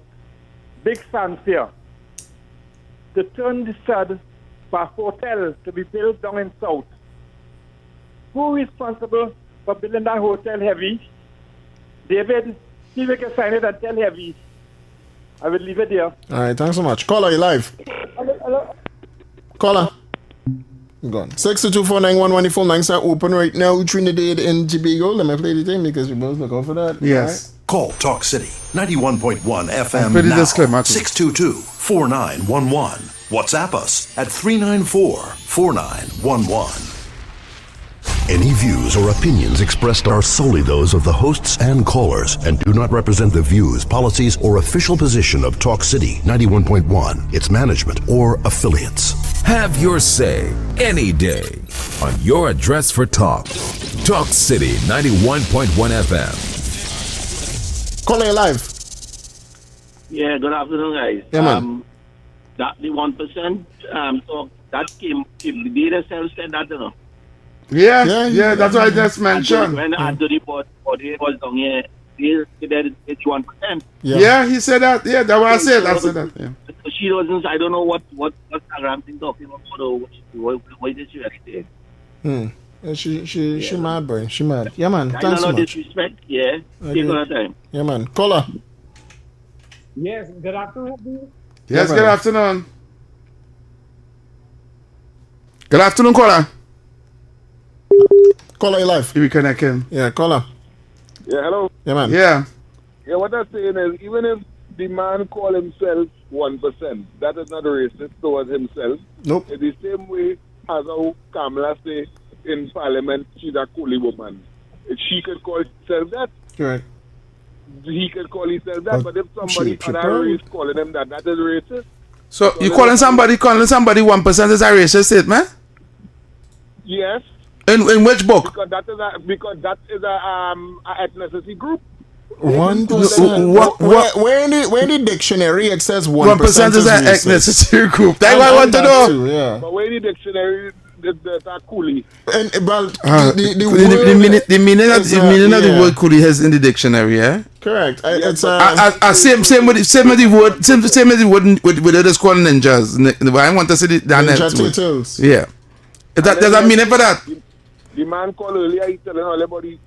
big fanfare, to turn the stud for a hotel to be built down in south. Who is responsible for building that hotel, Heavy? David, see if you can find it and tell Heavy. I will leave it there. All right, thanks so much. Caller, you live. Hello. Caller. Gone. 6224911. The phone lines are open right now. Trinidad and Tobago. Let me play the thing because we both look out for that. Yes. Right? Call Talk City 91.1 FM pretty now. disclaimer. 622-4911. WhatsApp us at 394-4911. Any views or opinions expressed are solely those of the hosts and callers and do not represent the views, policies, or official position of Talk City 91.1, its management, or affiliates. Have your say any day on your address for talk. Talk City 91.1 FM. Calling live. Yeah, good afternoon, guys. Yeah, man. That the 1% talk that came, the data cell said that, you know. Yeah, that's what I just mentioned. When Anthony was down here, they said it's 1%. Yeah, he said that. Yeah, that's what I said. I said that. Yeah. So she doesn't, I don't know what Instagram thing talking about, what did she actually say? She mad, boy. She mad. Yeah, man. Thanks so no much. Disrespect. Yeah. Take all the time. Yeah, man. Caller. Yes, good afternoon. Yes, good afternoon. Good afternoon, caller. Caller, you live. You connect him. Yeah, caller. Yeah, hello. Yeah, man. Yeah. Yeah, what I'm saying is, even if the man call himself 1%, that is not racist towards himself. Nope. In the same way as how Kamala say in Parliament, she's a coolie woman. If she could call herself that, Correct. he could call himself that. But if somebody other race calling him that, that is racist. So you calling somebody 1% is a racist statement? Yes. In which book? Because that is a ethnicity group. 1%. Where in the dictionary it says 1% is an ethnicity group. That's what I want to know. Too, yeah. But where in the dictionary there's a coolie. And well, the meaning of the word coolie is in the dictionary, yeah. Correct. It's same with the word with others called ninjas. I want to say Ninja Turtles. Yeah. There's a meaning for that. The man called earlier, he telling all about the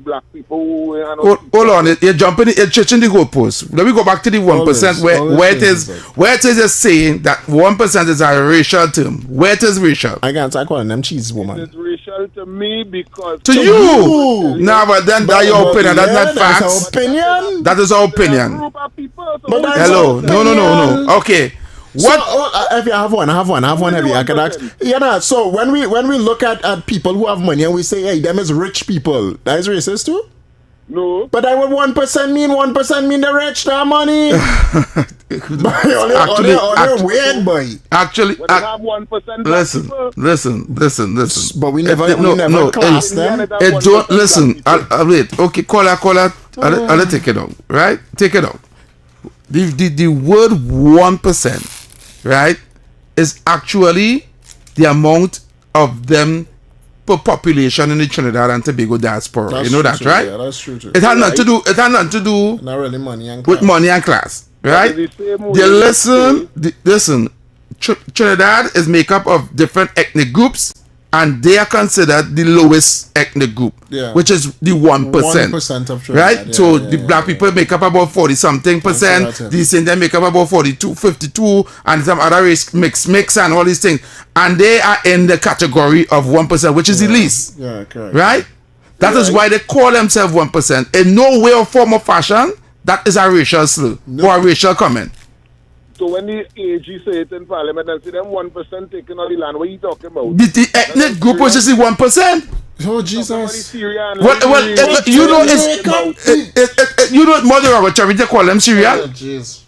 black people who hold on, you're changing the goalposts. Let me go back to the 1% where it is just saying that 1% is a racial term. Where it is racial. I can't start calling them cheese woman. It's racial to me because to you. No, but then that's your opinion. That's not facts. That's our opinion. That is our opinion. But hello. No. Okay. What? If you have one, heavy. I can ask. Yeah, so when we look at people who have money and we say, hey, them is rich people, that is racist too? No. But that would 1% mean 1% mean the rich that money. Only weird boy. Actually, have 1%. Listen. But we never class them. Don't listen. Wait. Okay, caller. I'll take it out. Right? Take it out. The word 1%, right, is actually the amount of them per population in the Trinidad and Tobago diaspora. That's you know that, true, right? Yeah, that's true too. It had nothing to do. Not really money and class. With money and class, right? Listen. Trinidad is made up of different ethnic groups, and they are considered the lowest ethnic group, which is the 1%. 1% of Trinidad, right? So the black people make up about 40-something%. These Indians make up about 52, and some other race mix, and all these things. And they are in the category of 1%, which is the least. Yeah, correct. Right? That is why they call themselves 1%. In no way or form or fashion, that is a racial slur or a racial comment. So when the AG say it in Parliament and see them 1% taking all the land, what are you talking about? The ethnic group was just the 1%. Oh Jesus! You know more derogatory they call them Syrian. Oh, jeez.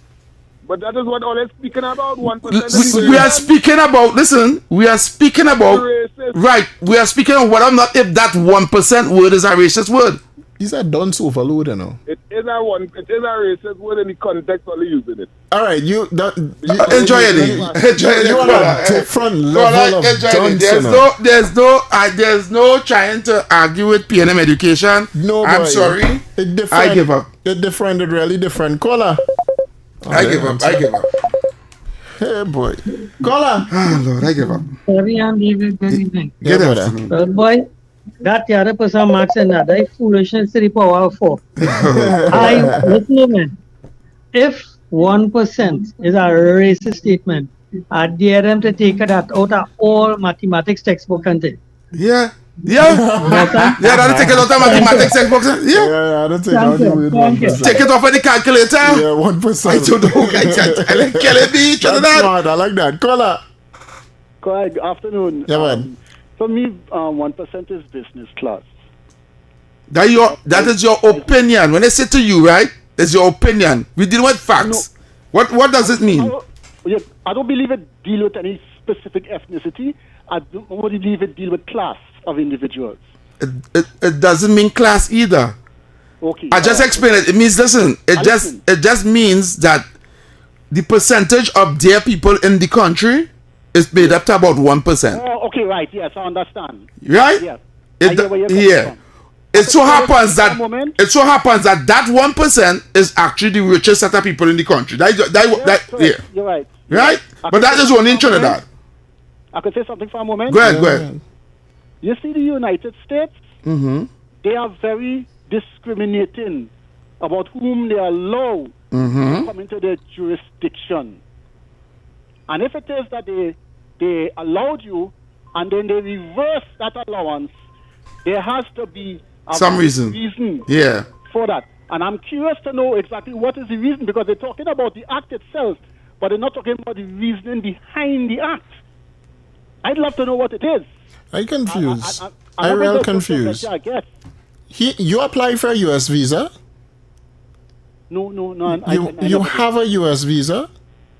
But that is what all is speaking about. 1%. We are speaking about. Listen, we are speaking about. Right, we are speaking of whether or not if that 1% word is a racist word. These are dunce overload, you know. It is a racist word in the context of using it. All right, you enjoy it. You are a different level of dunce. There's no trying to argue with PNM education. No, I'm sorry. I give up. It's different. It's really different. Caller. I give up. Hey boy, caller. Oh Lord, I give up. Sorry, good evening. Good afternoon. Well, boy. That the other person marks another foolishness to the power of 4. Listen to me. If 1% is a racist statement, I dare them to take that out of all mathematics textbook content. Yeah. Yeah. Yeah, that'll take it out of mathematics textbooks. Yeah, that'll take out the word 1%. Take it off of the calculator. Yeah, 1%. I don't know. I like killing me. That's smart. I like that. Caller. Good afternoon. Yeah, man. For me, 1% is business class. That is your opinion. When I say to you, right, it's your opinion. We deal with facts. No. What does it mean? I don't believe it deal with any specific ethnicity. I don't believe it deal with class of individuals. It doesn't mean class either. Okay. I just explained it. It means, listen, it just means that the percentage of their people in the country is made up to about 1%. Oh, okay, right. Yes, I understand. Right? Yes. It so happens that that 1% is actually the richest set of people in the country. You're right. Right? But that is only in Trinidad. I could say something for a moment? Go ahead. You see the United States? Mm-hmm. They are very discriminating about whom they allow to come into their jurisdiction. And if it is that they allowed you and then they reverse that allowance, there has to be some reason for that. And I'm curious to know exactly what is the reason, because they're talking about the act itself, but they're not talking about the reasoning behind the act. I'd love to know what it is. I'm confused. I'm real confused. I guess. You apply for a U.S. visa? No. You have a U.S. visa?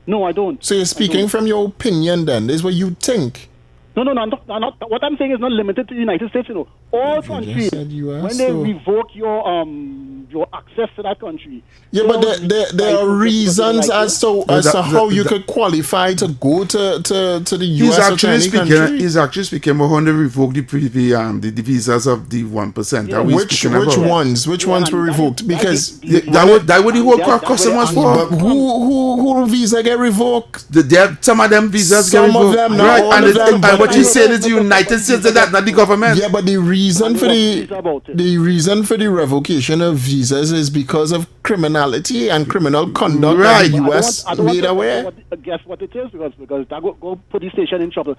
No, I don't. So you're speaking from your opinion then? This is what you think? No, I'm not. What I'm saying is not limited to the United States. All countries, when they revoke your access to that country. Yeah, but there are reasons as to how you could qualify to go to the U.S. or to any country. He's actually speaking about how they revoke the visas of the 1%. Yeah. Which ones? Which ones were revoked? Because that would the whole customers for. But who visa get revoked? Some of them visas get revoked. Some of them, not right? all of them. And what you saying is the United States did that, not the government. Yeah, but the reason for the revocation of visas is because of criminality and criminal conduct. Right. The U.S. made aware. Guess what it is, because that go put the station in trouble.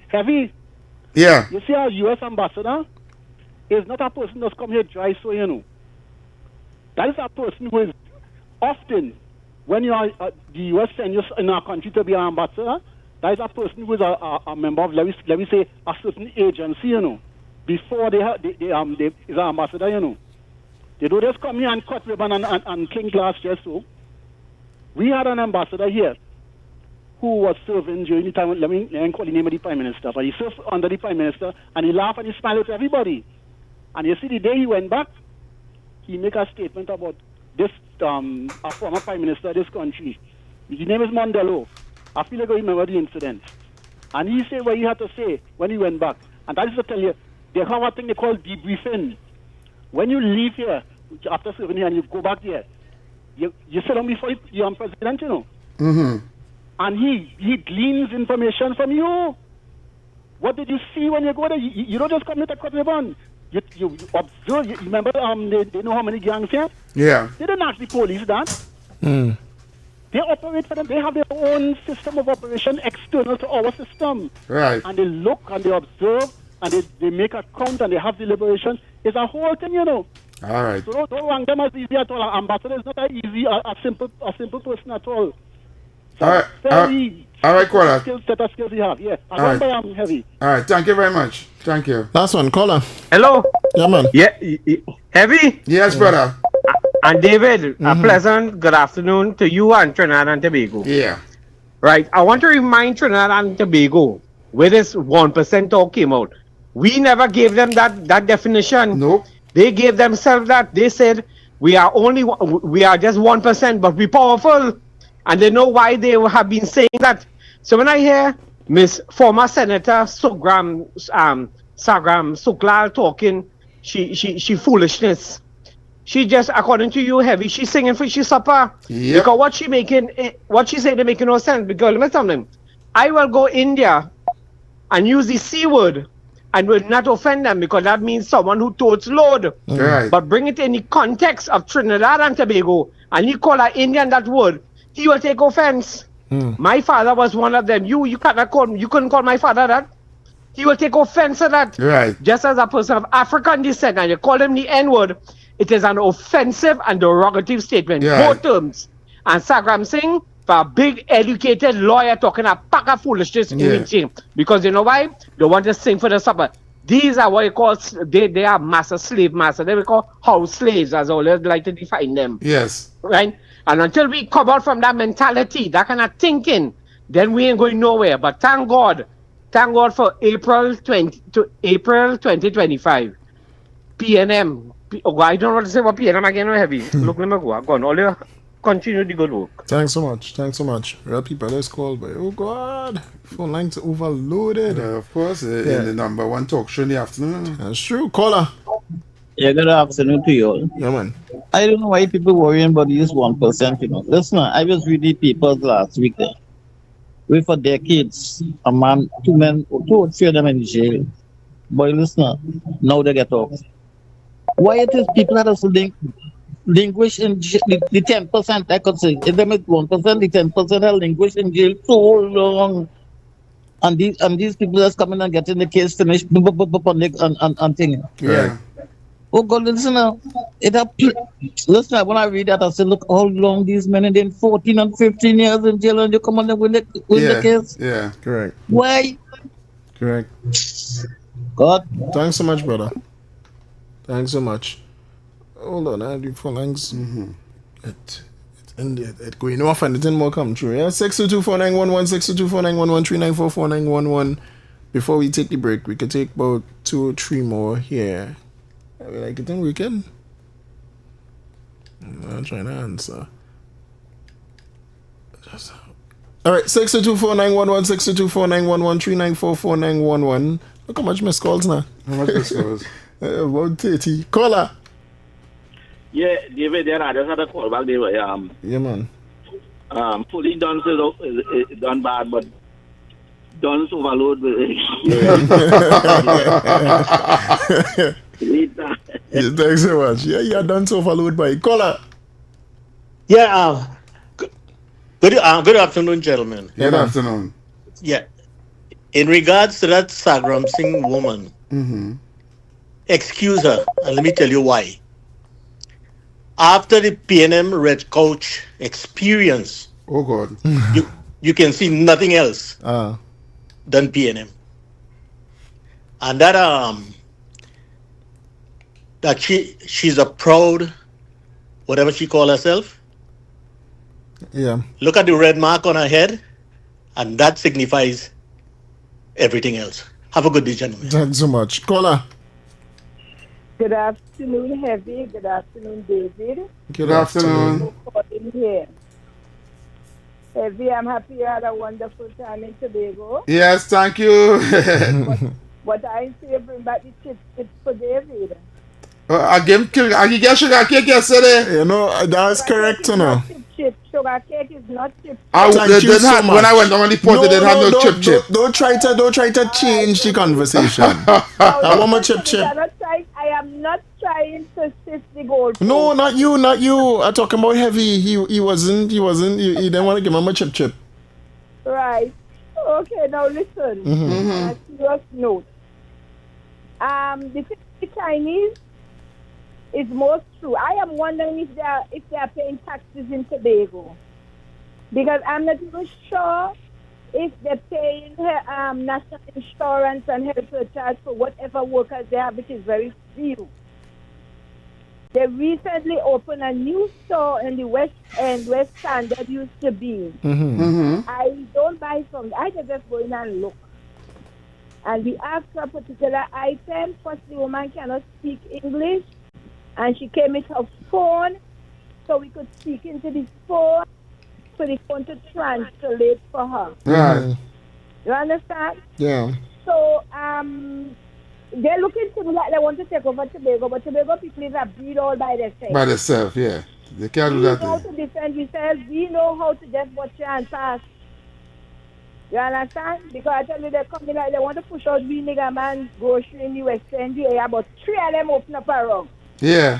Heavy. Yeah. You see, our U.S. ambassador is not a person that's come here dry, so you know. That is a person who is often, when you are the U.S. send you in our country to be an ambassador, that is a person who is a member of, let me say, a certain agency, you know. Before they is an ambassador, you know. They don't just come here and cut ribbon and clean glass just so. We had an ambassador here who was serving during the time, let me call the name of the Prime Minister, but he served under the Prime Minister, and he laughed and he smiled at everybody. And you see, the day he went back, he make a statement about this, a former Prime Minister of this country. His name is Mandela. I feel like I remember the incident. And he said what he had to say when he went back. And that is to tell you, they have a thing they call debriefing. When you leave here, after serving here, and you go back there, you sit down before you're president, you know. Mm-hmm. And he gleans information from you. What did you see when you go there? You don't just come here to cut ribbon. You observe. You remember they know how many gangs here? Yeah. They didn't ask the police that. Mm. They operate for them. They have their own system of operation external to our system. Right. And they look and they observe and they make a count and they have deliberations. It's a whole thing, you know. All right. So don't rank them as easy at all. An ambassador is not that easy, a simple person at all. So all right. All right, caller. Set of skills you have. Yeah. All right. I'm heavy. All right. Thank you very much. Thank you. Last one, caller. Hello. Yeah, man. Yeah. Heavy? Yes, brother. And David, a pleasant good afternoon to you and Trinidad and Tobago. Yeah. Right. I want to remind Trinidad and Tobago where this 1% talk came out. We never gave them that definition. Nope. They gave themselves that. They said we are just 1%, but we're powerful. And they know why they have been saying that. So when I hear Miss former Senator Sagram Suklal talking, she foolishness. She just, according to you, Heavy, she's singing for she supper. Yep. Because what she said, they make no sense. Because let me tell them, I will go India and use the C word and will not offend them because that means someone who totes load. Right. But bring it in the context of Trinidad and Tobago and you call an Indian that word, he will take offense. My father was one of them. You cannot call, you couldn't call my father that. he will take offense to that. Right. Just as a person of African descent, and you call him the N-word, it is an offensive and derogative statement. Yeah. Both terms. And Sagram Singh, for a big educated lawyer talking a pack of foolishness in his team. Because you know why? They want to sing for the supper. These are what you call, they are slave master. They will call house slaves, as always like to define them. Yes. Right? And until we come out from that mentality, that kind of thinking, then we ain't going nowhere. But thank God for April 2025. PNM. I don't want to say what PNM again, heavy. Look, let me go. Go on. All you continue the good work. Thanks so much. Real people, let's call, but oh God, phone lines overloaded. Of course, in the number one talk show in the afternoon. That's true. Caller. Yeah, good afternoon to you all. Yeah, man. I don't know why people worrying about this 1%, you know. Listen, I was reading papers last week there. Wait for decades, a man, two or three of them in jail. Boy, listen, now they get off. Why it is people that are languish in jail, the 10%, I could say, if them is 1%, the 10% are languish in jail so long. And these people that's coming and getting the case finished and thing. Yeah. Oh God, listen now. Listen, when I read that, I said, look how long these men are in 14 and 15 years in jail and you come on and win the case. Yeah, correct. Why? Correct. God. Thanks so much, brother. Thanks so much. Hold on, I do phone lines. It's in there. It's going off and it didn't more come true. Yeah, 622-4911, 622-4911, 394-4911. Before we take the break, we could take about 2 or 3 more here. I mean, like it in weekend. I'm trying to answer. All right, 622-4911, 622-4911, 394-4911. Look how much missed calls now. How much missed calls? About 30. Caller. Yeah, David, I just had a call back there. Yeah, man. Fully done is done bad, but done overload. Yeah, thanks so much. Yeah, you're done overload by caller. Yeah, good afternoon, gentlemen. Good afternoon. Yeah. In regards to that Sagram Singh woman, excuse her, and let me tell you why. After the PNM Red Coach experience, oh God, you can see nothing else than PNM, and that she's a proud, whatever she call herself. Yeah. Look at the red mark on her head, and that signifies everything else. Have a good day, gentlemen. Thanks so much, caller. Good afternoon, Heavy. Good afternoon, David. Good afternoon. Here. Heavy, I'm happy you had a wonderful time in Tobago. Yes, thank you. What I say, bring back the chips for David. I get sugar cake yesterday. You know, that's correct, you know. Sugar cake is not chip. When I went on the pot, they didn't have no chip. Don't try to change the conversation. I want my chip. I am not trying to shift the goal. No, not you. I'm talking about Heavy. He wasn't. He didn't want to give him a chip. Right. Okay. Now listen. On a serious note. The Chinese is most true. I am wondering if they are paying taxes in Tobago, because I'm not even sure if they're paying national insurance and health surcharge for whatever workers they have, which is very few. They recently opened a new store in the West End, where Standard used to be. I don't buy from. I just go in and look. And we asked for a particular item. First, the woman cannot speak English, and she came with her phone, so we could speak into the phone, for the phone to translate for her. Right. You understand? Yeah. So, they're looking to me like they want to take over Tobago, but Tobago people is a breed all by themselves. By themselves, yeah. They can't do that. We know how to defend ourselves. We know how to just watch your and pass. You understand? Because I tell you, they're coming like they want to push out we nigger man grocery in the West End area, but 3 of them open up a room. Yeah.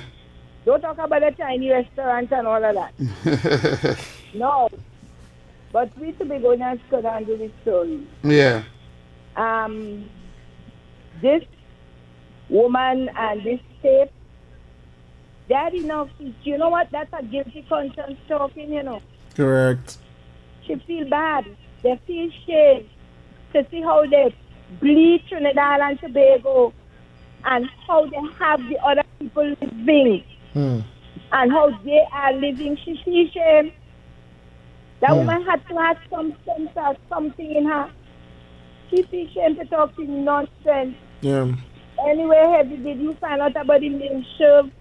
Don't talk about the Chinese restaurant and all of that. No. But we to be going and do this story. Yeah. this woman and this tape, that enough. You know what? That's a guilty conscience talking, you know. Correct. She feel bad. They feel shame to see how they bleed Trinidad and Tobago and how they have the other people living and how they are living. She feels shame. That woman had to have some sense or something in her. She feels shame to talk to nonsense. Yeah. Anyway, Heavy, did you find out about the milk serve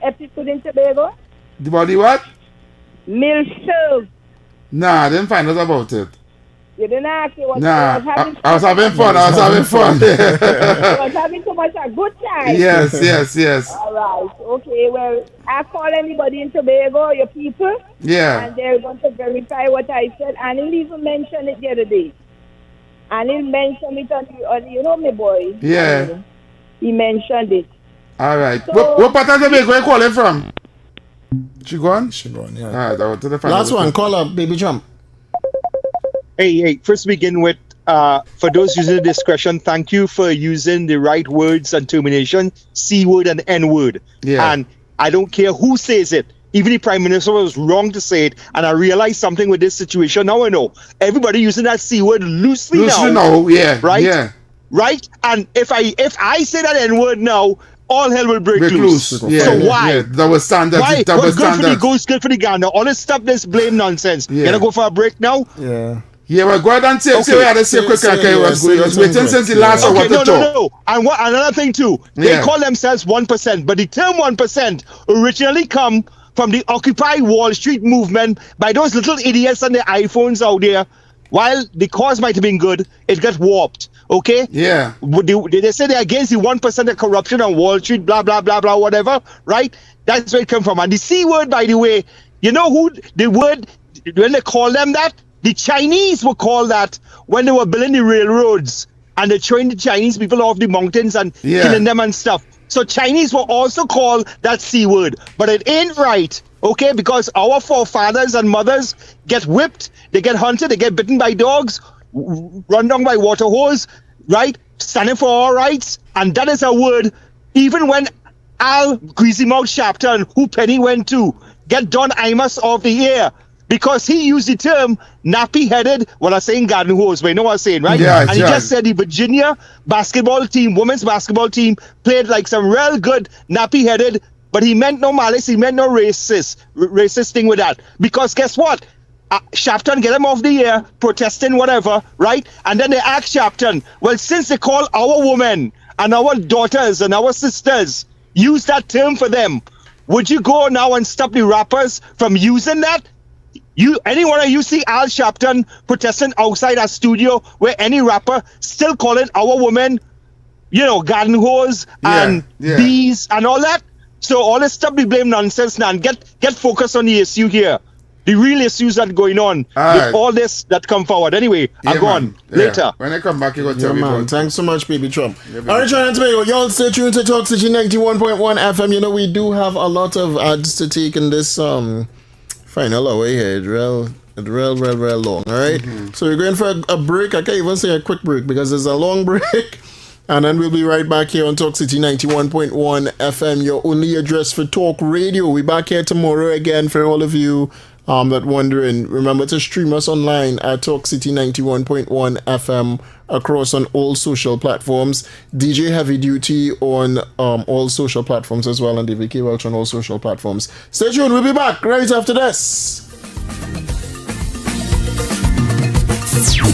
episode in Tobago? The body what? Milk serve. Nah, I didn't find out about it. You didn't ask me what Nah, I was having fun. I was having fun. I was having so much a good time. Yes. All right. Okay, well, I call anybody in Tobago, your people. Yeah. And they're going to verify what I said. And he'll even mention it the other day. And he'll mention it on you know me, boy. Yeah. He mentioned it. All right. So, what part of Tobago you calling from? She gone, yeah. All right, I'll to the final. Last one, call up, Baby Trump. Hey, first begin with, for those using discretion, thank you for using the right words and termination, C word and N word. Yeah. And I don't care who says it. Even the Prime Minister was wrong to say it. And I realized something with this situation. Now I know. Everybody using that C word loosely now. Yeah. Right? Yeah. Right? And if I say that N word now, all hell will break loose. Yeah, so why? Yeah, double standard. Why? Double What's good for the standard. goose, good for the gander. All this stuff, this blame nonsense. Yeah. Gonna go for a break now? Yeah. Yeah, well, go ahead and say what you had to say quick. Okay, was waiting since the last one. No. And another thing too, they call themselves 1%, but the term 1% originally come from the Occupy Wall Street movement by those little idiots on their iPhones out there. While the cause might have been good, it got warped. Okay? Yeah. They say they're against the 1% of corruption on Wall Street, blah, blah, blah, blah, whatever, right? That's where it came from. And the C word, by the way, you know who the word, when they call them that? The Chinese were called that when they were building the railroads and they trained the Chinese people off the mountains and killing them and stuff. So Chinese were also called that C word. But it ain't right, okay? Because our forefathers and mothers get whipped, they get hunted, they get bitten by dogs, run down by water hose, right? Standing for our rights. And that is a word, even when Al Greasy Mouth Sharpton, who Penny went to, get Don Imus off the air. Because he used the term nappy-headed, well, I'm saying garden hose, but you know what I'm saying, right? Yeah, and he just said the Virginia basketball team, women's basketball team, played like some real good nappy-headed, but he meant no malice, he meant no racist thing with that. Because guess what? Sharpton get him off the air, protesting, whatever, right? And then they ask Sharpton, well, since they call our women and our daughters and our sisters, use that term for them, would you go now and stop the rappers from using that? Anyone of you see Al Sharpton protesting outside our studio where any rapper still calling our women, you know, garden hose and bees and all that? So all this stuff we blame nonsense now and get focused on the issue here. The real issues that are going on with all this that come forward. Anyway, I'm gone. Later. When I come back, you go tell me. Man. Thanks so much, Baby Trump. All right, Trinidad and Tobago, y'all stay tuned to Talk City 91.1 FM. You know, we do have a lot of ads to take in this final hour here. It's real long, all right? So we're going for a break. I can't even say a quick break because it's a long break. And then we'll be right back here on Talk City 91.1 FM, your only address for talk radio. We're back here tomorrow again for all of you that wondering. Remember to stream us online at Talk City 91.1 FM across on all social platforms. DJ Heavy Duty on all social platforms as well, and David K. Welch on all social platforms. Stay tuned. We'll be back right after this.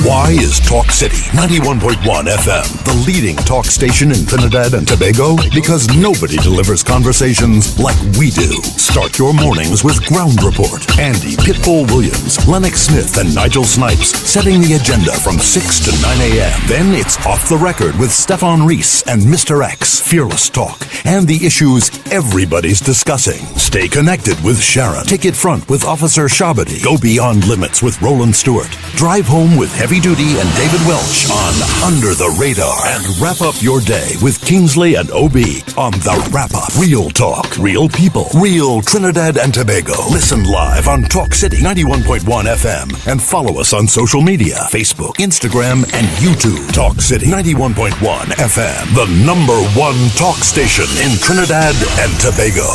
Why is Talk City 91.1 FM the leading talk station in Trinidad and Tobago? Because nobody delivers conversations like we do. Start your mornings with Ground Report. Andy Pitbull Williams, Lennox Smith, and Nigel Snipes setting the agenda from 6 to 9 a.m. Then it's Off the Record with Stefan Reese and Mr. X, Fearless Talk, and the issues everybody's discussing. Stay connected with Sharon. Take it front with Officer Shabadi. Go beyond limits with Roland Stewart. Drive home with Heavy Duty and David Welch on Under the Radar. And wrap up your day with Kingsley and OB on The Wrap Up. Real talk, real people, real Trinidad and Tobago. Listen live on Talk City 91.1 FM and follow us on social media, Facebook, Instagram, and YouTube. Talk City 91.1 FM, the #1 talk station in Trinidad and Tobago.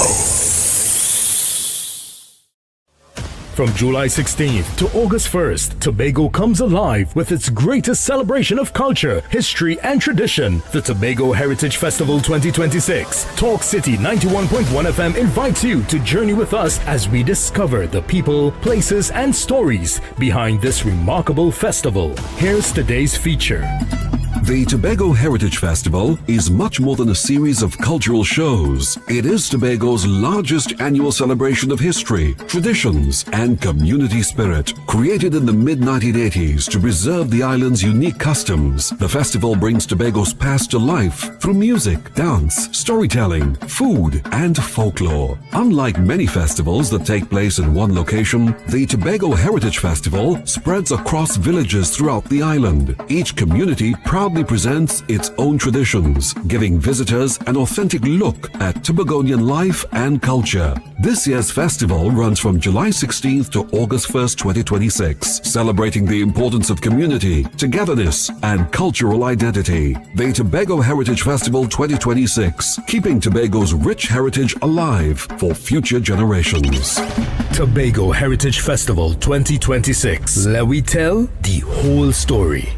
From July 16th to August 1st, Tobago comes alive with its greatest celebration of culture, history, and tradition, the Tobago Heritage Festival 2026. Talk City 91.1 FM invites you to journey with us as we discover the people, places, and stories behind this remarkable festival. Here's today's feature. The Tobago Heritage Festival is much more than a series of cultural shows. It is Tobago's largest annual celebration of history, traditions, and community spirit. Created in the mid-1980s to preserve the island's unique customs, the festival brings Tobago's past to life through music, dance, storytelling, food, and folklore. Unlike many festivals that take place in one location, the Tobago Heritage Festival spreads across villages throughout the island. Each community proudly presents its own traditions, giving visitors an authentic look at Tobagonian life and culture. This year's festival runs from July 16th to August 1st, 2026, celebrating the importance of community, togetherness, and cultural identity. The Tobago Heritage Festival 2026, keeping Tobago's rich heritage alive for future generations. Tobago Heritage Festival 2026. Let we tell the whole story.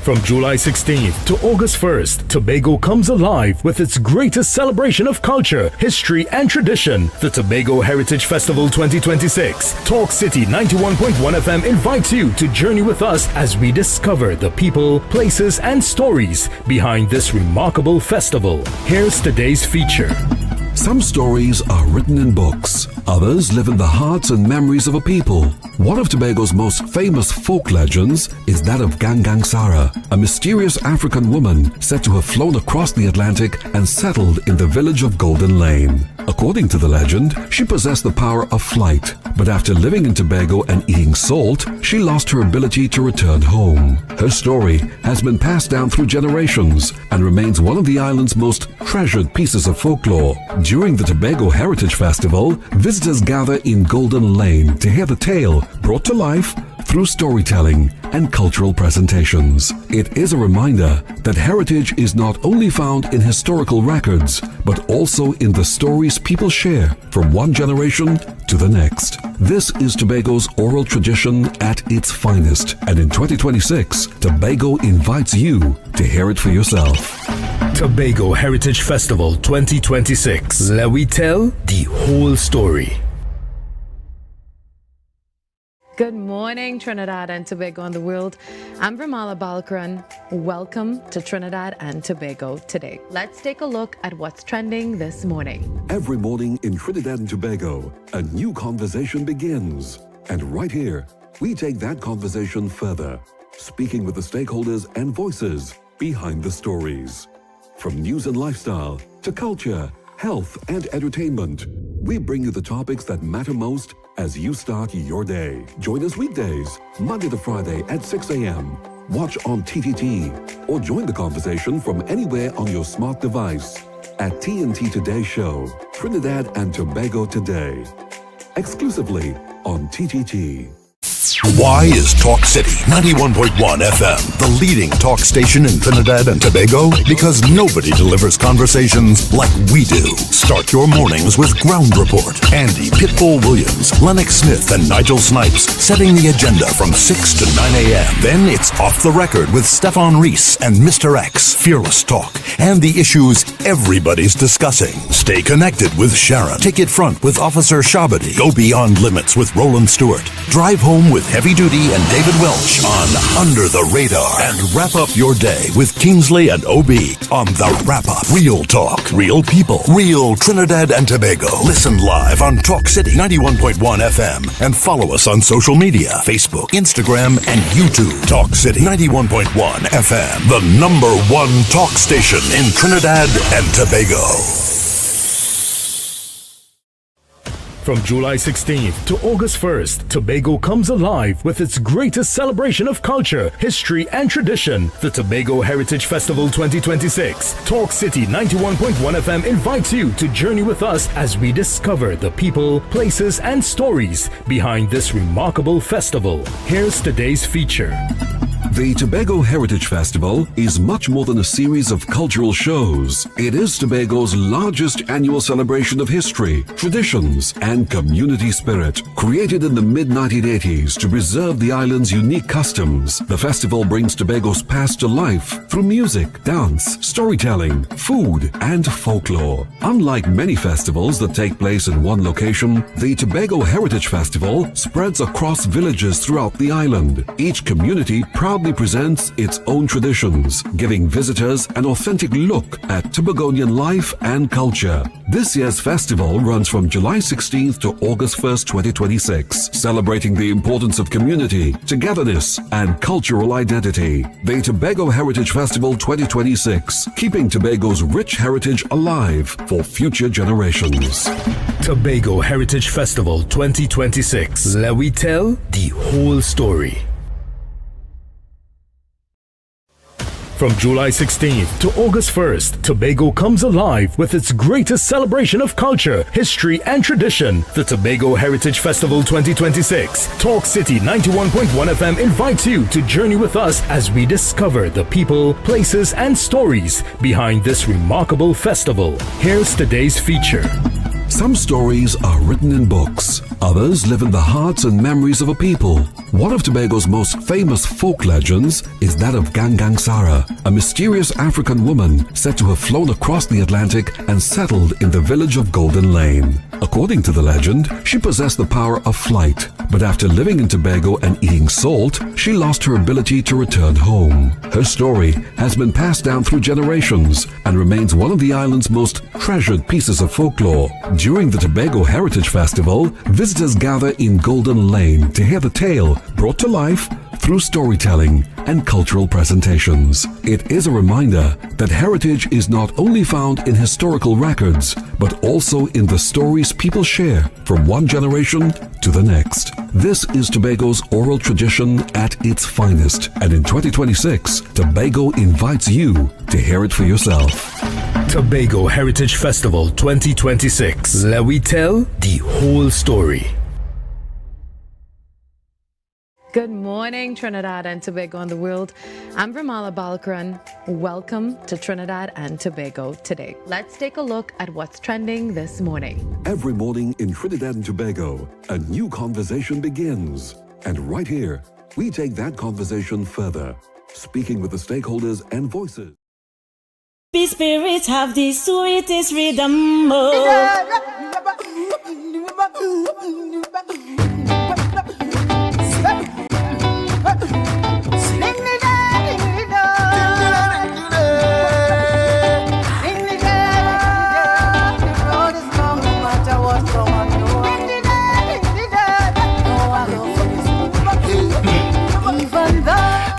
From July 16th to August 1st, Tobago comes alive with its greatest celebration of culture, history, and tradition, the Tobago Heritage Festival 2026. Talk City 91.1 FM invites you to journey with us as we discover the people, places, and stories behind this remarkable festival. Here's today's feature. Some stories are written in books. Others live in the hearts and memories of a people. One of Tobago's most famous folk legends is that of Gangang Sarah, a mysterious African woman said to have flown across the Atlantic and settled in the village of Golden Lane. According to the legend, she possessed the power of flight, but after living in Tobago and eating salt, she lost her ability to return home. Her story has been passed down through generations and remains one of the island's most treasured pieces of folklore. During the Tobago Heritage Festival, visitors gather in Golden Lane to hear the tale brought to life through storytelling and cultural presentations. It is a reminder that heritage is not only found in historical records, but also in the stories people share from one generation to the next. This is Tobago's oral tradition at its finest, and in 2026, Tobago invites you to hear it for yourself. Tobago Heritage Festival 2026. Let we tell the whole story. Good morning, Trinidad and Tobago and the world. I'm Vermala Balkaran. Welcome to Trinidad and Tobago today. Let's take a look at what's trending this morning. Every morning in Trinidad and Tobago, a new conversation begins. And right here, we take that conversation further, speaking with the stakeholders and voices behind the stories. From news and lifestyle to culture, health, and entertainment, we bring you the topics that matter most as you start your day. Join us weekdays, Monday to Friday at 6 a.m. Watch on TTT or join the conversation from anywhere on your smart device at TNT Today Show, Trinidad and Tobago Today. Exclusively on TTT. Why is Talk City 91.1 FM the leading talk station in Trinidad and Tobago? Because nobody delivers conversations like we do. Start your mornings with Ground Report. Andy Pitbull Williams, Lennox Smith, and Nigel Snipes setting the agenda from 6 to 9 a.m. Then it's Off the Record with Stefan Reese and Mr. X, Fearless Talk, and the issues everybody's discussing. Stay connected with Sharon. Ticket Front with Officer Shabadi. Go Beyond Limits with Roland Stewart. Drive Home with Heavy Duty and David Welch on Under the Radar. And wrap up your day with Kingsley and OB on The Wrap Up. Real talk, real people, real Trinidad and Tobago. Listen live on Talk City 91.1 FM and follow us on social media, Facebook, Instagram, and YouTube. Talk City 91.1 FM, the #1 talk station in Trinidad and Tobago. From July 16th to August 1st, Tobago comes alive with its greatest celebration of culture, history, and tradition, the Tobago Heritage Festival 2026. Talk City 91.1 FM invites you to journey with us as we discover the people, places, and stories behind this remarkable festival. Here's today's feature. The Tobago Heritage Festival is much more than a series of cultural shows. It is Tobago's largest annual celebration of history, traditions, and community spirit. Created in the mid-1980s to preserve the island's unique customs, the festival brings Tobago's past to life through music, dance, storytelling, food, and folklore. Unlike many festivals that take place in one location, the Tobago Heritage Festival spreads across villages throughout the island. Each community proudly presents its own traditions, giving visitors an authentic look at Tobagonian life and culture. This year's festival runs from July 16th to August 1st, 2026, celebrating the importance of community, togetherness, and cultural identity. The Tobago Heritage Festival 2026, keeping Tobago's rich heritage alive for future generations. Tobago Heritage Festival 2026. Let we tell the whole story. From July 16th to August 1st, Tobago comes alive with its greatest celebration of culture, history, and tradition, the Tobago Heritage Festival 2026. Talk City 91.1 FM invites you to journey with us as we discover the people, places, and stories behind this remarkable festival. Here's today's feature. Some stories are written in books. Others live in the hearts and memories of a people. One of Tobago's most famous folk legends is that of Gangang Sarah, a mysterious African woman said to have flown across the Atlantic and settled in the village of Golden Lane. According to the legend, she possessed the power of flight, but after living in Tobago and eating salt, she lost her ability to return home. Her story has been passed down through generations and remains one of the island's most treasured pieces of folklore. During the Tobago Heritage Festival, visitors gather in Golden Lane to hear the tale brought to life through storytelling and cultural presentations. It is a reminder that heritage is not only found in historical records, but also in the stories people share from one generation to the next. This is Tobago's oral tradition at its finest, and in 2026, Tobago invites you to hear it for yourself. Tobago Heritage Festival 2026. Let we tell the whole story. Good morning, Trinidad and Tobago and the world. I'm Ramala Balkaran. Welcome to Trinidad and Tobago today. Let's take a look at what's trending this morning. Every morning in Trinidad and Tobago, a new conversation begins. And right here, we take that conversation further, speaking with the stakeholders and voices. Be spirits have the sweetest rhythm.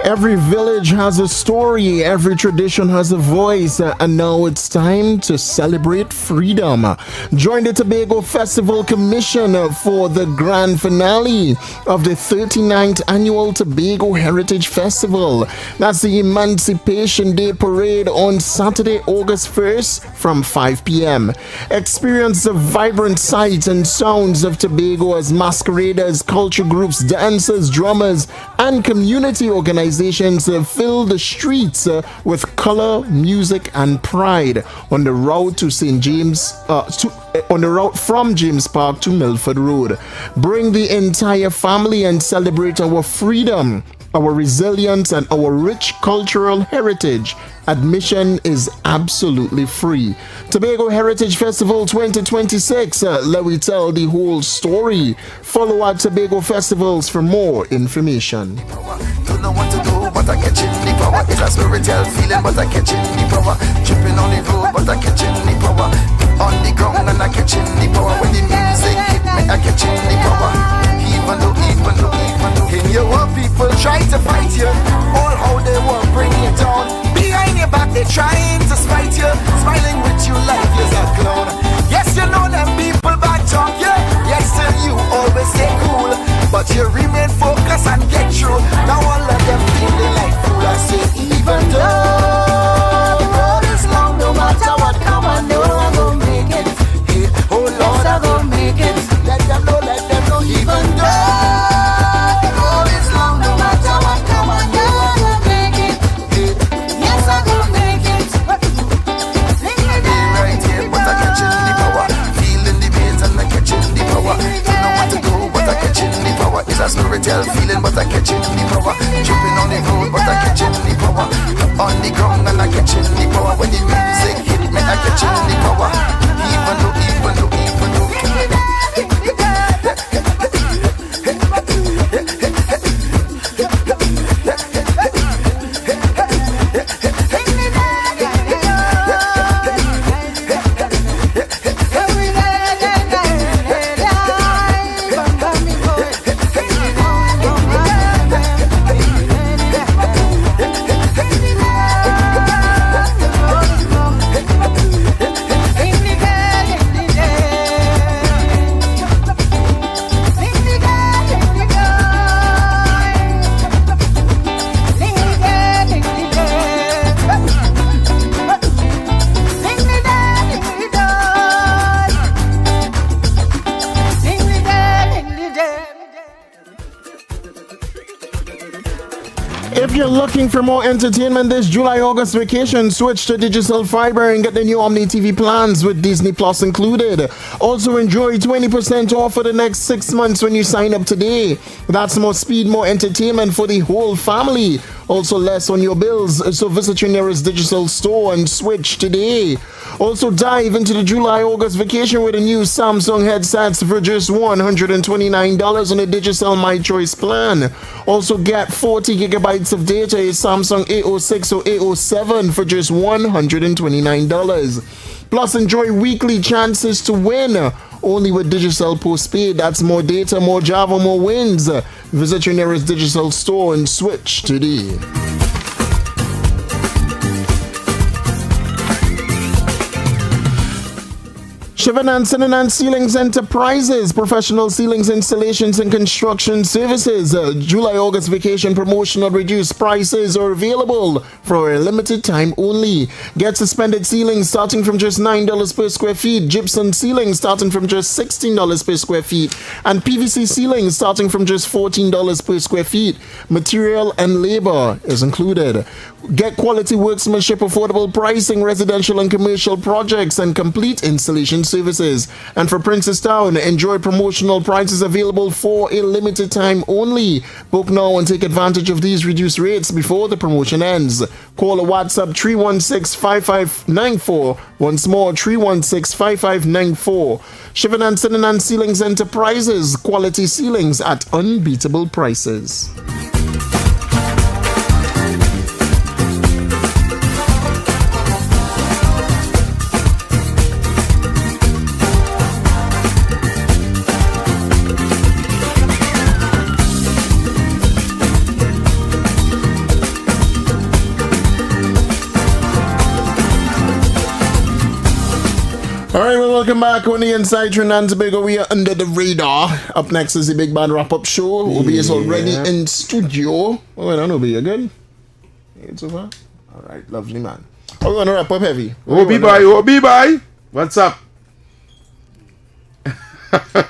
Every village has a story, every tradition has a voice, and now it's time to celebrate freedom. Join the Tobago Festival Commission for the grand finale of the 39th Annual Tobago Heritage Festival. That's the Emancipation Day Parade on Saturday, August 1st from 5 p.m. Experience the vibrant sights and sounds of Tobago as masqueraders, culture groups, dancers, drummers, and community organizations fill the streets with color, music, and pride on the route to St. James, on the route from James Park to Milford Road. Bring the entire family and celebrate our freedom, our resilience, and our rich cultural heritage. Admission is absolutely free. Tobago Heritage Festival 2026. Let we tell the whole story. Follow our Tobago Festivals for more information. Don't know what to do, but I catch in the power. It's a spiritual feeling, but I catch in the power. Tripping on the road, but I catch in the power. On the ground, and I catch in the power. When the music hit me, I catch in the power. Even though, in your world, people try to fight you. All how they want bring you down. Behind your back, they trying to spite you. Smiling with you like you're a clown. Yes, you know them people back talk you. Yes, experimental feeling, but I catching the power. Tripping on the road, but I catching the power. On the ground and I catching the power. When the music hit me, I catching the power. Even though. If you're looking for more entertainment this July-August vacation, switch to digital fiber and get the new Omni TV plans with Disney Plus included. Also enjoy 20% off for the next 6 months when you sign up today. That's more speed, more entertainment for the whole family. Also less on your bills, so visit your nearest digital store and switch today. Also dive into the July-August vacation with a new Samsung headsets for just $129 on a digital My Choice plan. Also get 40 gigabytes of data, a Samsung A06 or A07 for just $129. Plus enjoy weekly chances to win. Only with digital postpaid. That's more data, more Java, more wins. Visit your nearest digital store and switch today. Shivan & Ceilings Enterprises, professional ceilings installations and construction services. July-August vacation promotional reduced prices are available for a limited time only. Get suspended ceilings starting from just $9 per square feet, gypsum ceilings starting from just $16 per square feet, and PVC ceilings starting from just $14 per square feet. Material and labor is included. Get quality workmanship, affordable pricing, residential and commercial projects, and complete installation services. And for Princestown, enjoy promotional prices available for a limited time only. Book now and take advantage of these reduced rates before the promotion ends. Call or WhatsApp 316-5594. Once more, 316-5594. Shivan & Ceilings Enterprises, quality ceilings at unbeatable prices. Alright, well, welcome back on the Inside Trinidad and Tobago. We are under the radar. Up next is the Big Band Wrap-Up Show. Obi is already in studio. Oh, I don't know, Obi, you good? Good so far? Alright, lovely, man. Oh, we want to wrap up heavy. Obi bye. What's up?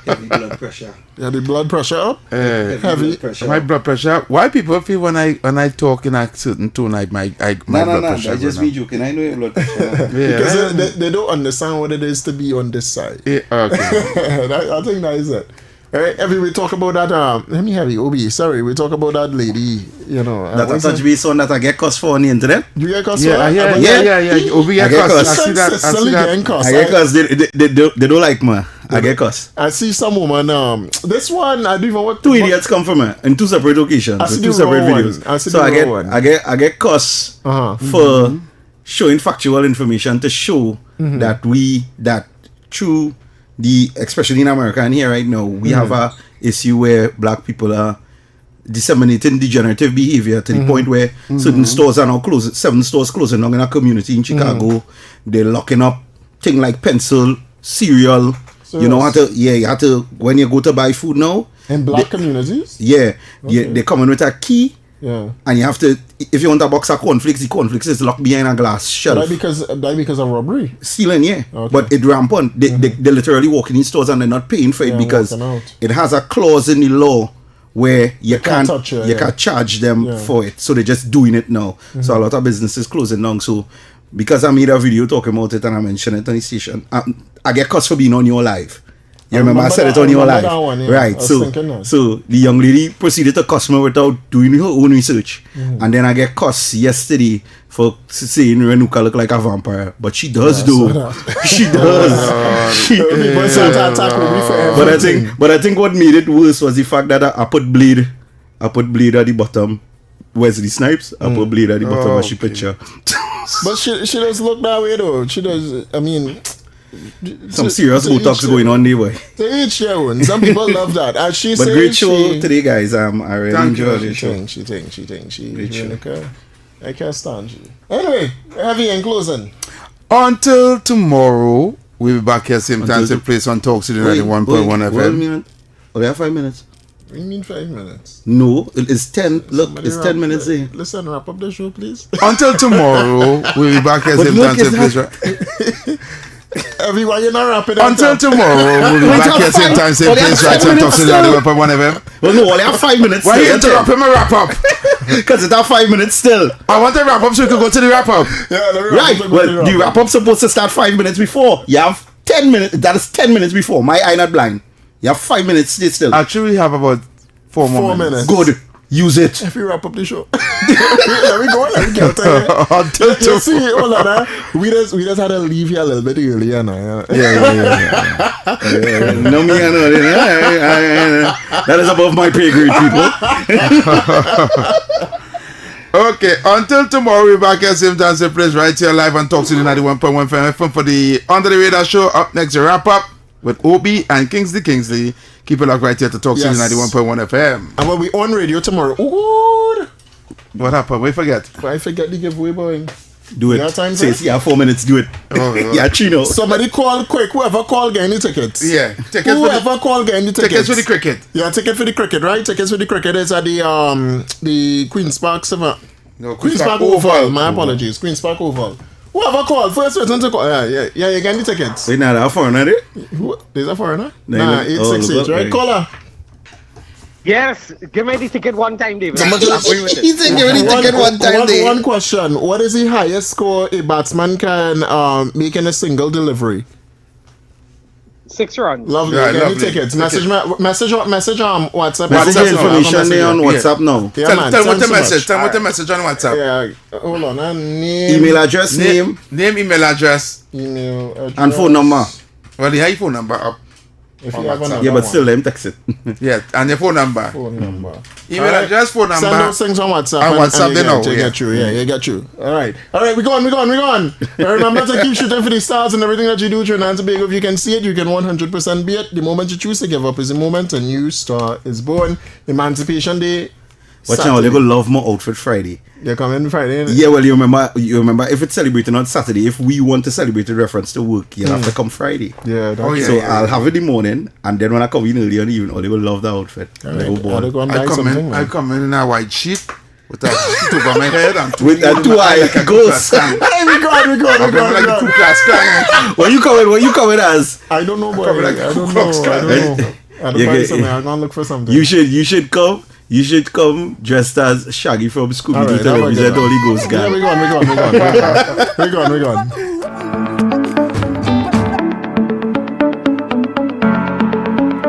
Heavy blood pressure. Yeah, the blood pressure up? Heavy. Blood pressure. My blood pressure. Why people feel when I talk in a certain tone, my blood pressure? I just be joking. I know your blood pressure. Because they don't understand what it is to be on this side. Yeah, okay. I think that is it. All right, Evie, we talk about that. Let me have you, Obi. Sorry, we talk about that lady. You know, that I touch base on that I get cost for on the internet. You get cost for that? Yeah. Obi get cost. I see that. I get cost. They don't like me. I get cost. I see some woman. This one I don't even want. Two idiots come from me in two separate occasions. I see two separate videos. I get costs for showing factual information to show that through the, especially in America and here right now, we have a issue where black people are disseminating degenerative behavior to the point where certain stores are now closing. 7 stores closing down in a community in Chicago. They're locking up things like pencil, cereal. You know how to, you have to, when you go to buy food now. In black communities? Yeah. They come in with a key. Yeah. And you have to, if you want a box of cornflakes, the cornflakes is locked behind a glass shelf. That because of robbery? Stealing, yeah. Okay. But it rampant. They literally walk in stores and they're not paying for it because it has a clause in the law where you can't charge them for it. So they're just doing it now. So a lot of businesses closing down. So because I made a video talking about it and I mentioned it on the station, I get cost for being on your live. You remember I said it on your live, right? So the young lady proceeded to cuss me without doing her own research, and then I get cussed yesterday for saying Renuka look like a vampire, but she does do. She does. But I think what made it worse was the fact that I put Blade at the bottom. Wesley Snipes, I put Blade at the bottom of she picture. But she does look that way though. She does. I mean, some serious Botox going on there, boy. To each their own. Some people love that. As she but great show today, guys. I really enjoyed it. She I can't stand you. Anyway, heavy in closing. Until tomorrow, we'll be back here same time, same place on Talk City 91.1 FM. We have 5 minutes. What do you mean 5 minutes? No, it's 10. Look, it's 10 minutes in. Listen, wrap up the show, please. Until tomorrow, we'll be back here same time, same place. Everyone, you're not wrapping up. Until tomorrow, we'll be back here same time, same place, right on Talk City 91.1 FM. Well, no, only have 5 minutes. Why you interrupt him and wrap up? Because it's 5 minutes still. I want to wrap up so we can go to the wrap up. Right. Well, the wrap up supposed to start 5 minutes before. You have 10 minutes. That is 10 minutes before. My eye not blind. You have 5 minutes still. Actually, we have about 4 more minutes. Good. Use it. If we wrap up the show. Let me go. Let me get until you see, hold on, we just had to leave here a little bit earlier now. Yeah. No, me, I know. That is above my pay grade, people. Okay, until tomorrow, we're back at same time, same place, right here live on Talk City 91.1 FM for the Under the Radar show. Up next, a wrap up with Obi and Kingsley. Keep it locked right here to Talk City 91.1 FM. And we'll be on radio tomorrow. Ooh. What happened? We forget. I forget the giveaway, boy. Do it. You have 4 minutes. Do it. Yeah, Chino. Somebody call quick. Whoever call, get any tickets. Yeah. Whoever call, get any tickets. Tickets for the cricket. Yeah, ticket for the cricket, right? Tickets for the cricket is at the Queen's Park 7. No, Queen's Park Oval. My apologies. Queen's Park Oval. Whoever called, first person to call. Yeah, you get the tickets. Wait, now, that foreigner there? There's a foreigner? Nah, 868, right? Caller. Yes, give me the ticket one time, David. He said give me the ticket one time, David. One question. What is the highest score a batsman can make in a single delivery? 6 runs. Lovely. Yeah, Any tickets? Message WhatsApp. Message the information there on WhatsApp now. Yeah, tell what the message. Tell what the message on WhatsApp. Yeah. Hold on. Name. Email address, name, email address, and phone number. Well, you have your phone number up. If you have another but still, let me text it. Yeah, and your phone number. Email address, phone number. Send those things on WhatsApp. On WhatsApp, they know. You get you. Yeah, you get you. All right, we go on. Remember to keep shooting for the stars and everything that you do, Trinidad and Tobago. If you can see it, you can 100% be it. The moment you choose to give up is the moment a new star is born. Emancipation Day. Watch now, they go love more outfit Friday. You're coming Friday, innit? Yeah, well, you remember if it's celebrating on Saturday, if we want to celebrate in reference to work, you'll have to come Friday. Yeah, I'll have it in the morning, and then when I come in early in the evening, they will love the outfit. I come in a white sheet with a sheet over my head and with a 2-eye ghost. We go on. What you coming as? I don't know, boy. I don't know. I'm gonna look for something. You should come dressed as Shaggy from Scooby-Doo television, all the ghost guy. Yeah, we go on.